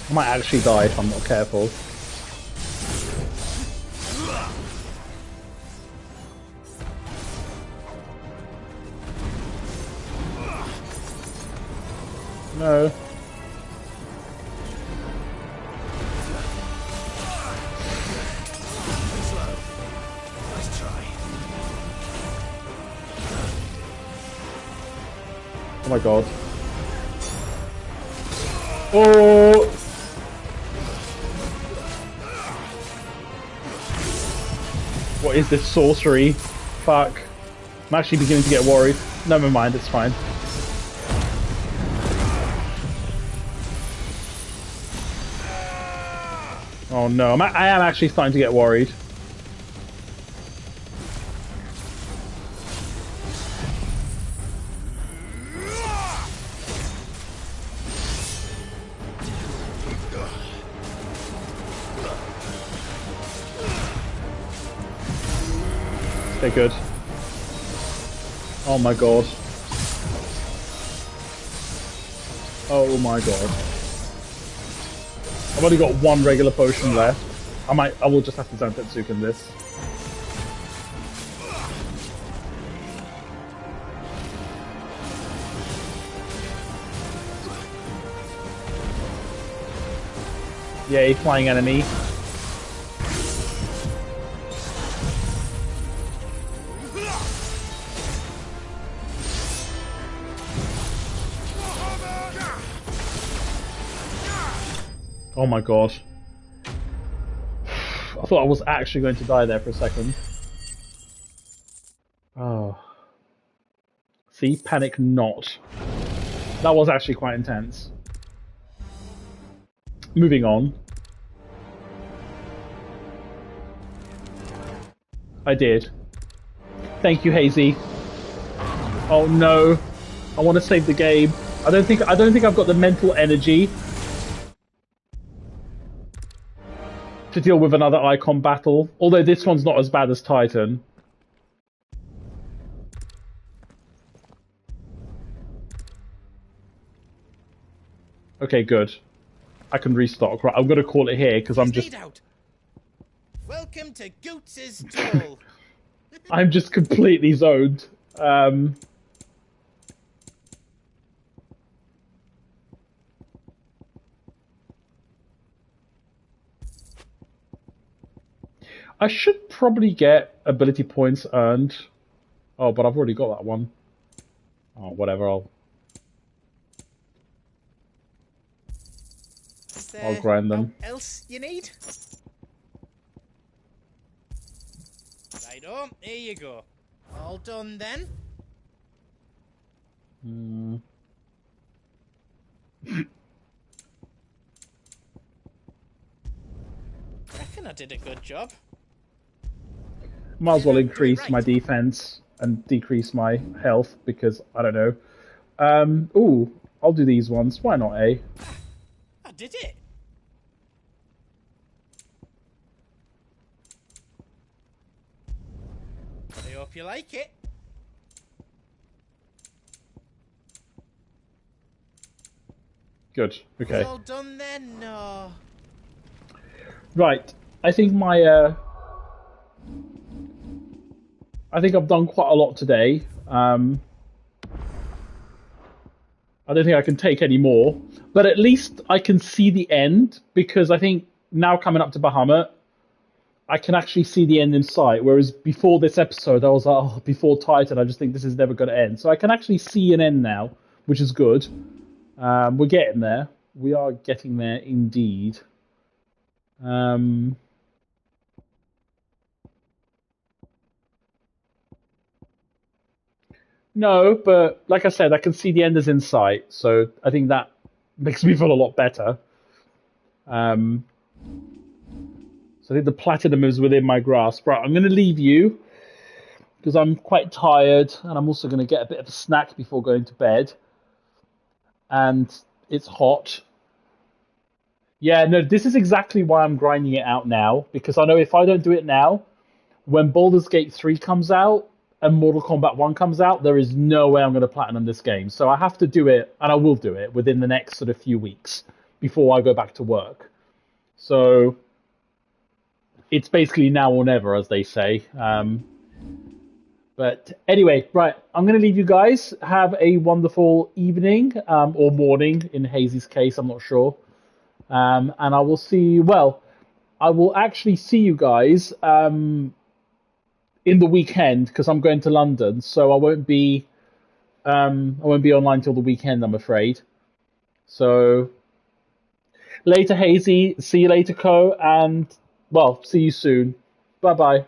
I might actually die if I'm not careful. No. Nice try. Oh my god. Oh! What is this sorcery? Fuck. I'm actually beginning to get worried. Never mind, it's fine. Oh no, I am actually starting to get worried. Okay, good. Oh my god. Oh my god. I've only got one regular potion left. I will just have to Zantetsuken this. Yay, flying enemy. Oh my god. I thought I was actually going to die there for a second. Oh. See? Panic not. That was actually quite intense. Moving on. I did. Thank you, Hazy. Oh no. I want to save the game. I don't think I've got the mental energy to deal with another Icon battle, although this one's not as bad as Titan. Okay, good. I can restock. Right, I'm gonna call it here because I'm just. Welcome to Goots' Duel. I'm just completely zoned. I should probably get ability points earned. Oh, but I've already got that one. Oh, whatever. I'll grind them. Else you need? Righto, here you go. All done then? Reckon I did a good job. Might as well increase my defense and decrease my health because I don't know. Ooh, I'll do these ones. Why not, eh? I did it. I hope you like it. Good. Okay. All done then? No. Right. I think my I think I've done quite a lot today. I don't think I can take any more, but at least I can see the end, because I think now coming up to Bahamut, I can actually see the end in sight. Whereas before this episode, I was like, oh, before Titan, I just think this is never going to end. So I can actually see an end now, which is good. We're getting there. We are getting there indeed. No, but like I said, I can see the end is in sight, so I think that makes me feel a lot better. So I think the platinum is within my grasp. Right, I'm going to leave you because I'm quite tired, and I'm also going to get a bit of a snack before going to bed. And it's hot. Yeah, no, this is exactly why I'm grinding it out now, because I know if I don't do it now, when Baldur's Gate 3 comes out, and Mortal Kombat 1 comes out, there is no way I'm going to platinum this game. So I have to do it, and I will do it, within the next sort of few weeks before I go back to work. So it's basically now or never, as they say. But anyway, right, I'm going to leave you guys. Have a wonderful evening, or morning, in Hazy's case, I'm not sure. And I will see you, well, I will actually see you guys in the weekend, because I'm going to London, so I won't be online till the weekend, I'm afraid. So later, Hazy. See you later, Co. And well, see you soon. Bye bye.